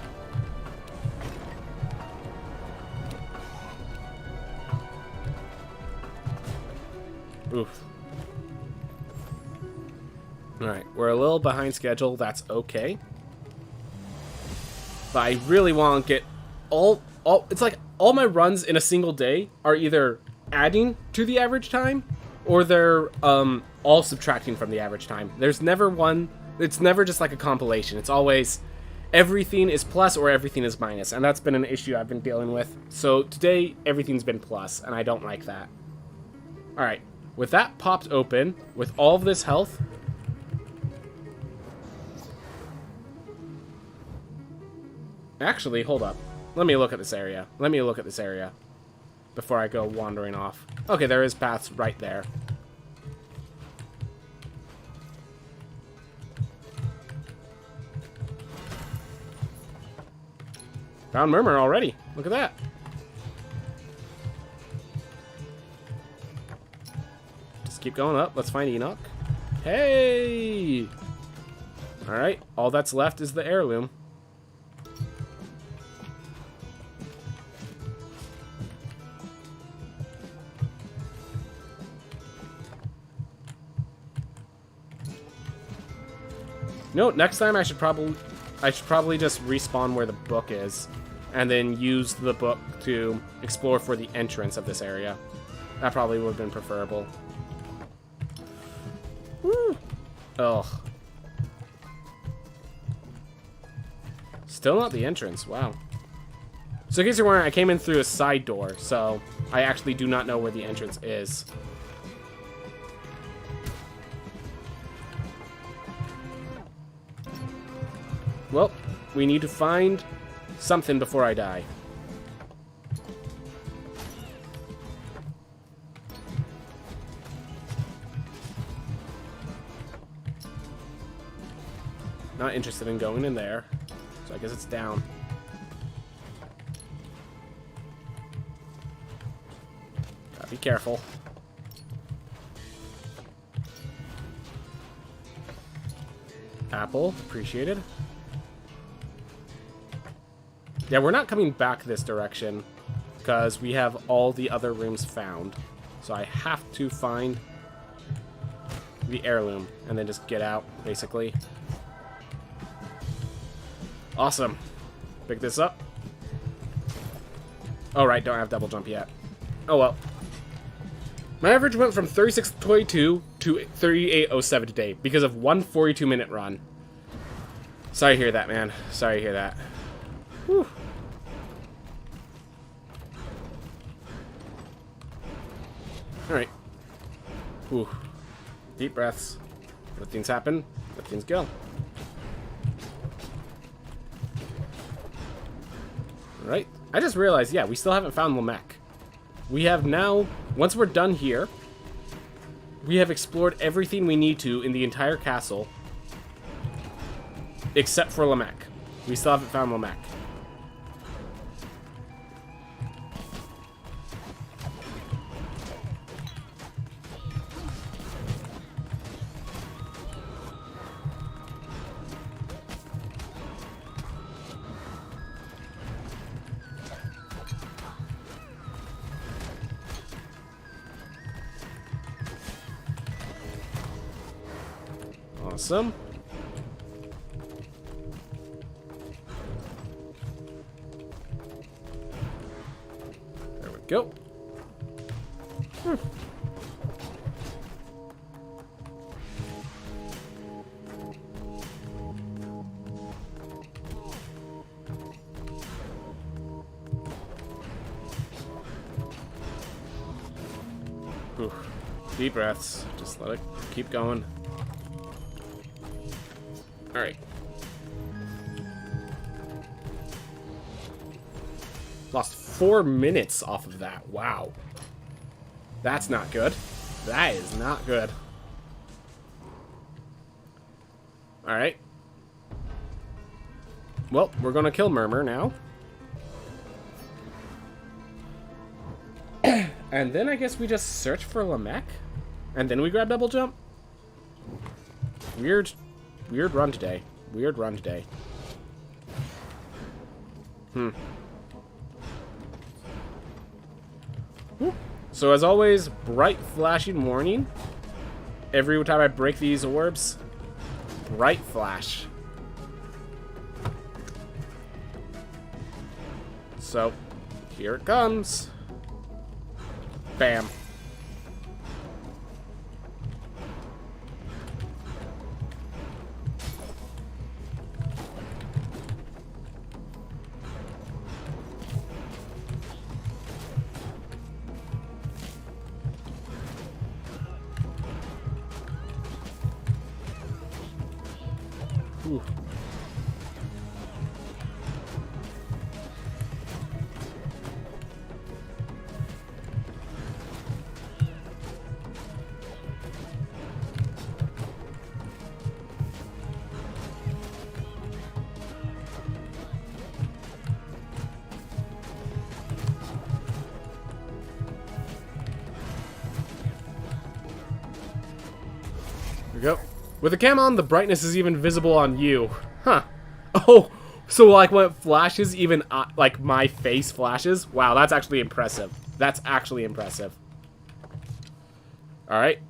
Oof. Alright, we're a little behind schedule. That's okay. But I really want to get it's like all my runs in a single day are either adding to the average time or they're all subtracting from the average time. There's never one, it's never just like a compilation. It's always everything is plus or everything is minus, and that's been an issue I've been dealing with. So today, everything's been plus, and I don't like that. Alright, with that popped open, with all of this health... Actually, hold up. Let me look at this area. Let me look at this area before I go wandering off. Okay, there is paths right there. Found Murmur already. Look at that. Just keep going up. Let's find Enoch. Hey! Alright, all that's left is the heirloom. No, next time I should probably just respawn where the book is, and then use the book to explore for the entrance of this area. That probably would have been preferable. Woo! Ugh. Still not the entrance. Wow. So in case you're wondering, I came in through a side door, so I actually do not know where the entrance is. Well, we need to find something before I die. Not interested in going in there, so I guess it's down. Gotta be careful. Apple, appreciated. Yeah, we're not coming back this direction because we have all the other rooms found. So I have to find the heirloom and then just get out, basically. Awesome. Pick this up. Oh, right, don't have double jump yet. Oh, well. My average went from 36.22 to 38.07 today because of one 42-minute run. Sorry to hear that, man. Sorry to hear that. Whew. Alright. Whew. Deep breaths. Let things happen. Let things go. Alright. I just realized, yeah, we still haven't found Lamech. We have now, once we're done here, we have explored everything we need to in the entire castle. Except for Lamech. We still haven't found Lamech. Awesome. There we go. Whew. Deep breaths. Just let it keep going. Alright. Lost 4 minutes off of that. Wow. That's not good. That is not good. Alright. Well, we're gonna kill Murmur now. And then I guess we just search for Lamech? And then we grab double jump? Weird run today. Weird run today. So as always, bright flashing warning. Every time I break these orbs, bright flash. So, here it comes. Bam. Ooh. There we go. With the cam on, the brightness is even visible on you. Huh. Oh, so like when it flashes, even like my face flashes? Wow, that's actually impressive. That's actually impressive. Alright.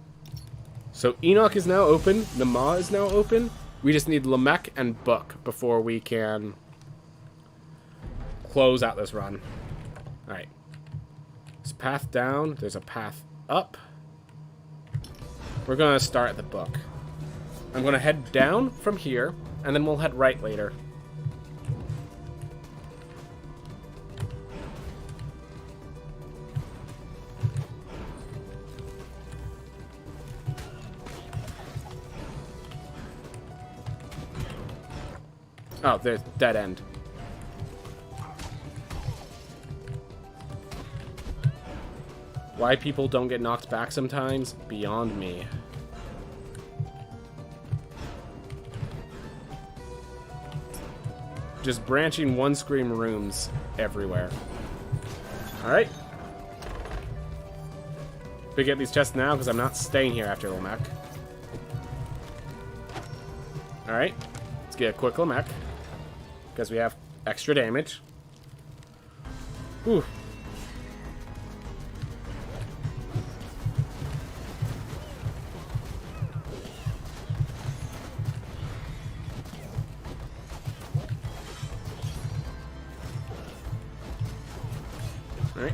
So Enoch is now open. Nama is now open. We just need Lamech and Book before we can close out this run. Alright. There's a path down. There's a path up. We're going to start at the Book. I'm going to head down from here, and then we'll head right later. Oh, there's dead end. Why people don't get knocked back sometimes? Beyond me. Just branching one scream rooms everywhere. Alright. We get these chests now because I'm not staying here after Lamech. Alright. Let's get a quick Lamech. Because we have extra damage. Whew. Alright.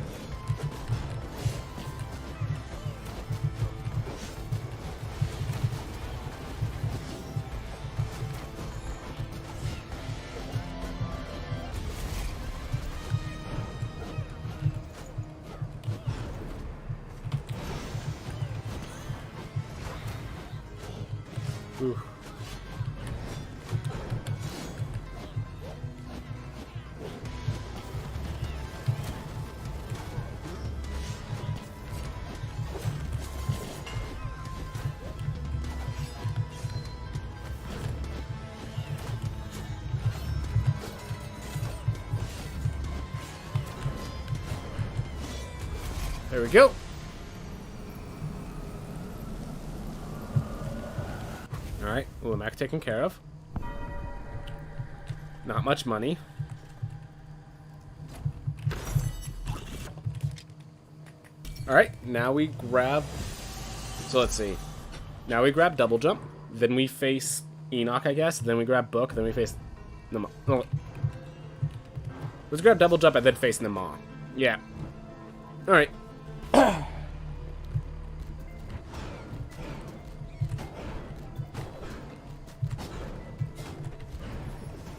Ooh. There we go. Alright, Lamech taken care of. Not much money. Alright, now we grab... So let's see. Now we grab double jump. Then we face Enoch, I guess. Then we grab Book. Then we face... Nama. Oh. Let's grab double jump and then face Nama. Yeah. Alright.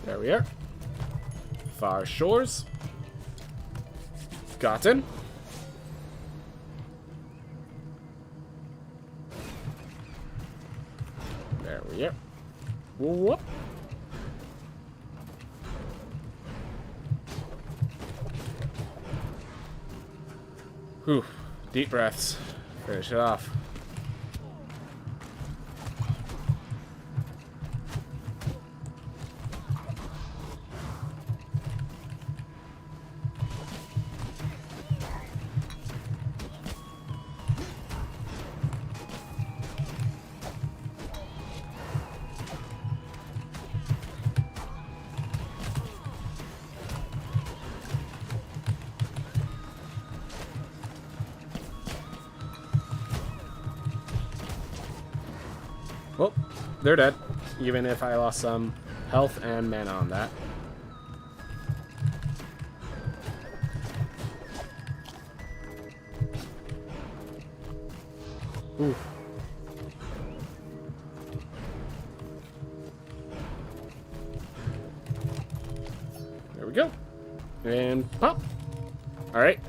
There we are. Far Shores. Gotten. There we are. Whoop. Whew. Deep breaths. Finish it off. Well, they're dead, even if I lost some health and mana on that. Ooh. There we go. And pop. Alright.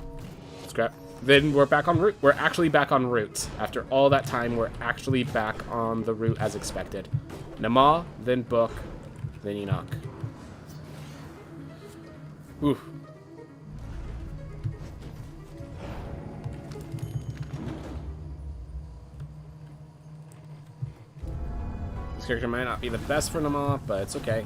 Scrap. Then we're back on route. We're actually back on route. After all that time, we're actually back on the route as expected. Nama, then Book, Then Enoch. Ooh. This character might not be the best for them off, but it's okay.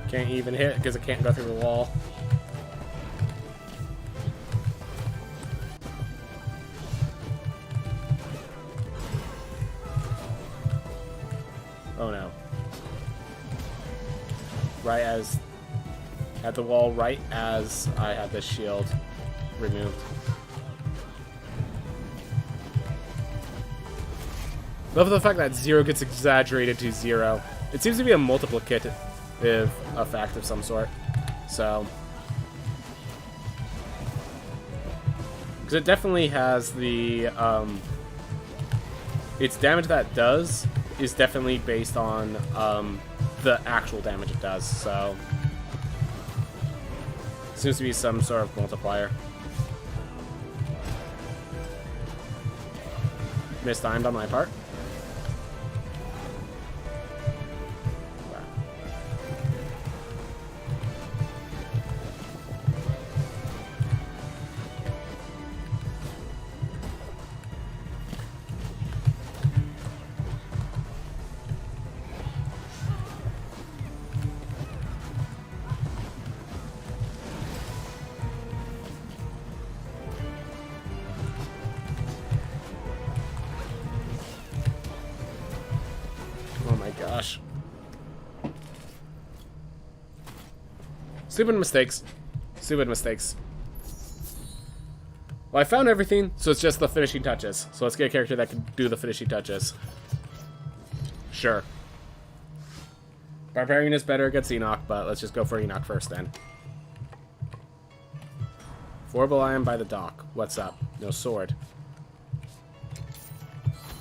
Can't even hit because it can't go through the wall. Oh no. Right as... at the wall, right as I had this shield removed. Love the fact that 0 gets exaggerated to 0. It seems to be a multiplicative effect of some sort. So... because it definitely has the... its damage that it does is definitely based on the actual damage it does, so... seems to be some sort of multiplier. Mistimed on my part. Gosh. Stupid mistakes. Stupid mistakes. Well, I found everything, so it's just the finishing touches. So let's get a character that can do the finishing touches. Sure. Barbarian is better against Enoch, but let's just go for Enoch first then. Forble Iron by the dock. What's up? No sword.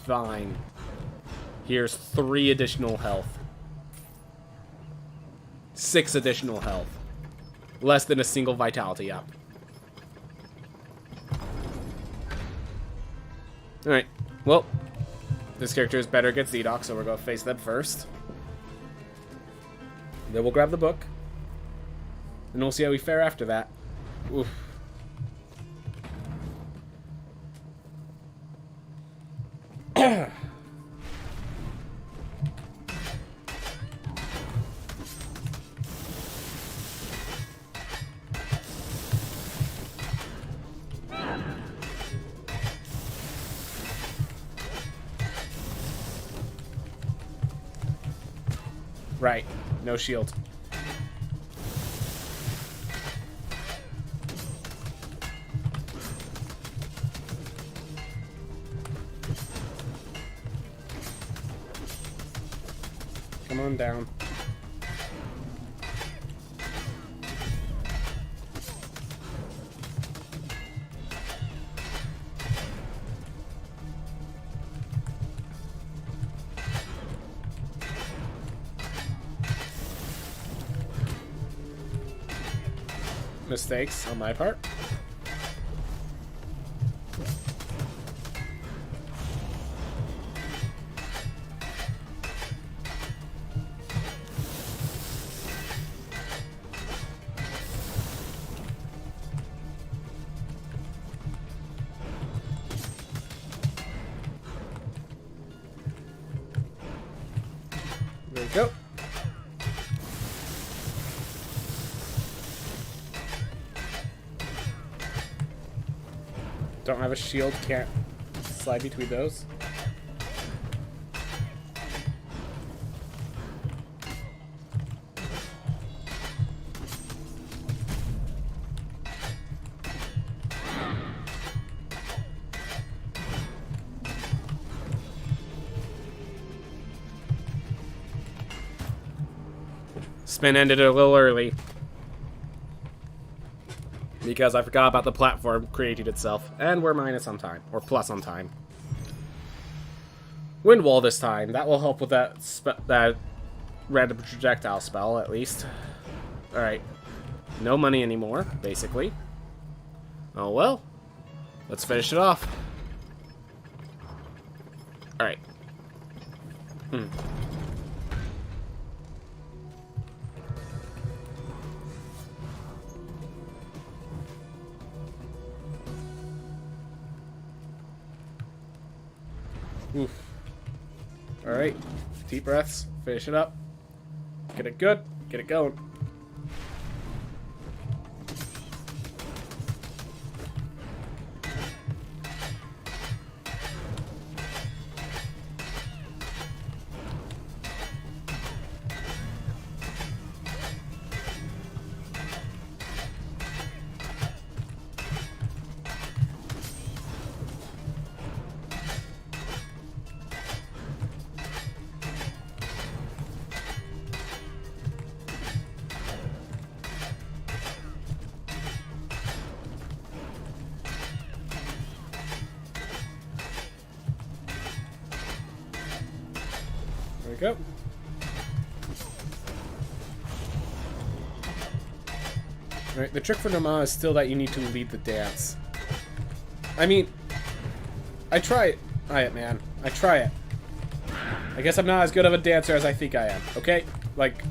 Fine. Here's 3 additional health. 6 additional health. Less than a single vitality up. Alright, well, this character is better against Enoch, so we're going to face them first. Then we'll grab the book. And we'll see how we fare after that. Oof. Right, no shield. Come on down. Mistakes on my part. There we go. Don't have a shield, can't slide between those. Spin ended a little early. Because I forgot about the platform creating itself. And we're minus on time. Or plus on time. Wind wall this time. That will help with that random projectile spell, at least. Alright. No money anymore, basically. Oh well. Let's finish it off. Alright. Oof. Alright. Deep breaths. Finish it up. Get it good. Get it going. There we go. Alright, the trick for Nama is still that you need to lead the dance. I mean, I try it. Alright, man. I try it. I guess I'm not as good of a dancer as I think I am, okay? Like...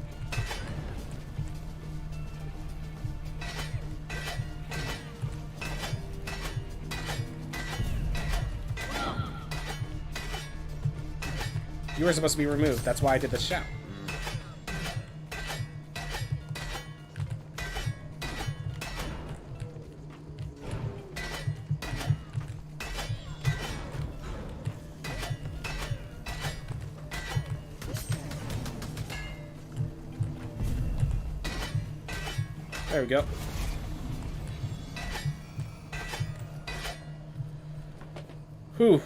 You were supposed to be removed. That's why I did the shout. There we go. Whew.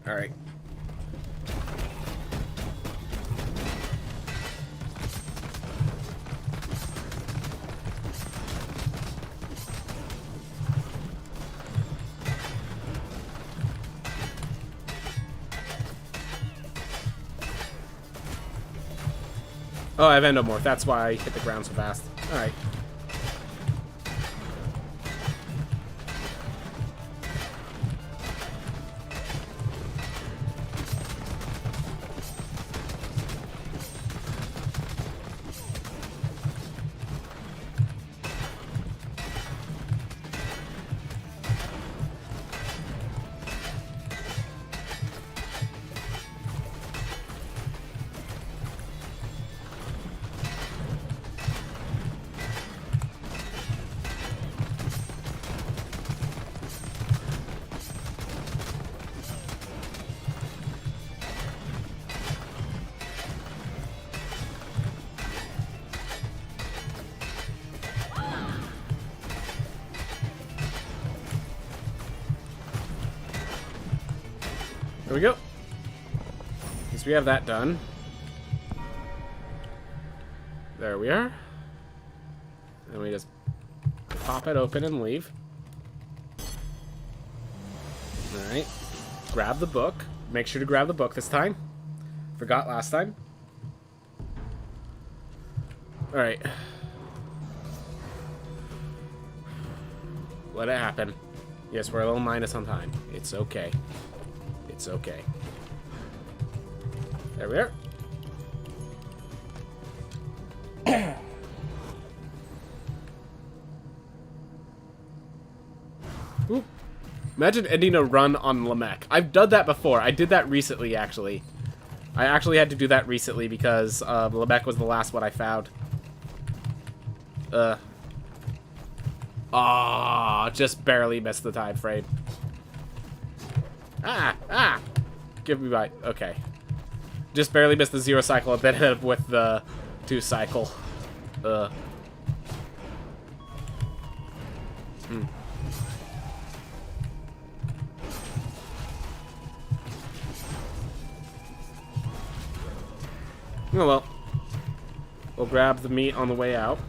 All right. Oh, I have endomorph. That's why I hit the ground so fast. All right. There we go. Guess we have that done. There we are. And we just pop it open and leave. Alright. Grab the book. Make sure to grab the book this time. Forgot last time. Alright. Let it happen. Yes, we're a little minus on time. It's okay. It's okay. There we are. Ooh. Imagine ending a run on Lamech. I've done that before. I did that recently, actually. I actually had to do that recently because Lamech was the last one I found. Just barely missed the time frame. Give me my... Okay. Just barely missed the 0 cycle and then ended up with the 2 cycle. Oh well. We'll grab the meat on the way out.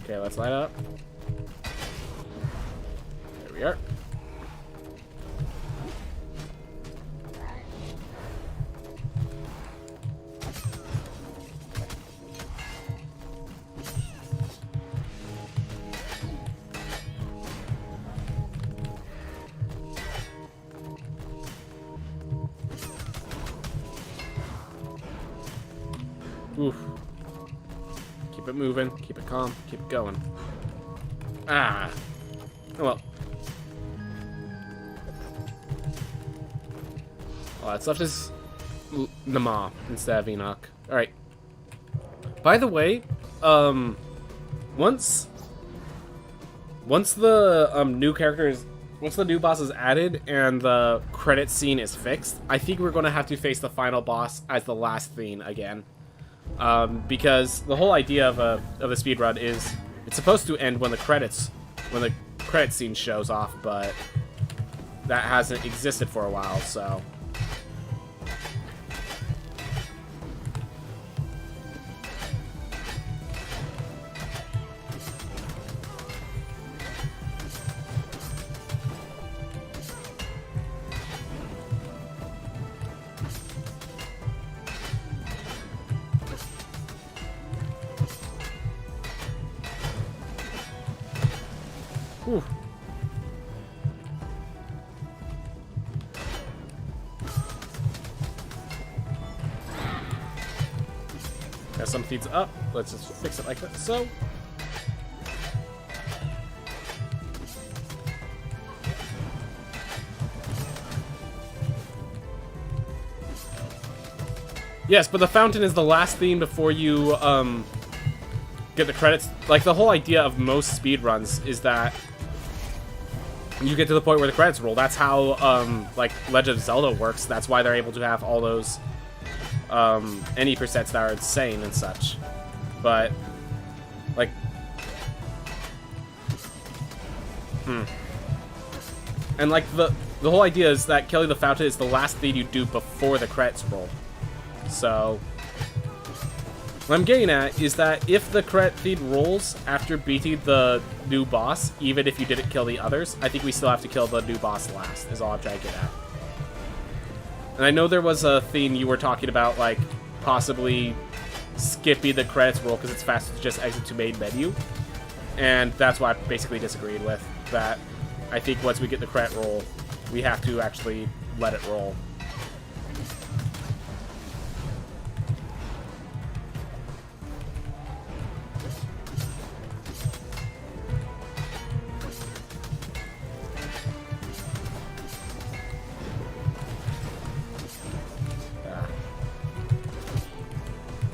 Okay, let's light up. There we are. Oof. Keep it moving, keep it calm, keep it going. Ah. Oh well. All that's left is Nama instead of Enoch. Alright. By the way, once the new characters, once the new boss is added and the credit scene is fixed, I think we're gonna have to face the final boss as the last scene again. Because the whole idea of a speedrun is it's supposed to end when the credit scene shows off, but that hasn't existed for a while, so. Whew. Got some feeds up. Let's just fix it like that. So. Yes, but the fountain is the last theme before you get the credits. Like, the whole idea of most speedruns is that you get to the point where the credits roll. That's how, like, Legend of Zelda works. That's why they're able to have all those, any presets that are insane and such. But, like... And, like, the whole idea is that killing the fountain is the last thing you do before the credits roll. So... what I'm getting at is that if the credit feed rolls after beating the new boss, even if you didn't kill the others, I think we still have to kill the new boss last, is all I'm trying to get at. And I know there was a theme you were talking about, like, possibly skipping the credits roll because it's faster to just exit to main menu. And that's what I basically disagreed with, that I think once we get the credit roll, we have to actually let it roll.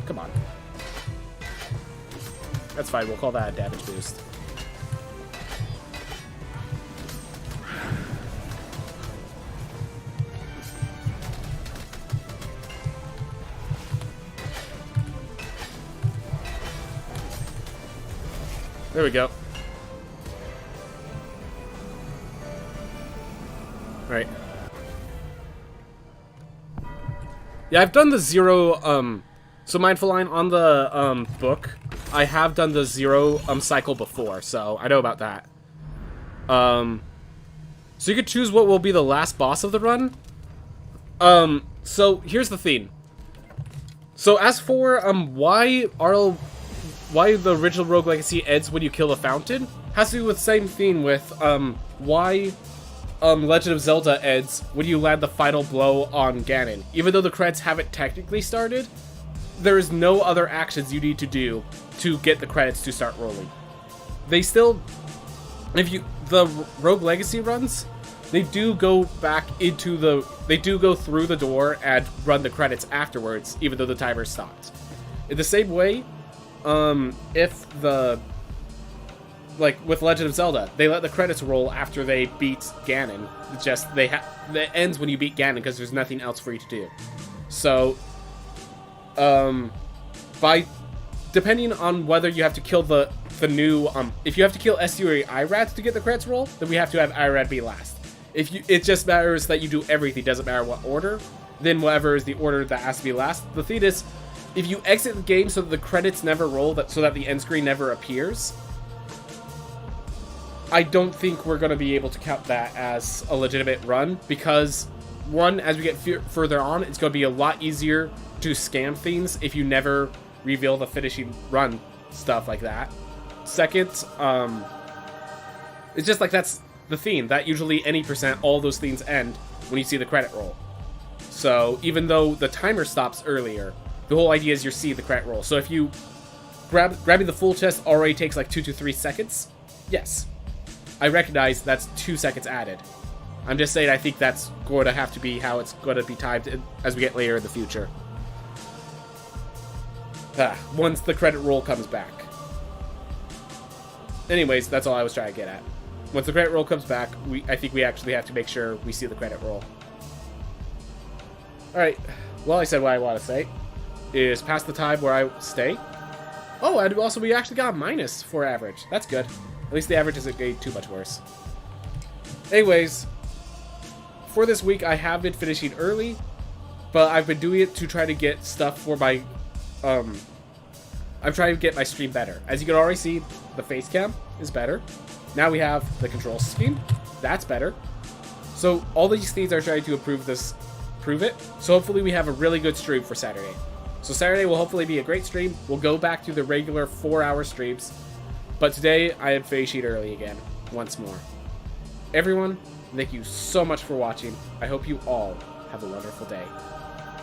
Come on. That's fine, we'll call that a damage boost. There we go. Right. Yeah, I've done the zero, so Mindful Line, on the, book, I have done the zero, cycle before, so I know about that. So you could choose what will be the last boss of the run. So here's the thing. So as for, why the original Rogue Legacy ends when you kill the fountain, has to do with the same thing with, why Legend of Zelda ends when you land the final blow on Ganon. Even though the credits haven't technically started, there is no other actions you need to do to get the credits to start rolling. They still, the Rogue Legacy runs, they do go back into they do go through the door and run the credits afterwards, even though the timer stopped. In the same way, if like with Legend of Zelda, they let the credits roll after they beat Ganon. It's just it ends when you beat Ganon because there's nothing else for you to do. So by depending on whether you have to kill the new if you have to kill SU or IRAD to get the credits roll, then we have to have IRAD be last. If you, it just matters that you do everything, doesn't matter what order, then whatever is the order that has to be last. The thing is, if you exit the game so that the credits never roll, so that the end screen never appears, I don't think we're going to be able to count that as a legitimate run, because one, as we get further on, it's going to be a lot easier to scam things if you never reveal the finishing run stuff like that. Second, it's just like that's the theme, that usually any percent, all those things end when you see the credit roll. So even though the timer stops earlier, the whole idea is you see the credit roll. So if you grabbing the full chest already takes like 2 to 3 seconds, yes, I recognize that's 2 seconds added. I'm just saying I think that's going to have to be how it's going to be timed as we get later in the future. Once the credit roll comes back. Anyways, that's all I was trying to get at. Once the credit roll comes back, I think we actually have to make sure we see the credit roll. Alright, well, I said what I want to say. Is past the time where I stay. Oh, and also we actually got a minus for average. That's good. At least the average isn't getting too much worse. Anyways, for this week I have been finishing early, but I've been doing it to try to get stuff for my... I'm trying to get my stream better. As you can already see, the face cam is better. Now we have the control scheme. That's better. So all these things are trying to improve it. So hopefully we have a really good stream for Saturday. So Saturday will hopefully be a great stream. We'll go back to the regular 4-hour streams. But today I am finishing early again, once more. Everyone, thank you so much for watching. I hope you all have a wonderful day.